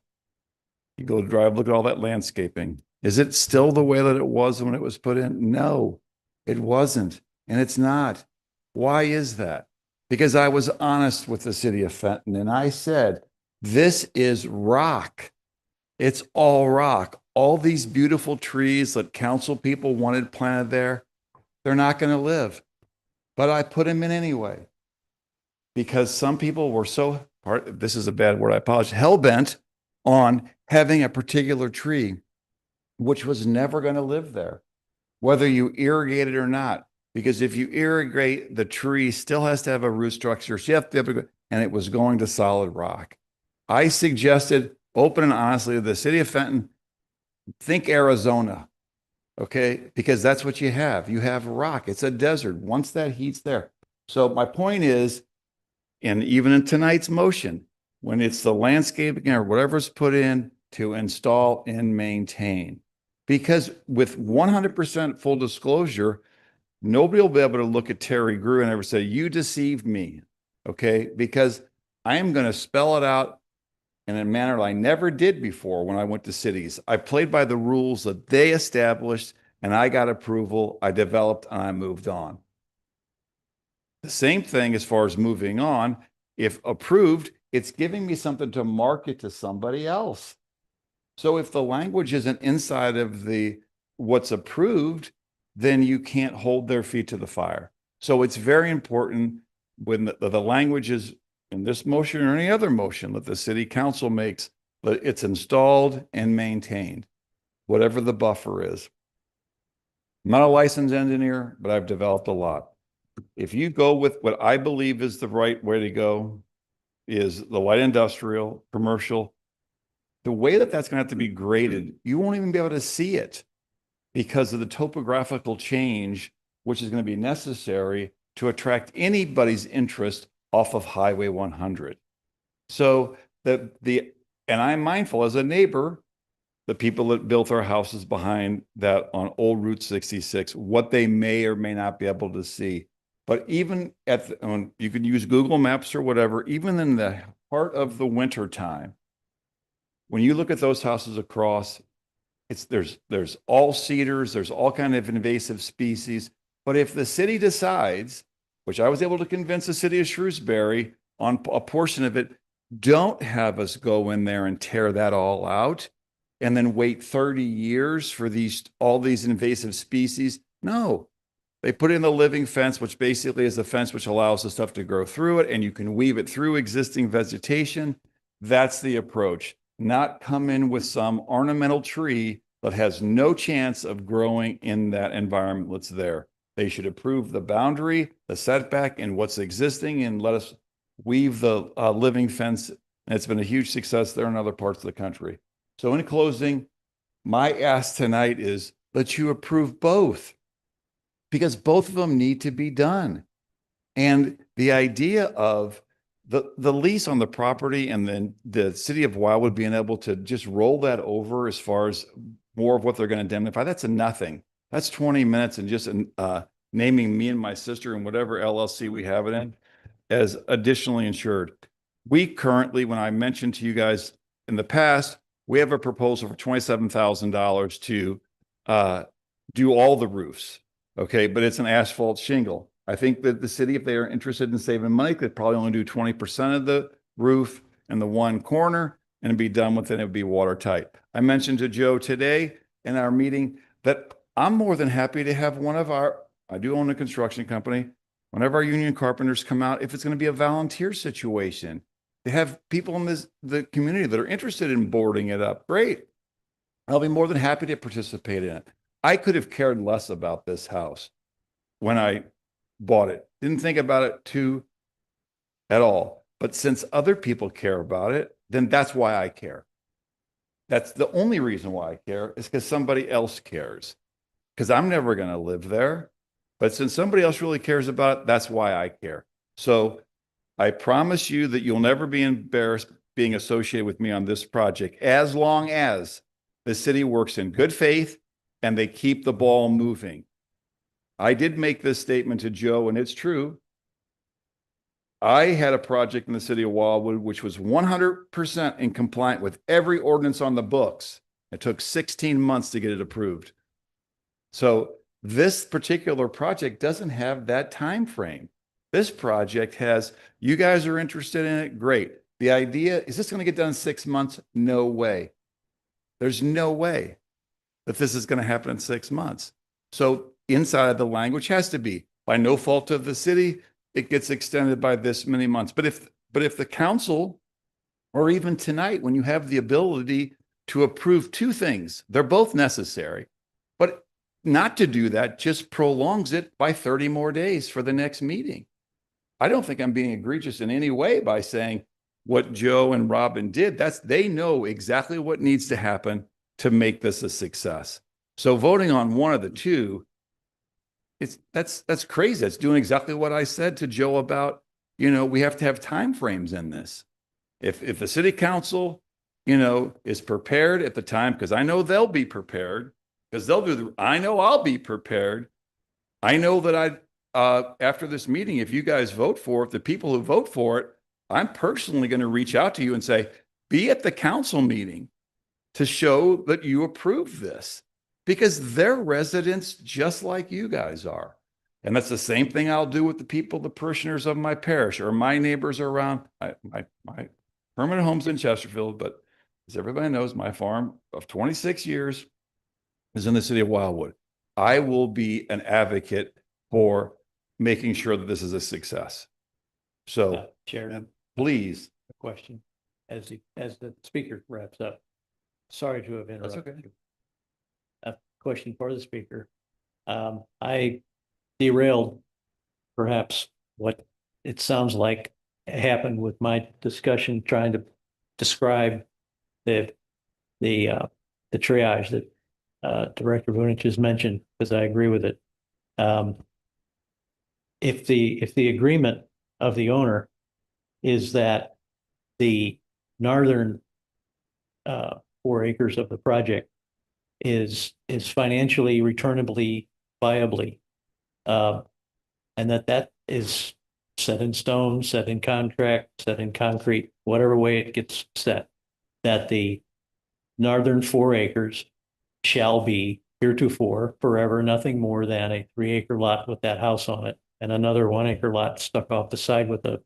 You go drive, look at all that landscaping. Is it still the way that it was when it was put in? No, it wasn't, and it's not. Why is that? Because I was honest with the city of Fenton, and I said, this is rock. It's all rock. All these beautiful trees that council people wanted planted there, they're not going to live. But I put them in anyway. Because some people were so, this is a bad word, I apologize, hell-bent on having a particular tree, which was never going to live there, whether you irrigate it or not. Because if you irrigate, the tree still has to have a root structure. So you have to have and it was going to solid rock. I suggested open and honestly to the city of Fenton, think Arizona, okay? Because that's what you have. You have rock. It's a desert. Once that heat's there. So my point is, and even in tonight's motion, when it's the landscaping or whatever's put in to install and maintain, because with 100% full disclosure, nobody will be able to look at Terry Grew and ever say, you deceived me, okay? Because I am going to spell it out in a manner I never did before when I went to cities. I played by the rules that they established and I got approval, I developed, and I moved on. The same thing as far as moving on. If approved, it's giving me something to market to somebody else. So if the language isn't inside of the what's approved, then you can't hold their feet to the fire. So it's very important when the language is in this motion or any other motion that the city council makes, that it's installed and maintained, whatever the buffer is. I'm not a licensed engineer, but I've developed a lot. If you go with what I believe is the right way to go, is the light industrial, commercial, the way that that's going to have to be graded, you won't even be able to see it because of the topographical change, which is going to be necessary to attract anybody's interest off of Highway 100. So and I'm mindful as a neighbor, the people that built our houses behind that on old Route 66, what they may or may not be able to see. But even you can use Google Maps or whatever, even in the heart of the winter time, when you look at those houses across, there's all cedars, there's all kind of invasive species. But if the city decides, which I was able to convince the city of Shrewsbury on a portion of it, don't have us go in there and tear that all out and then wait 30 years for all these invasive species. No, they put in the living fence, which basically is a fence which allows the stuff to grow through it, and you can weave it through existing vegetation. That's the approach, not come in with some ornamental tree that has no chance of growing in that environment that's there. They should approve the boundary, the setback, and what's existing, and let us weave the living fence. And it's been a huge success there in other parts of the country. So in closing, my ask tonight is that you approve both, because both of them need to be done. And the idea of the lease on the property and then the city of Wildwood being able to just roll that over as far as more of what they're going to indemnify, that's a nothing. That's 20 minutes and just naming me and my sister and whatever LLC we have it in as additionally insured. We currently, when I mentioned to you guys in the past, we have a proposal for $27,000 to do all the roofs. Okay, but it's an asphalt shingle. I think that the city, if they are interested in saving money, could probably only do 20% of the roof in the one corner and be done with it. It would be watertight. I mentioned to Joe today in our meeting that I'm more than happy to have I do own a construction company, one of our union carpenters come out if it's going to be a volunteer situation. They have people in the community that are interested in boarding it up. Great. I'll be more than happy to participate in it. I could have cared less about this house when I bought it. Didn't think about it at all. But since other people care about it, then that's why I care. That's the only reason why I care, is because somebody else cares. Because I'm never going to live there. But since somebody else really cares about it, that's why I care. So I promise you that you'll never be embarrassed being associated with me on this project, as long as the city works in good faith and they keep the ball moving. I did make this statement to Joe, and it's true. I had a project in the city of Wildwood which was 100% in compliant with every ordinance on the books. It took 16 months to get it approved. So this particular project doesn't have that time frame. This project has, you guys are interested in it, great. The idea, is this going to get done in 6 months? No way. There's no way that this is going to happen in 6 months. So inside the language has to be, by no fault of the city, it gets extended by this many months. But if the council, or even tonight, when you have the ability to approve two things, they're both necessary, but not to do that just prolongs it by 30 more days for the next meeting. I don't think I'm being egregious in any way by saying what Joe and Robin did. They know exactly what needs to happen to make this a success. So voting on one of the two, that's crazy. It's doing exactly what I said to Joe about, we have to have time frames in this. If the city council, is prepared at the time, because I know they'll be prepared, because I know I'll be prepared. I know that after this meeting, if you guys vote for it, the people who vote for it, I'm personally going to reach out to you and say, be at the council meeting to show that you approve this, because they're residents just like you guys are. And that's the same thing I'll do with the people, the parishioners of my parish or my neighbors around. My permanent home's in Chesterfield, but as everybody knows, my farm of 26 years is in the city of Wildwood. I will be an advocate for making sure that this is a success. So Chair, please. a question as the speaker wraps up. Sorry to have interrupted you. A question for the speaker. I derailed perhaps what it sounds like happened with my discussion trying to describe the triage that Director Vunich has mentioned, because I agree with it. If the agreement of the owner is that the northern 4 acres of the project is financially returnably viably, and that is set in stone, set in contract, set in concrete, whatever way it gets set, that the northern 4 acres shall be heretofore forever nothing more than a 3-acre lot with that house on it, and another 1-acre lot stuck off the side with a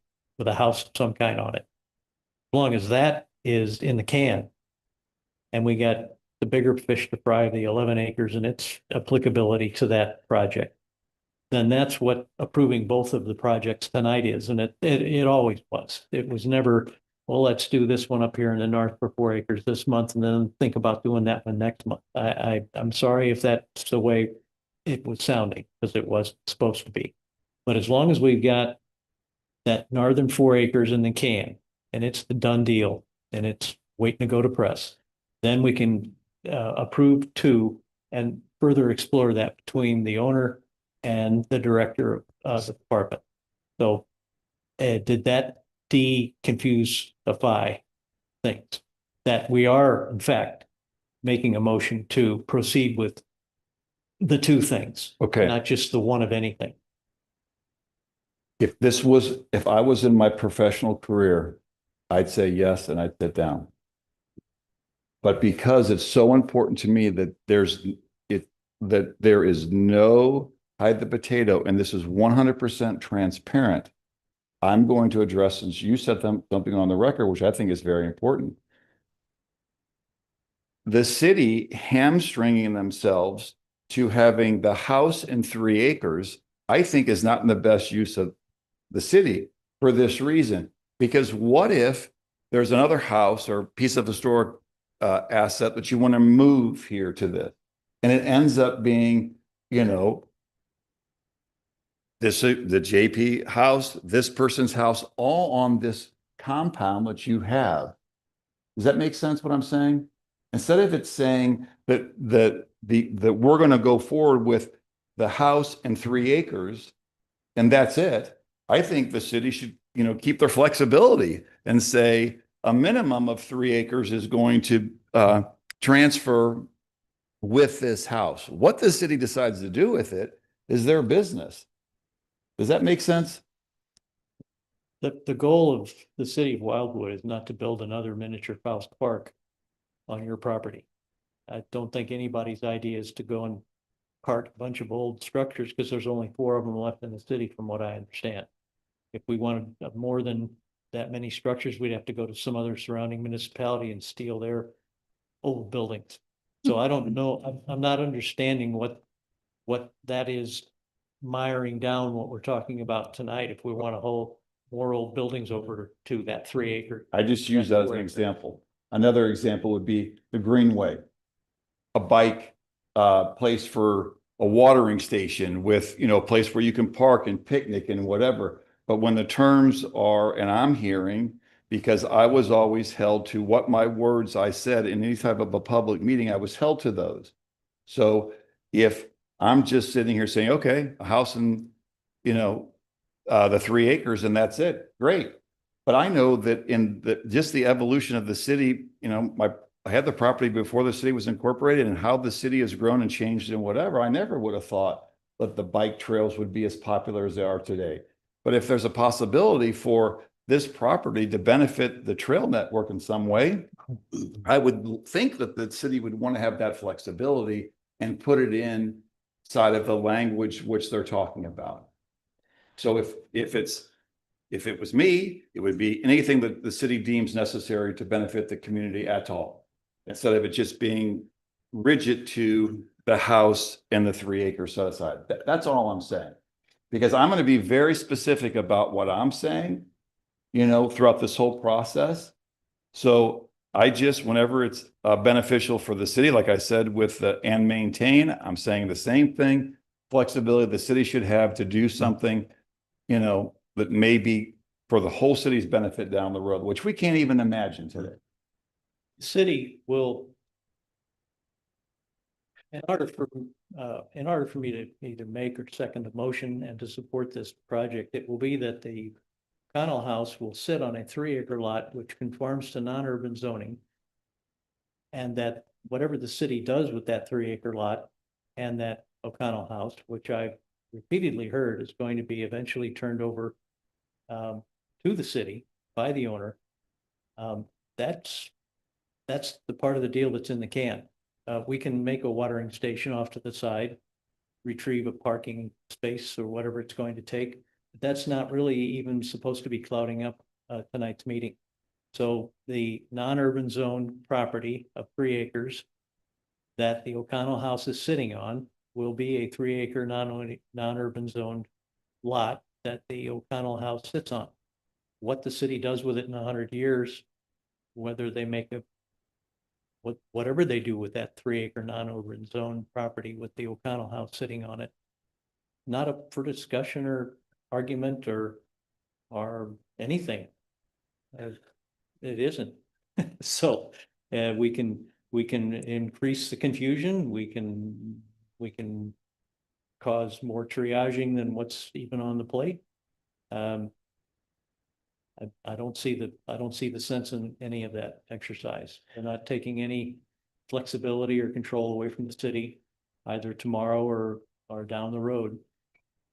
house of some kind on it. As long as that is in the can, and we got the bigger fish to fry, the 11 acres and its applicability to that project, then that's what approving both of the projects tonight is. And it always was. It was never, well, let's do this one up here in the north for 4 acres this month and then think about doing that one next month. I'm sorry if that's the way it was sounding, because it wasn't supposed to be. But as long as we've got that northern 4 acres in the can and it's the done deal and it's waiting to go to press, then we can approve 2 and further explore that between the owner and the director of the department. So did that de-confuse-ify things? That we are, in fact, making a motion to proceed with the 2 things. Okay. Not just the one of anything. If I was in my professional career, I'd say yes and I'd sit down. But because it's so important to me that there is no hide the potato, and this is 100% transparent, I'm going to address, since you said something on the record, which I think is very important. The city hamstringing themselves to having the house in 3 acres, I think is not in the best use of the city for this reason. Because what if there's another house or piece of historic asset that you want to move here to this, and it ends up being, the JP house, this person's house, all on this compound that you have. Does that make sense what I'm saying? Instead of it saying that we're going to go forward with the house and 3 acres and that's it, I think the city should, keep their flexibility and say a minimum of 3 acres is going to transfer with this house. What the city decides to do with it is their business. Does that make sense? The goal of the city of Wildwood is not to build another miniature Faust Park on your property. I don't think anybody's idea is to go and cart a bunch of old structures, because there's only 4 of them left in the city, from what I understand. If we wanted more than that many structures, we'd have to go to some other surrounding municipality and steal their old buildings. So I don't know, I'm not understanding what that is miring down what we're talking about tonight, if we want to hold more old buildings over to that 3 acre. I just use that as an example. Another example would be the Greenway, a bike place for a watering station with, a place where you can park and picnic and whatever. But when the terms are, and I'm hearing, because I was always held to what my words I said in any type of a public meeting, I was held to those. So if I'm just sitting here saying, okay, a house in, the 3 acres and that's it, great. But I know that in just the evolution of the city, I had the property before the city was incorporated, and how the city has grown and changed and whatever, I never would have thought that the bike trails would be as popular as they are today. But if there's a possibility for this property to benefit the trail network in some way, I would think that the city would want to have that flexibility and put it inside of the language which they're talking about. So if it was me, it would be anything that the city deems necessary to benefit the community at all, instead of it just being rigid to the house and the 3 acre set aside. That's all I'm saying. Because I'm going to be very specific about what I'm saying, you know, throughout this whole process. So I just, whenever it's beneficial for the city, like I said, with the and maintain, I'm saying the same thing. Flexibility the city should have to do something, you know, that may be for the whole city's benefit down the road, which we can't even imagine today. The city will, in order for me to either make or second the motion and to support this project, it will be that the O'Connell House will sit on a 3 acre lot, which conforms to non-urban zoning. And that whatever the city does with that 3 acre lot and that O'Connell House, which I've repeatedly heard is going to be eventually turned over to the city by the owner. That's the part of the deal that's in the can. We can make a watering station off to the side, retrieve a parking space or whatever it's going to take. But that's not really even supposed to be clouding up tonight's meeting. So the non-urban zone property of 3 acres that the O'Connell House is sitting on will be a 3 acre non-urban zone lot that the O'Connell House sits on. What the city does with it in 100 years, whether they make whatever they do with that 3 acre non-urban zone property with the O'Connell House sitting on it, not up for discussion or argument or anything. It isn't. So we can increase the confusion. We can cause more triaging than what's even on the plate. I don't see the sense in any of that exercise. They're not taking any flexibility or control away from the city, either tomorrow or down the road,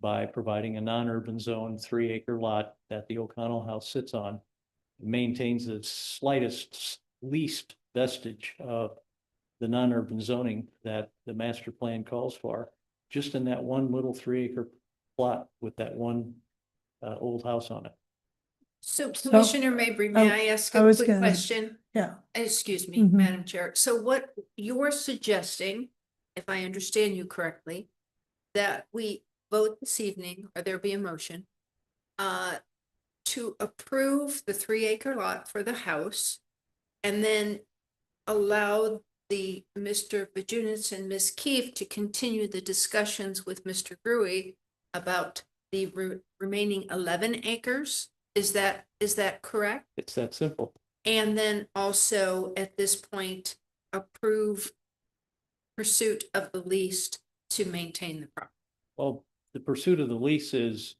by providing a non-urban zone 3 acre lot that the O'Connell House sits on. It maintains the least vestige of the non-urban zoning that the master plan calls for, just in that one little 3 acre plot with that one old house on it. So Commissioner Mabry, may I ask a quick question? Yeah. Excuse me, Mhm. Madam Chair. So what you're suggesting, if I understand you correctly, that we vote this evening, or there be a motion, to approve the 3 acre lot for the house, and then allow the Mr. Bajunits and Ms. Keefe to continue the discussions with Mr. Gruey about the remaining 11 acres? Is that correct? It's that simple. And then also at this point, approve pursuit of the lease to maintain the property. Well, the pursuit of the lease is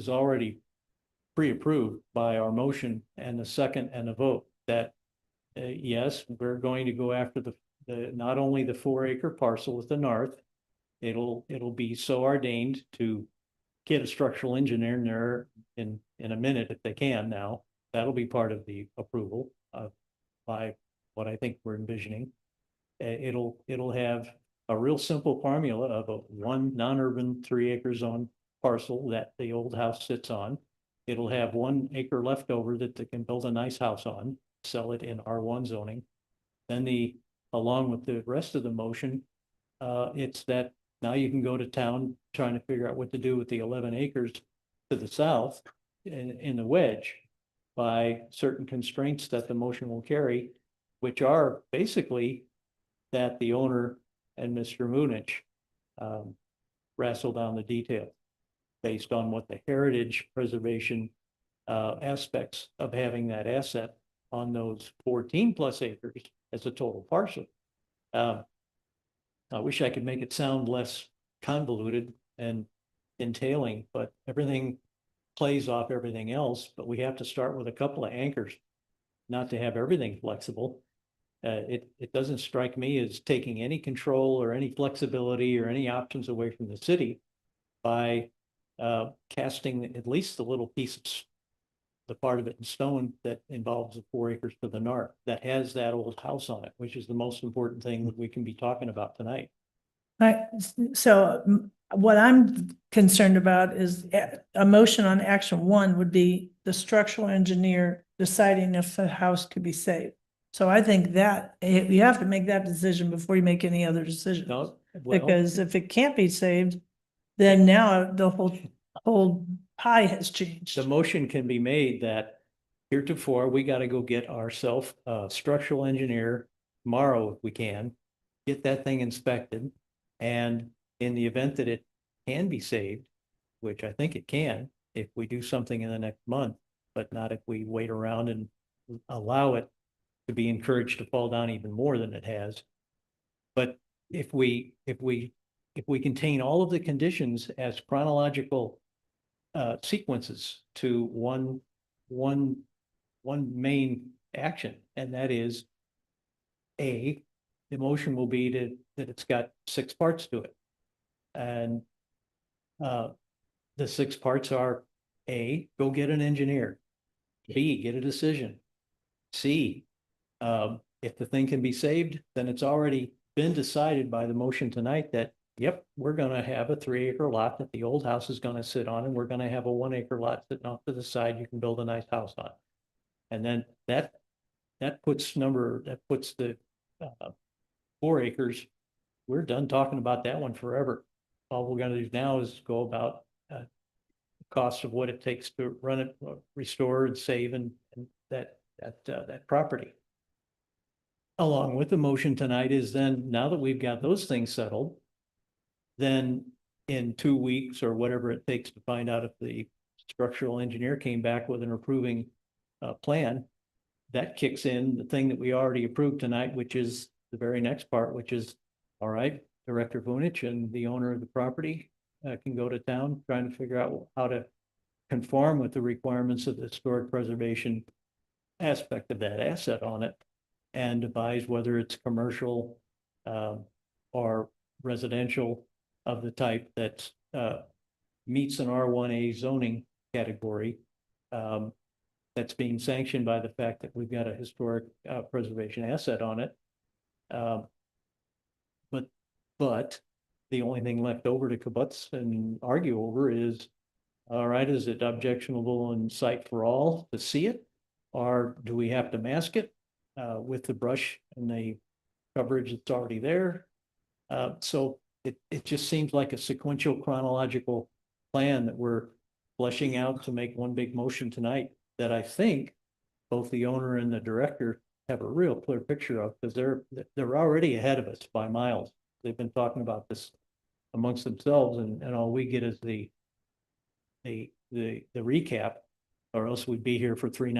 already pre-approved by our motion and the second and the vote that yes, we're going to go after the not only the 4 acre parcel at the north. It'll be so ordained to get a structural engineer in there in a minute if they can now. That'll be part of the approval by what I think we're envisioning. It'll have a real simple formula of a one non-urban 3 acre zone parcel that the old house sits on. It'll have 1 acre left over that they can build a nice house on, sell it in R1 zoning. Then along with the rest of the motion, it's that now you can go to town trying to figure out what to do with the 11 acres to the south in the wedge by certain constraints that the motion will carry, which are basically that the owner and Mr. Munich wrestle down the detail based on what the heritage preservation aspects of having that asset on those 14 plus acres as a total parcel. I wish I could make it sound less convoluted and entailing, but everything plays off everything else. But we have to start with a couple of anchors, not to have everything flexible. It doesn't strike me as taking any control or any flexibility or any options away from the city by casting at least the little pieces, the part of it in stone that involves the 4 acres to the north that has that old house on it, which is the most important thing that we can be talking about tonight. So what I'm concerned about is a motion on action 1 would be the structural engineer deciding if the house could be saved. So I think that you have to make that decision before you make any other decision. No, well, Because if it can't be saved, then now the whole pie has changed. the motion can be made that heretofore, we got to go get ourselves a structural engineer tomorrow if we can, get that thing inspected. And in the event that it can be saved, which I think it can, if we do something in the next month, but not if we wait around and allow it to be encouraged to fall down even more than it has. But if we contain all of the conditions as chronological sequences to one main action, and that is the motion will be that it's got 6 parts to it. And the 6 parts are: A, go get an engineer; B, get a decision; C, if the thing can be saved, then it's already been decided by the motion tonight that, yep, we're gonna have a 3-acre lot that the old house is gonna sit on, and we're gonna have a 1-acre lot sitting off to the side you can build a nice house on. And then that puts the 4 acres. We're done talking about that one forever. All we're gonna do now is go about the cost of what it takes to run it, restore and save and that property. Along with the motion tonight is then, now that we've got those things settled, then in 2 weeks or whatever it takes to find out if the structural engineer came back with an approving plan, that kicks in the thing that we already approved tonight, which is the very next part, which is, all right, Director Vunich and the owner of the property can go to town trying to figure out how to conform with the requirements of the historic preservation aspect of that asset on it, and devise whether it's commercial or residential of the type that meets an R1A zoning category that's being sanctioned by the fact that we've got a historic preservation asset on it. But the only thing left over to kibutz and argue over is, all right, is it objectionable in sight for all to see it? Or do we have to mask it with the brush and the coverage that's already there? So it just seems like a sequential chronological plan that we're fleshing out to make one big motion tonight that I think both the owner and the director have a real clear picture of, because they're already ahead of us by miles. They've been talking about this amongst themselves, and all we get is the recap, or else we'd be here for 3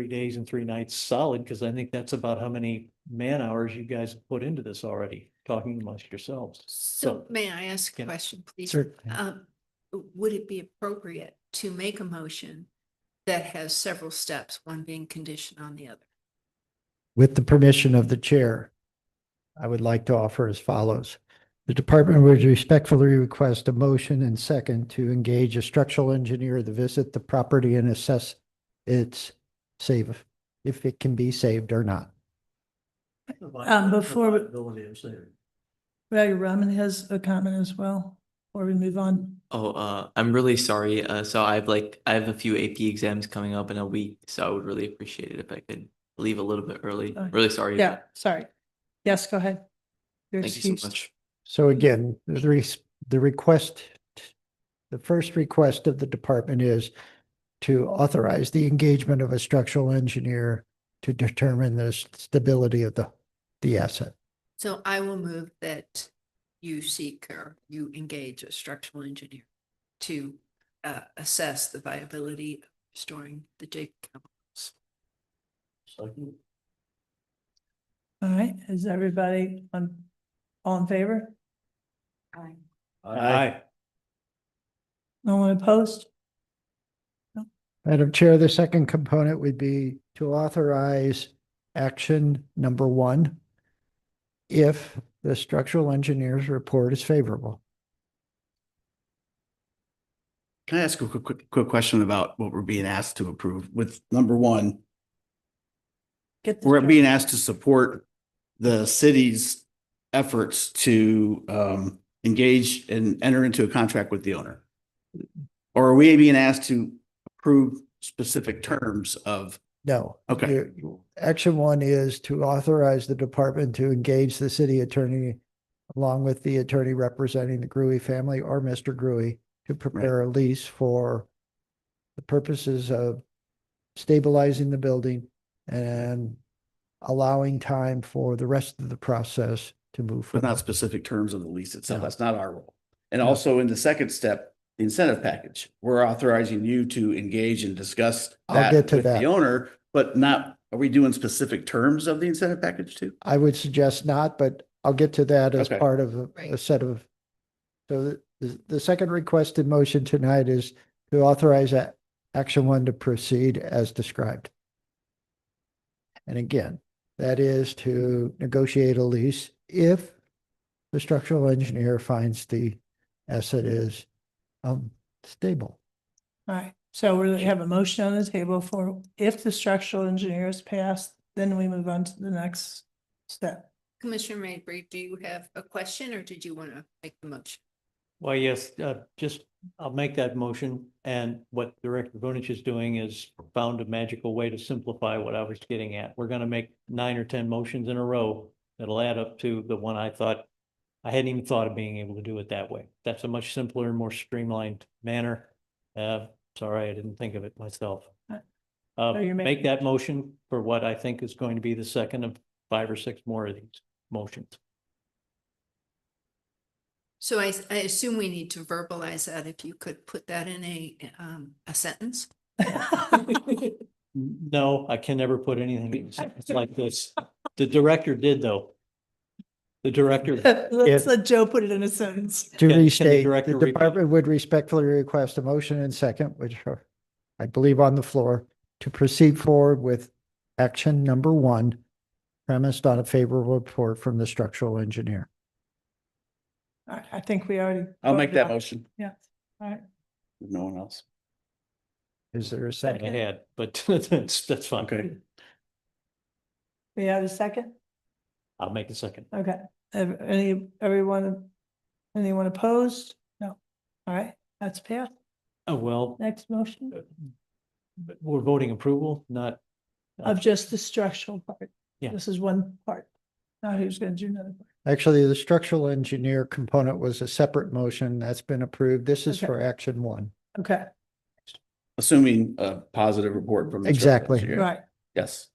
days and 3 nights solid, because I think that's about how many man hours you guys have put into this already, talking amongst yourselves. So may I ask a Yeah. question, please? Certainly. Would it be appropriate to make a motion that has several steps, one being conditioned on the other? With the permission of the chair, I would like to offer as follows. The department would respectfully request a motion and second to engage a structural engineer to visit the property and assess its save, if it can be saved or not. Before Ray Rahman has a comment as well, before we move on. I'm really sorry. So I have a few AP exams coming up in a week, so I would really appreciate it if I could leave a little bit early. Really sorry. Yeah, sorry. Yes, go ahead. You're Thank you so excused. much. So again, the request, the first request of the department is to authorize the engagement of a structural engineer to determine the stability of the asset. So I will move that you seek or you engage a structural engineer to assess the viability of restoring the Jacob chemicals. All right, is everybody all in favor? Aye. No one opposed? Madam Chair, the second component would be to authorize action number 1 if the structural engineer's report is favorable. Can I ask a quick question about what we're being asked to approve with number 1? Get this We're straight. being asked to support the city's efforts to engage and enter into a contract with the owner. Or are we being asked to approve specific terms of No. Okay. Action one is to authorize the department to engage the city attorney along with the attorney representing the Gruey family or Mr. Gruey to prepare a lease for the purposes of stabilizing the building and allowing time for the rest of the process to move But not forward. specific terms of the lease itself. No. That's not our role. And No. also in the second step, the incentive package, we're authorizing you to engage and discuss I'll that get to with that. the owner, but not, are we doing specific terms of the incentive package too? I would suggest not, but I'll get to that as Okay. part of a Right. set of. So the second requested motion tonight is to authorize action one to proceed as described. And again, that is to negotiate a lease if the structural engineer finds the asset is stable. All right, so we have a motion on the table for if the structural engineer is passed, then we move on to the next step. Commissioner Mabry, do you have a question or did you want to make the motion? Well, yes, I'll make that motion. And what Director Vonich is doing is found a magical way to simplify what I was getting at. We're gonna make 9 or 10 motions in a row that'll add up to the one I thought, I hadn't even thought of being able to do it that way. That's a much simpler and more streamlined manner. Sorry, I didn't think of it myself. So you're Make making- that motion for what I think is going to be the second of 5 or 6 more of these motions. So I assume we need to verbalize that. If you could put that in a sentence. No, I can never put anything in sentence like this. The director did though. The director, Let's let Joe put it in a sentence. To Can the restate, director the repeat? department would respectfully request a motion and second, which are, I believe, on the floor, to proceed forward with action number one, premised on a favorable report from the structural engineer. I think we already. I'll make voted that on it. motion. Yeah, all right. If no one else. Is there a I second? had, but that's fine. Okay. We have a second? I'll make a second. Okay, anyone opposed? No, all right, that's passed. Oh, well, Next motion but we're voting approval, not. of just the structural part. Yeah. This is one part. Now who's gonna do another part? Actually, the structural engineer component was a separate motion that's been approved. This is Okay. for action one. Okay, Assuming a positive report from. the Exactly. structural engineer. right, Yes.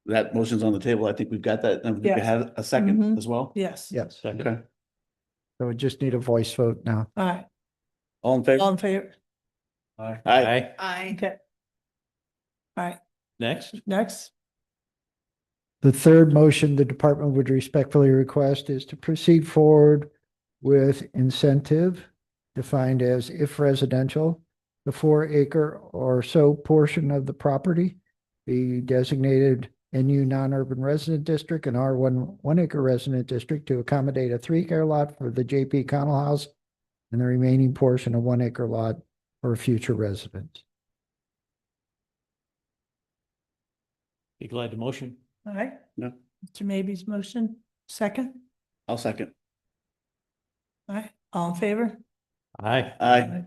That motion's on the table. I think we've got that. And we Yes. could have a second Mhm. as well. yes, Yes. Second. Okay. So we just need a voice vote now. all right, All in all favor? in favor? Aye. I Okay. All right, Next, next, The third motion the department would respectfully request is to proceed forward with incentive defined as if residential, the 4-acre or so portion of the property be designated NU non-urban resident district and R1 1-acre resident district to accommodate a 3-acre lot for the JP Connell House and the remaining portion of 1-acre lot for future residents. be glad to motion. all right. No. Mr. Maybe's motion, second, I'll second. all right, all in favor? Aye. Aye.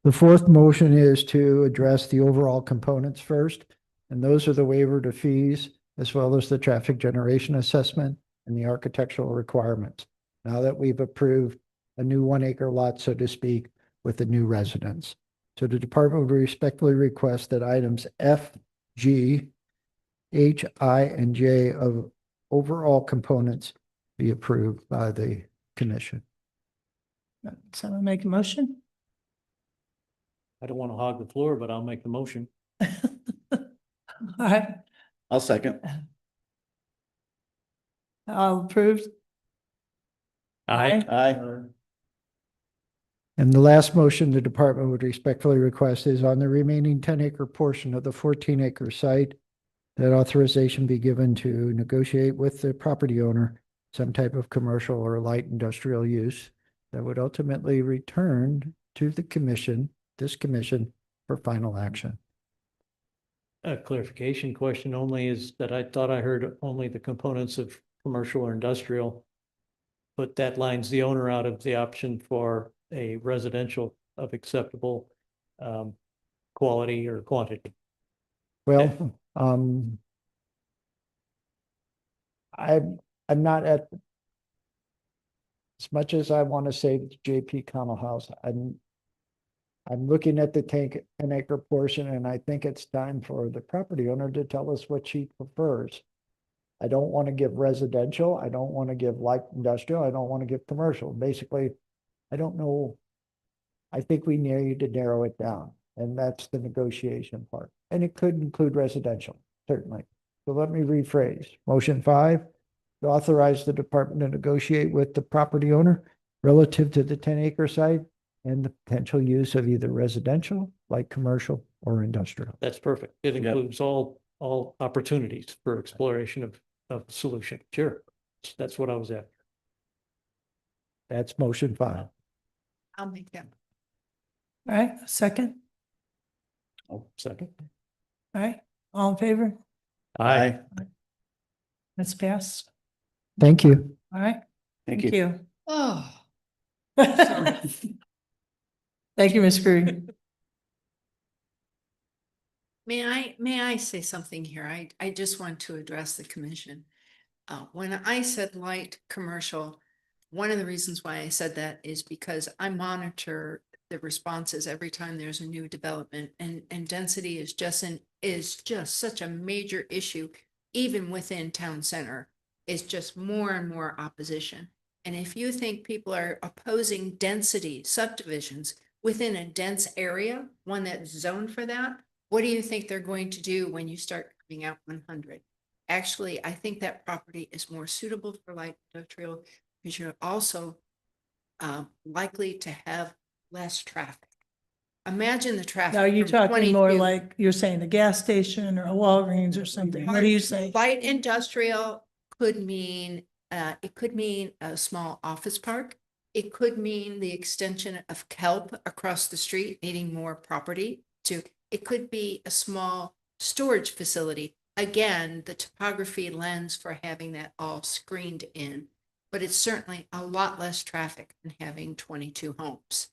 The fourth motion is to address the overall components first, and those are the waiver to fees, as well as the traffic generation assessment and the architectural requirements. Now that we've approved a new 1-acre lot, so to speak, with the new residence. So the department would respectfully request that items F, G, H, I, and J of overall components be approved by the commission. Someone make a motion? I don't want to hog the floor, but I'll make the motion. All right, I'll second. all approved? Aye. Aye. And the last motion the department would respectfully request is on the remaining 10-acre portion of the 14-acre site, that authorization be given to negotiate with the property owner some type of commercial or light industrial use that would ultimately return to the commission, this commission, for final action. A clarification question only is that I thought I heard only the components of commercial or industrial. But that lines the owner out of the option for a residential of acceptable quality or quantity. Well, I'm not at, as much as I want to save JP Connell House, I'm looking at the 10-acre portion, and I think it's time for the property owner to tell us what she prefers. I don't want to give residential. I don't want to give light industrial. I don't want to give commercial. Basically, I don't know. I think we need to narrow it down, and that's the negotiation part. And it could include residential, certainly. So let me rephrase. Motion 5, to authorize the department to negotiate with the property owner relative to the 10-acre site and the potential use of either residential, light commercial, or industrial. That's perfect. It includes all opportunities for exploration of solution. Sure. That's what I was after. That's motion 5. I'll make that. All right, second. Oh, second. All right, all in favor? Aye. That's passed. Thank you. All right. Thank Thank you. Oh. Thank you, Ms. Green. May I say something here? I just want to address the commission. When I said light commercial, one of the reasons why I said that is because I monitor the responses every time there's a new development, and density is just such a major issue, even within town center. It's just more and more opposition. And if you think people are opposing density subdivisions within a dense area, one that's zoned for that, what do you think they're going to do when you start coming out 100? Actually, I think that property is more suitable for light industrial because you're also likely to have less traffic. Imagine the traffic. Now, are you from talking more 22 like you're saying a gas station or a Walgreens or something? What do you say? Light industrial could mean, it could mean a small office park. It could mean the extension of kelp across the street, needing more property to, it could be a small storage facility. Again, the topography lends for having that all screened in, but it's certainly a lot less traffic than having 22 homes.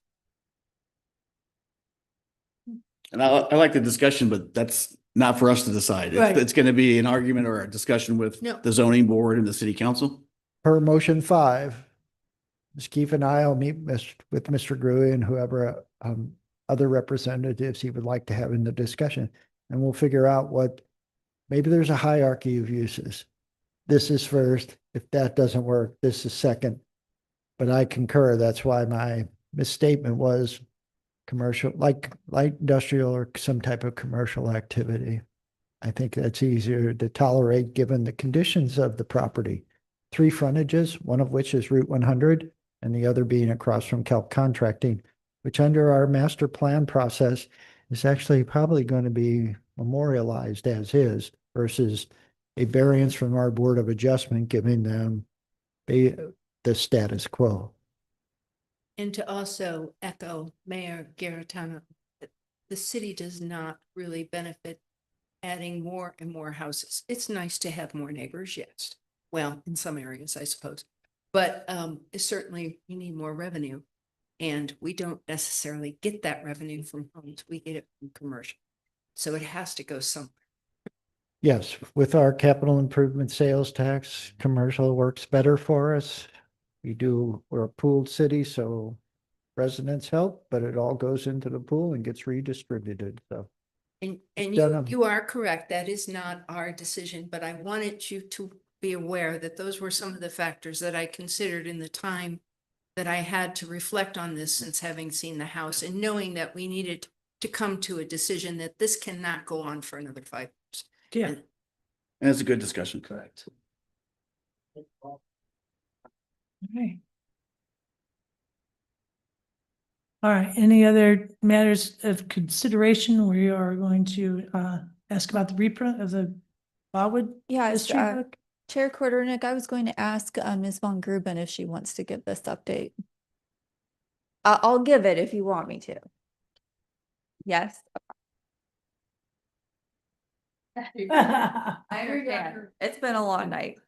And I like the discussion, but that's not for us to decide. Right. It's going to be an argument or a discussion with No. the zoning board and the city council. Per motion 5, Ms. Keefe and I will meet with Mr. Gruey and whoever other representatives he would like to have in the discussion. And we'll figure out what, maybe there's a hierarchy of uses. This is first. If that doesn't work, this is second. But I concur. That's why my misstatement was commercial, like light industrial or some type of commercial activity. I think that's easier to tolerate given the conditions of the property. 3 frontages, one of which is Route 100 and the other being across from Kelp Contracting, which under our master plan process is actually probably going to be memorialized as is versus a variance from our Board of Adjustment giving them the status quo. And to also echo Mayor Garitano, the city does not really benefit adding more and more houses. It's nice to have more neighbors, yes. Well, in some areas, I suppose. But certainly we need more revenue. And we don't necessarily get that revenue from homes. We get it from commercial. So it has to go somewhere. Yes, with our capital improvement sales tax, commercial works better for us. We're a pooled city, so residents help, but it all goes into the pool and gets redistributed, so. And Done. you are correct. That is not our decision, but I wanted you to be aware that those were some of the factors that I considered in the time that I had to reflect on this since having seen the house and knowing that we needed to come to a decision that this cannot go on for another 5 years. Yeah. And it's a good discussion. Correct. All right. All right, any other matters of consideration? We are going to ask about the reprint of the Wildwood Yes, history book. Chair Kordernick, I was going to ask Ms. Von Gruben if she wants to give this update. I'll give it if you want me to. Yes. I understand. It's been a long night.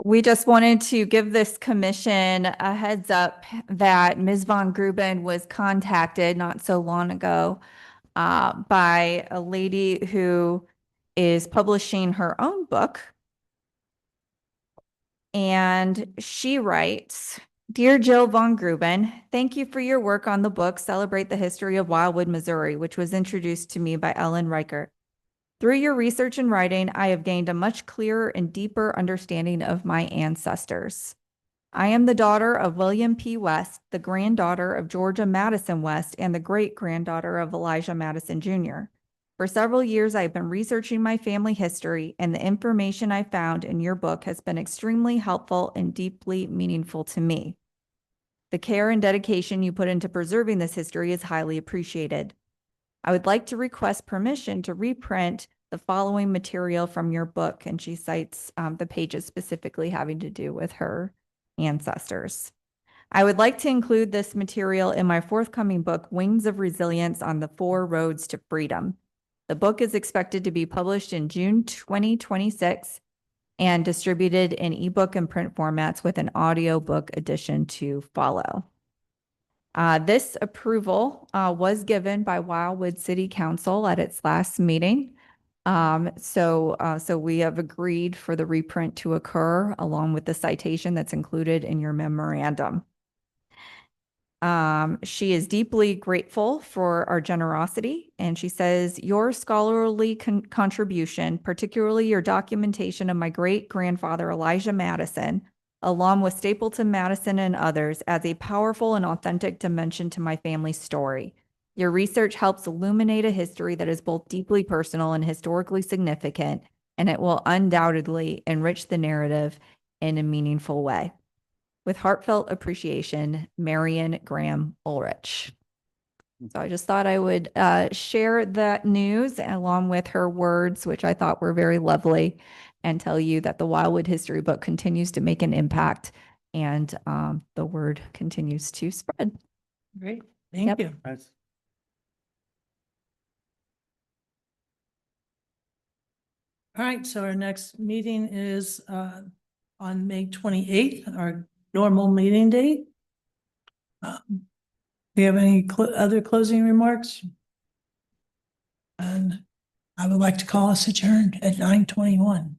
We just wanted to give this commission a heads up that Ms. Von Gruben was contacted not so long ago by a lady who is publishing her own book. And she writes, Dear Jill Von Gruben, thank you for your work on the book, Celebrate the History of Wildwood, Missouri, which was introduced to me by Ellen Reichert. Through your research and writing, I have gained a much clearer and deeper understanding of my ancestors. I am the daughter of William P. West, the granddaughter of Georgia Madison West, and the great-granddaughter of Elijah Madison Jr. For several years, I have been researching my family history, and the information I found in your book has been extremely helpful and deeply meaningful to me. The care and dedication you put into preserving this history is highly appreciated. I would like to request permission to reprint the following material from your book, and she cites the pages specifically having to do with her ancestors. I would like to include this material in my forthcoming book, Wings of Resilience on the Four Roads to Freedom. The book is expected to be published in June 2026 and distributed in ebook and print formats with an audiobook edition to follow. This approval was given by Wildwood City Council at its last meeting. So we have agreed for the reprint to occur along with the citation that's included in your memorandum. She is deeply grateful for our generosity, and she says, your scholarly contribution, particularly your documentation of my great-grandfather Elijah Madison, along with Stapleton Madison and others, adds a powerful and authentic dimension to my family's story. Your research helps illuminate a history that is both deeply personal and historically significant, and it will undoubtedly enrich the narrative in a meaningful way. With heartfelt appreciation, Marion Graham Ulrich. So I just thought I would share that news along with her words, which I thought were very lovely, and tell you that the Wildwood History Book continues to make an impact, and the word continues to spread. Great, thank you. All right, so our next meeting is on May 28th, our normal meeting date. Do you have any other closing remarks? And I would like to call us adjourned at 9:21.